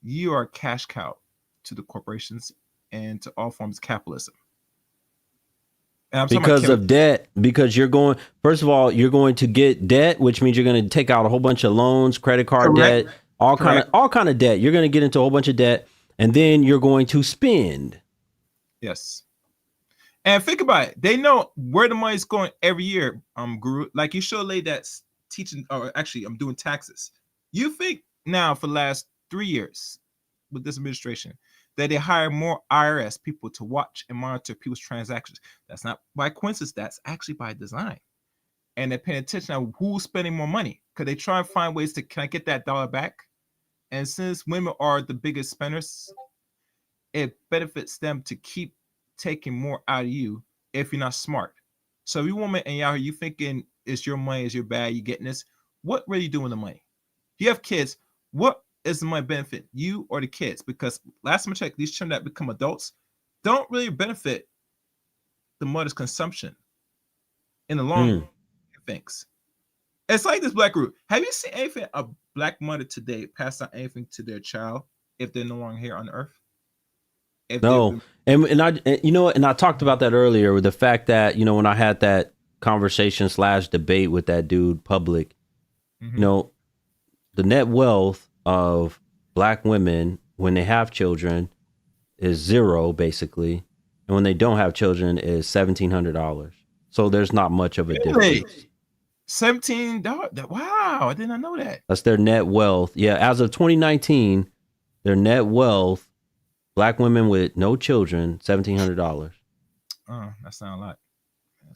you are a cash cow to the corporations and to all forms of capitalism. Because of debt, because first of all, you're going to get debt, which means you're going to take out a whole bunch of loans, credit card debt, all kind of debt. You're going to get into a whole bunch of debt, and then you're going to spend. Yes. And think about it. They know where the money's going every year, Guru. Like you show a lady that's teaching, or actually I'm doing taxes. You think now for the last 3 years with this administration that they hire more IRS people to watch and monitor people's transactions. That's not by coincidence. That's actually by design. And they're paying attention to who's spending more money, because they try and find ways to, can I get that dollar back? And since women are the biggest spenders, it benefits them to keep taking more out of you if you're not smart. So if you woman and y'all, you thinking it's your money, it's your bag, you getting this, what really you doing with the money? If you have kids, what is the money benefit you or the kids? Because last time I checked, these children that become adults don't really benefit the mother's consumption in the long run. Things. It's like this Black group. Have you seen anything a Black mother today pass on anything to their child if they're no longer here on earth? No. And I, and I talked about that earlier with the fact that, when I had that conversation / debate with that dude public, the net wealth of Black women when they have children is zero, basically. And when they don't have children is $1,700. So there's not much of a difference. $17. Wow, I did not know that. That's their net wealth. Yeah, as of 2019, their net wealth, Black women with no children, $1,700. Oh, that's not a lot.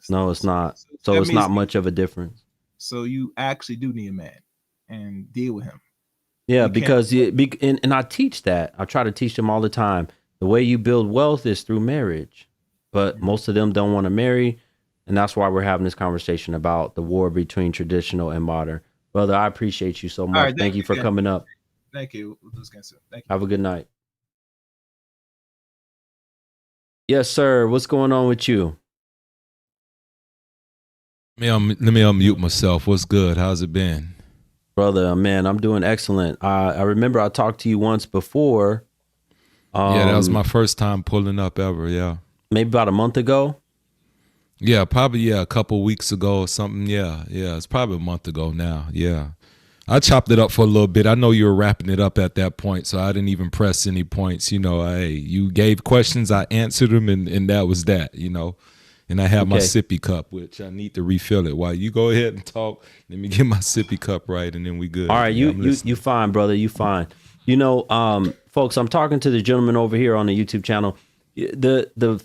No, it's not. So it's not much of a difference. So you actually do need a man and deal with him. Yeah, because and I teach that. I try to teach them all the time. The way you build wealth is through marriage, but most of them don't want to marry. And that's why we're having this conversation about the war between traditional and modern. Brother, I appreciate you so much. Right, thank you for coming up. Thank you. Thank you. Have a good night. Yes, sir. What's going on with you? Let me unmute myself. What's good? How's it been? Brother, man, I'm doing excellent. I remember I talked to you once before. Yeah, that was my first time pulling up ever, yeah. Maybe about a month ago? Yeah, probably, a couple weeks ago or something. Yeah, it's probably a month ago now, yeah. I chopped it up for a little bit. I know you were wrapping it up at that point, so I didn't even press any points. Hey, you gave questions, I answered them, and that was that, And I have my sippy cup, which I need to refill it. While you go ahead and talk, let me get my sippy cup right, and then we good. All right, you fine, brother. You fine. You know, folks, I'm talking to the gentleman over here on the YouTube channel. The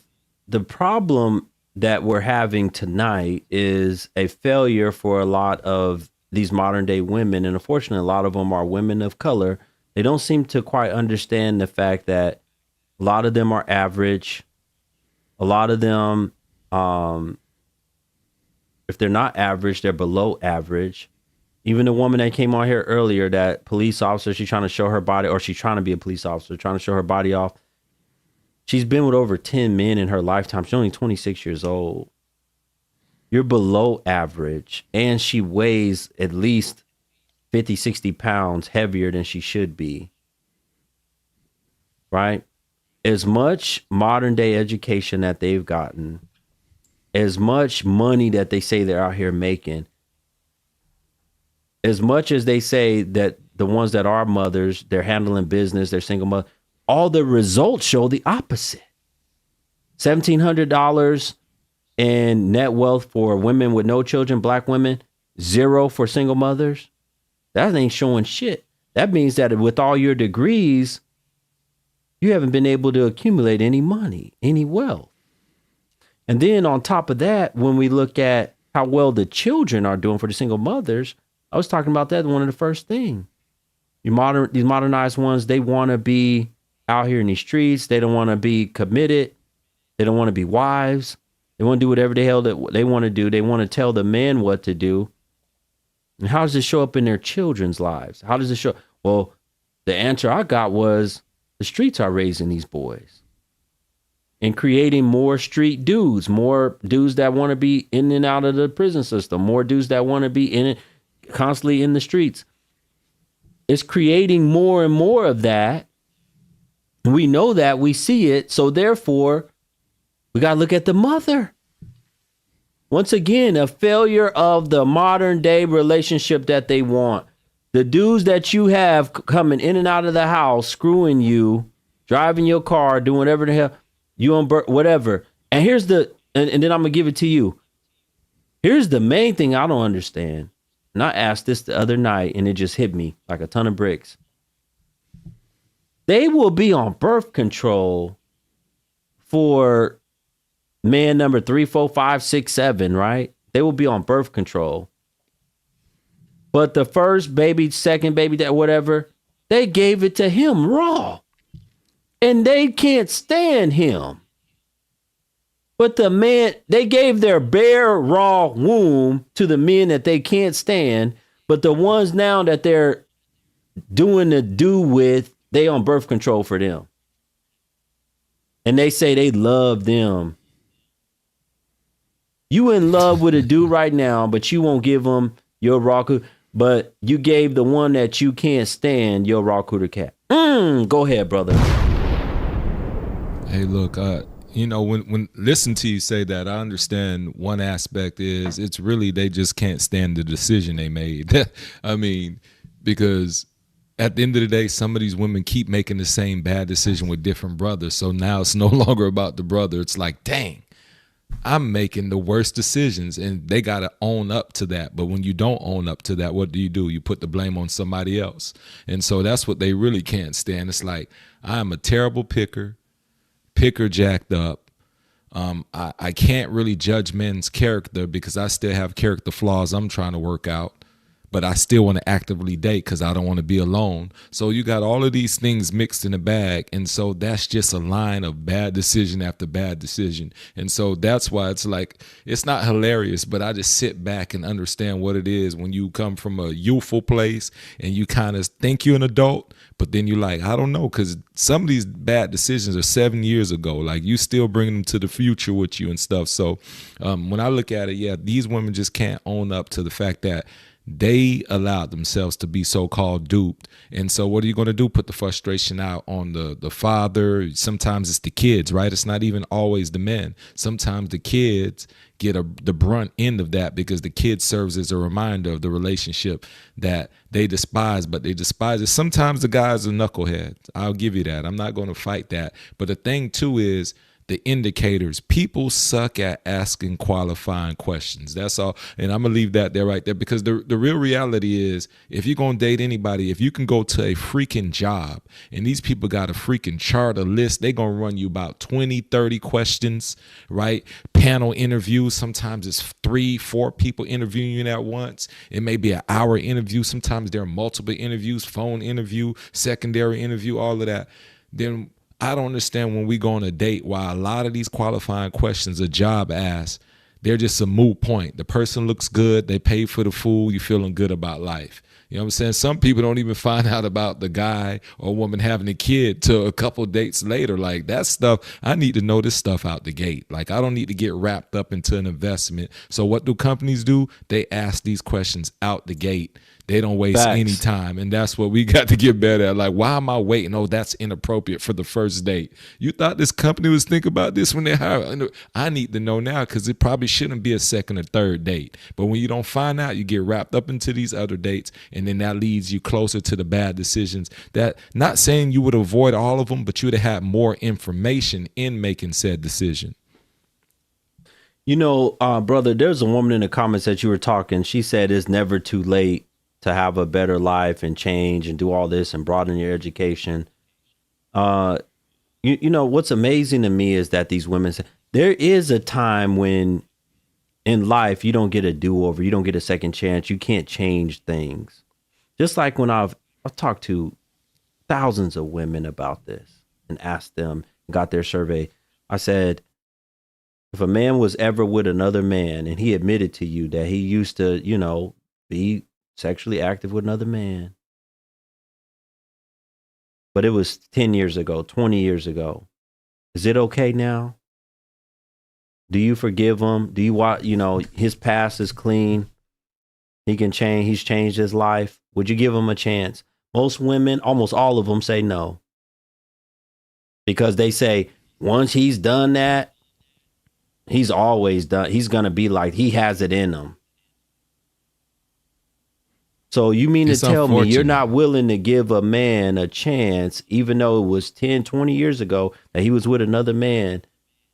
problem that we're having tonight is a failure for a lot of these modern day women, and unfortunately, a lot of them are women of color. They don't seem to quite understand the fact that a lot of them are average. A lot of them, if they're not average, they're below average. Even the woman that came on here earlier, that police officer, she's trying to show her body, or she's trying to be a police officer, trying to show her body off. She's been with over 10 men in her lifetime. She's only 26 years old. You're below average. And she weighs at least 50, 60 pounds heavier than she should be. Right? As much modern day education that they've gotten, as much money that they say they're out here making, as much as they say that the ones that are mothers, they're handling business, they're single mother, all the results show the opposite. $1,700 in net wealth for women with no children, black women, 0 for single mothers. That ain't showing shit. That means that with all your degrees, you haven't been able to accumulate any money, any wealth. And then on top of that, when we look at how well the children are doing for the single mothers, I was talking about that one of the first things. These modernized ones, they want to be out here in these streets. They don't want to be committed. They don't want to be wives. They want to do whatever the hell that they want to do. They want to tell the men what to do. And how does this show up in their children's lives? How does it show? Well, the answer I got was the streets are raising these boys and creating more street dudes, more dudes that want to be in and out of the prison system, more dudes that want to be in it, constantly in the streets. It's creating more and more of that. We know that, we see it. So therefore, we got to look at the mother. Once again, a failure of the modern day relationship that they want. The dudes that you have coming in and out of the house, screwing you, driving your car, doing whatever the hell, you on whatever. And here's and then I'm going to give it to you. Here's the main thing I don't understand. And I asked this the other night and it just hit me like a ton of bricks. They will be on birth control for man number 3, 4, 5, 6, 7, right? They will be on birth control. But the first baby, second baby, that whatever, they gave it to him raw. And they can't stand him. But the man, they gave their bare raw womb to the men that they can't stand. But the ones now that they're doing the do with, they on birth control for them. And they say they love them. You in love with a dude right now, but you won't give him your raw cooter. But you gave the one that you can't stand your raw cooter cat. Go ahead, brother. Hey, look, when listen to you say that, I understand one aspect is it's really they just can't stand the decision they made. I mean, because at the end of the day, some of these women keep making the same bad decision with different brothers. So now it's no longer about the brother. It's like, dang, I'm making the worst decisions, and they got to own up to that. But when you don't own up to that, what do? You put the blame on somebody else. And so that's what they really can't stand. It's like, I'm a terrible picker jacked up. I can't really judge men's character because I still have character flaws I'm trying to work out. But I still want to actively date because I don't want to be alone. So you got all of these things mixed in a bag. And so that's just a line of bad decision after bad decision. And so that's why it's like, it's not hilarious, but I just sit back and understand what it is when you come from a youthful place and you kind of think you're an adult, but then you're like, I don't know, because some of these bad decisions are 7 years ago. Like you still bring them to the future with you and stuff. So when I look at it, yeah, these women just can't own up to the fact that they allowed themselves to be so-called duped. And so what are you going to do? Put the frustration out on the father. Sometimes it's the kids, right? It's not even always the men. Sometimes the kids get the brunt end of that because the kid serves as a reminder of the relationship that they despise, but they despise it. Sometimes the guy's a knucklehead. I'll give you that. I'm not going to fight that. But the thing too is the indicators. People suck at asking qualifying questions. That's all. And I'm gonna leave that there right there, because the real reality is, if you're gonna date anybody, if you can go to a freaking job and these people got a freaking chart, a list, they gonna run you about 20, 30 questions, right? Panel interviews, sometimes it's 3-4 people interviewing you at once. It may be an hour interview. Sometimes there are multiple interviews, phone interview, secondary interview, all of that. Then I don't understand when we go on a date why a lot of these qualifying questions a job asks, they're just a moot point. The person looks good, they pay for the food, you feeling good about life. You know what I'm saying? Some people don't even find out about the guy or woman having a kid till a couple dates later. Like, that stuff, I need to know this stuff out the gate. Like, I don't need to get wrapped up into an investment. So what do companies do? They ask these questions out the gate. They don't waste any time. And that's what we got to get better at. Like, why am I waiting? Oh, that's inappropriate for the first date. You thought this company was thinking about this when they hired? I need to know now, because it probably shouldn't be a second or third date. But when you don't find out, you get wrapped up into these other dates, and then that leads you closer to the bad decisions. That, not saying you would avoid all of them, but you would have had more information in making said decision. You know, brother, there's a woman in the comments that you were talking. She said it's never too late to have a better life and change and do all this and broaden your education. You know, what's amazing to me is that these women say there is a time when in life you don't get a do-over, you don't get a second chance, you can't change things. Just like when I've talked to thousands of women about this and asked them, got their survey. I said, if a man was ever with another man and he admitted to you that he used to, you know, be sexually active with another man, but it was 10 years ago, 20 years ago, is it okay now? Do you forgive him? Do you want, you know, his past is clean, he can change, he's changed his life, would you give him a chance? Most women, almost all of them, say no, because they say once he's done that, he's always done, he's gonna be like, he has it in him. So you mean to tell me you're not willing to give a man a chance, even though it was 10, 20 years ago that he was with another man,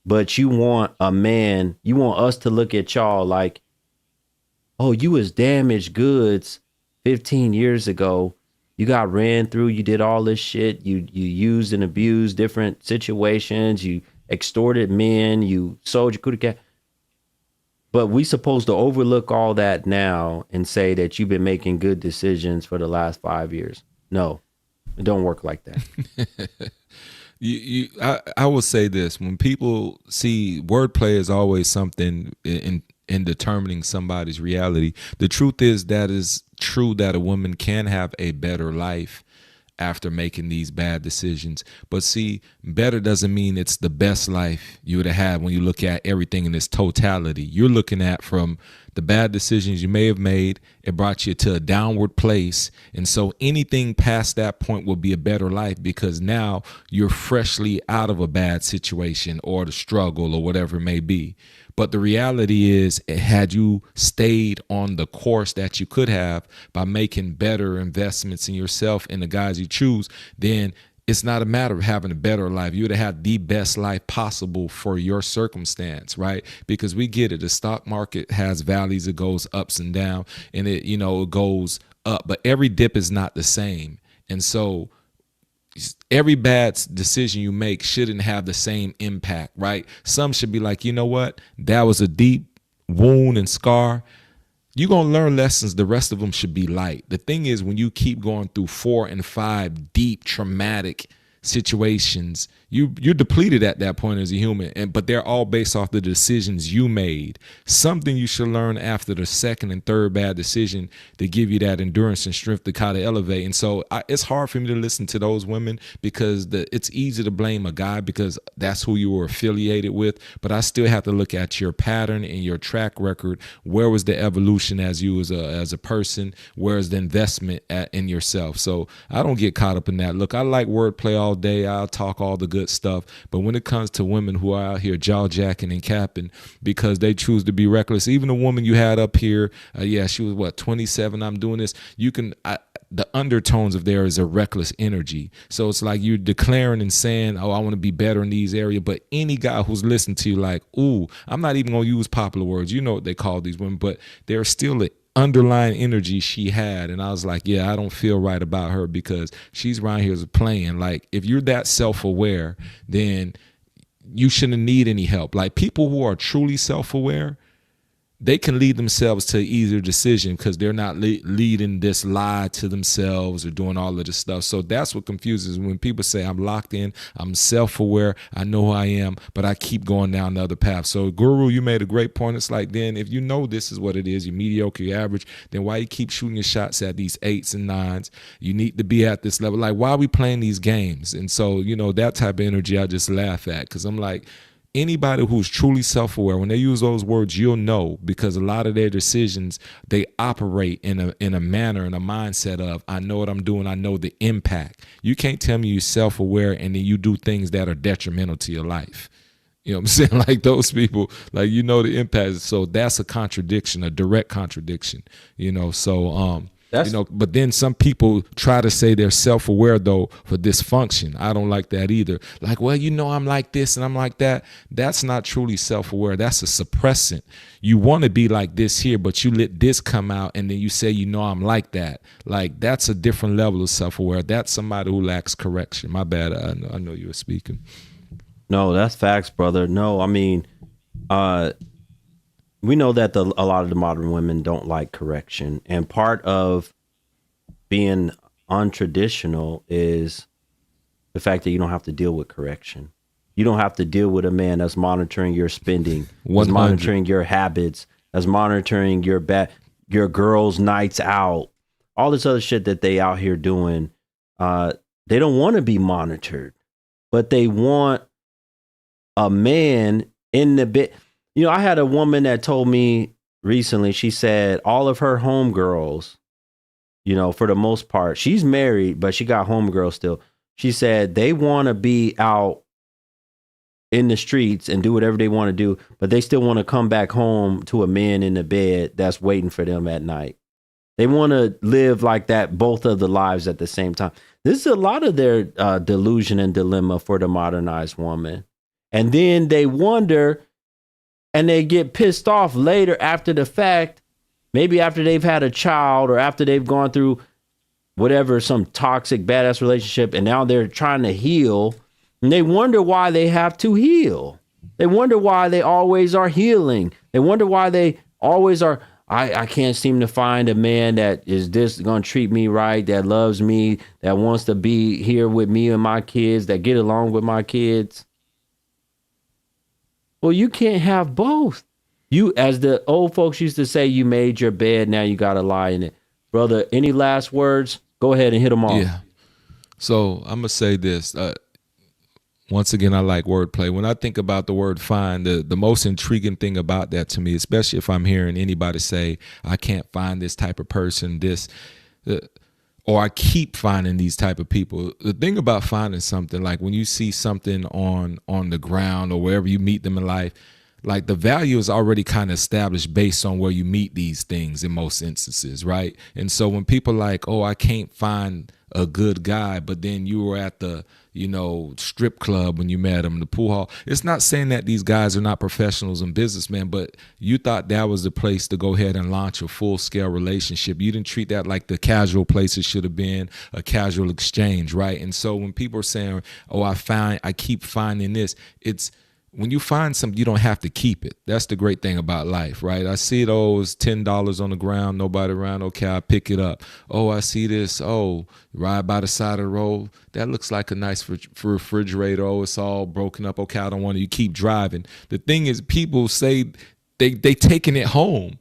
but you want a man, you want us to look at y'all like, oh, you was damaged goods 15 years ago. You got ran through, you did all this shit, you used and abused different situations, you extorted men, you sold your cootie cat. But we supposed to overlook all that now and say that you've been making good decisions for the last 5 years. No, it don't work like that. I will say this: when people see wordplay is always something in determining somebody's reality. The truth is that is true that a woman can have a better life after making these bad decisions. But see, better doesn't mean it's the best life you would have had when you look at everything in its totality. You're looking at from the bad decisions you may have made, it brought you to a downward place. And so anything past that point will be a better life, because now you're freshly out of a bad situation or the struggle or whatever it may be. But the reality is, had you stayed on the course that you could have by making better investments in yourself and the guys you choose, then it's not a matter of having a better life. You would have had the best life possible for your circumstance, right? Because we get it. The stock market has valleys. It goes ups and down, and it goes up. But every dip is not the same. And so every bad decision you make shouldn't have the same impact, right? Some should be like, you know what? That was a deep wound and scar. You're going to learn lessons. The rest of them should be light. The thing is, when you keep going through 4 and 5 deep traumatic situations, you're depleted at that point as a human, but they're all based off the decisions you made. Something you should learn after the second and third bad decision to give you that endurance and strength to kind of elevate. And so it's hard for me to listen to those women, because it's easy to blame a guy because that's who you were affiliated with, but I still have to look at your pattern and your track record. Where was the evolution as you as a person? Where's the investment in yourself? So I don't get caught up in that. Look, I like wordplay all day. I'll talk all the good good stuff. But when it comes to women who are out here jaw jacking and capping because they choose to be reckless, even the woman you had up here, yeah, she was what, 27. I'm doing this. The undertones of there is a reckless energy. So it's like you're declaring and saying, oh, I want to be better in these areas. But any guy who's listening to you like, ooh, I'm not even going to use popular words. You know what they call these women, but there's still an underlying energy she had. And I was like, yeah, I don't feel right about her because she's around here as playing. Like, if you're that self-aware, then you shouldn't need any help. Like, people who are truly self-aware, they can lead themselves to an easier decision because they're not leading this lie to themselves or doing all of this stuff. So that's what confuses when people say I'm locked in, I'm self-aware, I know who I am, but I keep going down the other path. So Guru, you made a great point. It's like, then if you know this is what it is, you're mediocre, you're average, then why you keep shooting your shots at these 8s and 9s? You need to be at this level. Like, why are we playing these games? And so, that type of energy I just laugh at because I'm like, anybody who's truly self-aware, when they use those words, you'll know, because a lot of their decisions, they operate in a manner, in a mindset of, I know what I'm doing, I know the impact. You can't tell me you're self-aware and then you do things that are detrimental to your life. You know what I'm saying? Like, those people, like, the impact. So that's a contradiction, a direct contradiction, so but then some people try to say they're self-aware though for dysfunction. I don't like that either. Like, well, I'm like this and I'm like that. That's not truly self-aware. That's a suppressant. You want to be like this here, but you let this come out and then you say, I'm like that. Like, that's a different level of self-aware. That's somebody who lacks correction. My bad. I know you were speaking. No, that's facts, brother. No, I mean, we know that a lot of the modern women don't like correction. And part of being untraditional is the fact that you don't have to deal with correction. You don't have to deal with a man that's monitoring your spending, that's monitoring your habits, that's monitoring your girls' nights out, all this other shit that they out here doing. They don't want to be monitored, but they want a man in the bed. I had a woman that told me recently, she said all of her homegirls, for the most part, she's married, but she got homegirls still. She said they want to be out in the streets and do whatever they want to do, but they still want to come back home to a man in the bed that's waiting for them at night. They want to live like that, both of the lives at the same time. This is a lot of their delusion and dilemma for the modernized woman. And then they wonder, and they get pissed off later after the fact, maybe after they've had a child or after they've gone through whatever, some toxic, badass relationship, and now they're trying to heal. And they wonder why they have to heal. They wonder why they always are healing. They wonder why they always are, I can't seem to find a man that is this going to treat me right, that loves me, that wants to be here with me and my kids, that get along with my kids. Well, you can't have both. You, as the old folks used to say, you made your bed, now you got to lie in it. Brother, any last words? Go ahead and hit them off. Yeah. So I'm going to say this. Once again, I like wordplay. When I think about the word find, the most intriguing thing about that to me, especially if I'm hearing anybody say, I can't find this type of person, or I keep finding these type of people. The thing about finding something, like when you see something on the ground or wherever you meet them in life, like the value is already kind of established based on where you meet these things in most instances, right? And so when people like, oh, I can't find a good guy, but then you were at the, strip club when you met him, the pool hall. It's not saying that these guys are not professionals and businessmen, but you thought that was the place to go ahead and launch a full-scale relationship. You didn't treat that like the casual place it should have been, a casual exchange, right? And so when people are saying, oh, I keep finding this, it's, when you find something, you don't have to keep it. That's the great thing about life, right? I see those $10 on the ground, nobody around. Okay, I pick it up. Oh, I see this. Oh, ride by the side of the road. That looks like a nice refrigerator. Oh, it's all broken up. Okay, I don't want to. You keep driving. The thing is, people say they taking it home.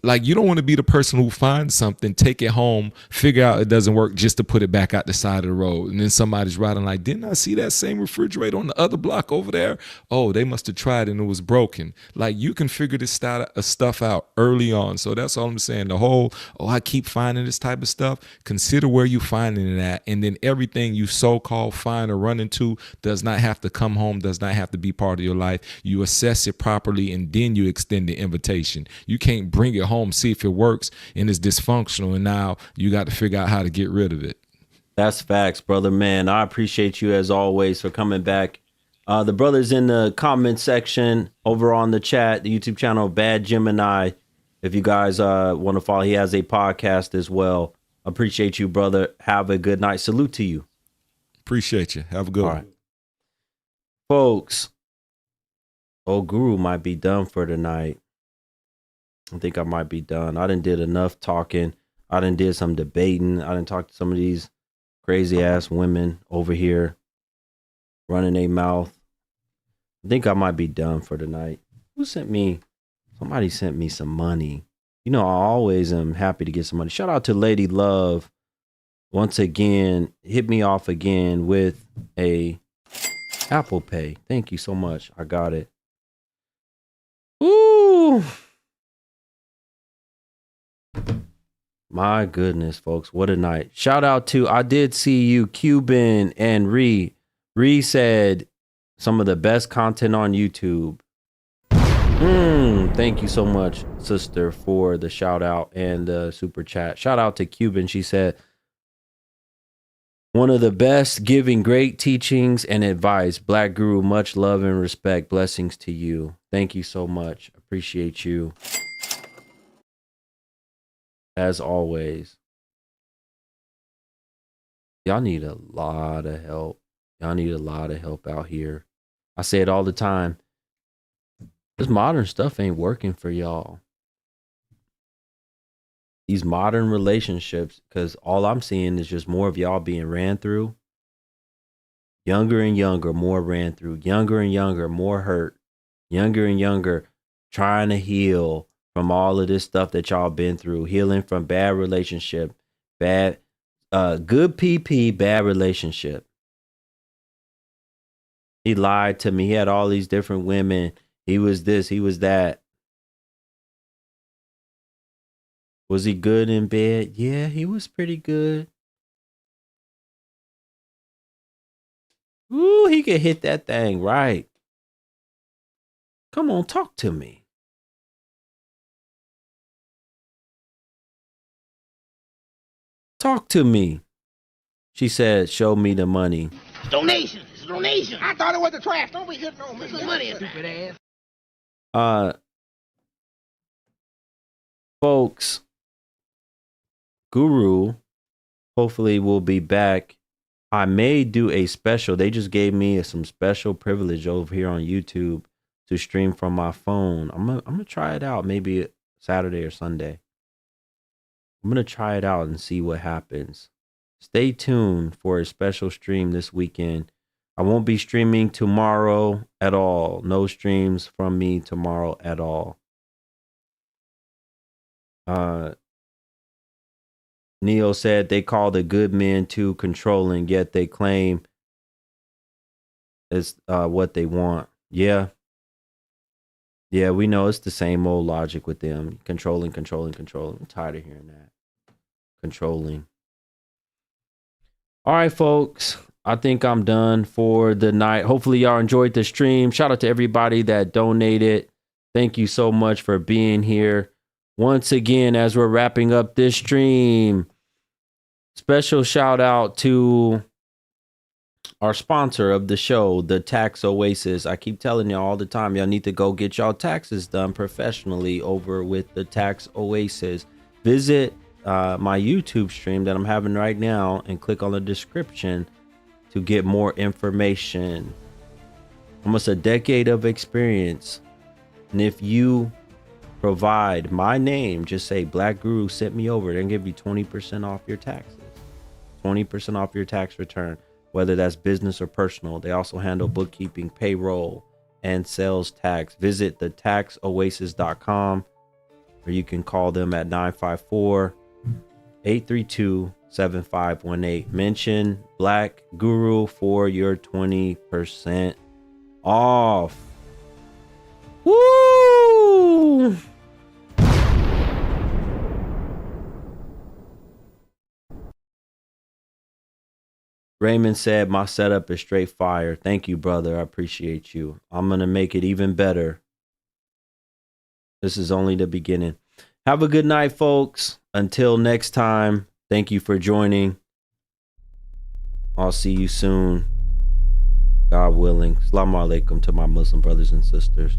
Like, you don't want to be the person who finds something, take it home, figure out it doesn't work just to put it back out the side of the road. And then somebody's riding like, didn't I see that same refrigerator on the other block over there? Oh, they must have tried and it was broken. Like, you can figure this stuff out early on. So that's all I'm saying. The whole, I keep finding this type of stuff. Consider where you finding it at. And then everything you so-called find or run into does not have to come home, does not have to be part of your life. You assess it properly and then you extend the invitation. You can't bring it home, see if it works, and it's dysfunctional, and now you got to figure out how to get rid of it. That's facts, brother. Man, I appreciate you as always for coming back. The brother's in the comment section over on the chat, the YouTube channel Bad Gemini. If you guys want to follow, he has a podcast as well. Appreciate you, brother. Have a good night. Salute to you. Appreciate you. Have a good one. Folks, old Guru might be done for tonight. I think I might be done. I done did enough talking. I done did some debating. I done talked to some of these crazy ass women over here running their mouth. I think I might be done for tonight. Who sent me? Somebody sent me some money. You know, I always am happy to get some money. Shout out to Lady Love. Once again, hit me off again with a Apple Pay. Thank you so much. I got it. Ooh. My goodness, folks. What a night. Shout out to, I did see you, Cuban and Ree. Ree said some of the best content on YouTube. Thank you so much, sister, for the shout out and the super chat. Shout out to Cuban. She said, one of the best, giving great teachings and advice. Black Guru, much love and respect. Blessings to you. Thank you so much. Appreciate you. As always. Y'all need a lot of help. Y'all need a lot of help out here. I say it all the time. This modern stuff ain't working for y'all. These modern relationships, because all I'm seeing is just more of y'all being ran through. Younger and younger, more ran through. Younger and younger, more hurt. Younger and younger, trying to heal from all of this stuff that y'all been through. Healing from bad relationship, good PP, bad relationship. He lied to me. He had all these different women. He was this, he was that. Was he good in bed? Yeah, he was pretty good. Ooh, he could hit that thing right. Come on, talk to me. Talk to me. She said, show me the money. It's donation. It's a donation. I thought it was the trash. Don't be hitting on me. Put money in stupid ass. Folks, Guru hopefully will be back. I may do a special. They just gave me some special privilege over here on YouTube to stream from my phone. I'm gonna try it out maybe Saturday or Sunday. I'm gonna try it out and see what happens. Stay tuned for a special stream this weekend. I won't be streaming tomorrow at all. No streams from me tomorrow at all. Neo said they call the good men too controlling, yet they claim it's what they want. Yeah. Yeah, we know it's the same old logic with them. Controlling. I'm tired of hearing that. Controlling. All right, folks. I think I'm done for the night. Hopefully y'all enjoyed the stream. Shout out to everybody that donated. Thank you so much for being here. Once again, as we're wrapping up this stream, special shout out to our sponsor of the show, the Tax Oasis. I keep telling y'all all the time, y'all need to go get y'all taxes done professionally over with the Tax Oasis. Visit my YouTube stream that I'm having right now and click on the description to get more information. Almost a decade of experience. And if you provide my name, just say Black Guru sent me over, they're gonna give you 20% off your taxes. 20% off your tax return, whether that's business or personal. They also handle bookkeeping, payroll, and sales tax. Visit thetaxoasis.com. or you can call them at 954-832-7518. Mention Black Guru for your 20% off. Woo! Raymond said, my setup is straight fire. Thank you, brother. I appreciate you. I'm going to make it even better. This is only the beginning. Have a good night, folks. Until next time, thank you for joining. I'll see you soon. God willing. Assalamu alaikum to my Muslim brothers and sisters.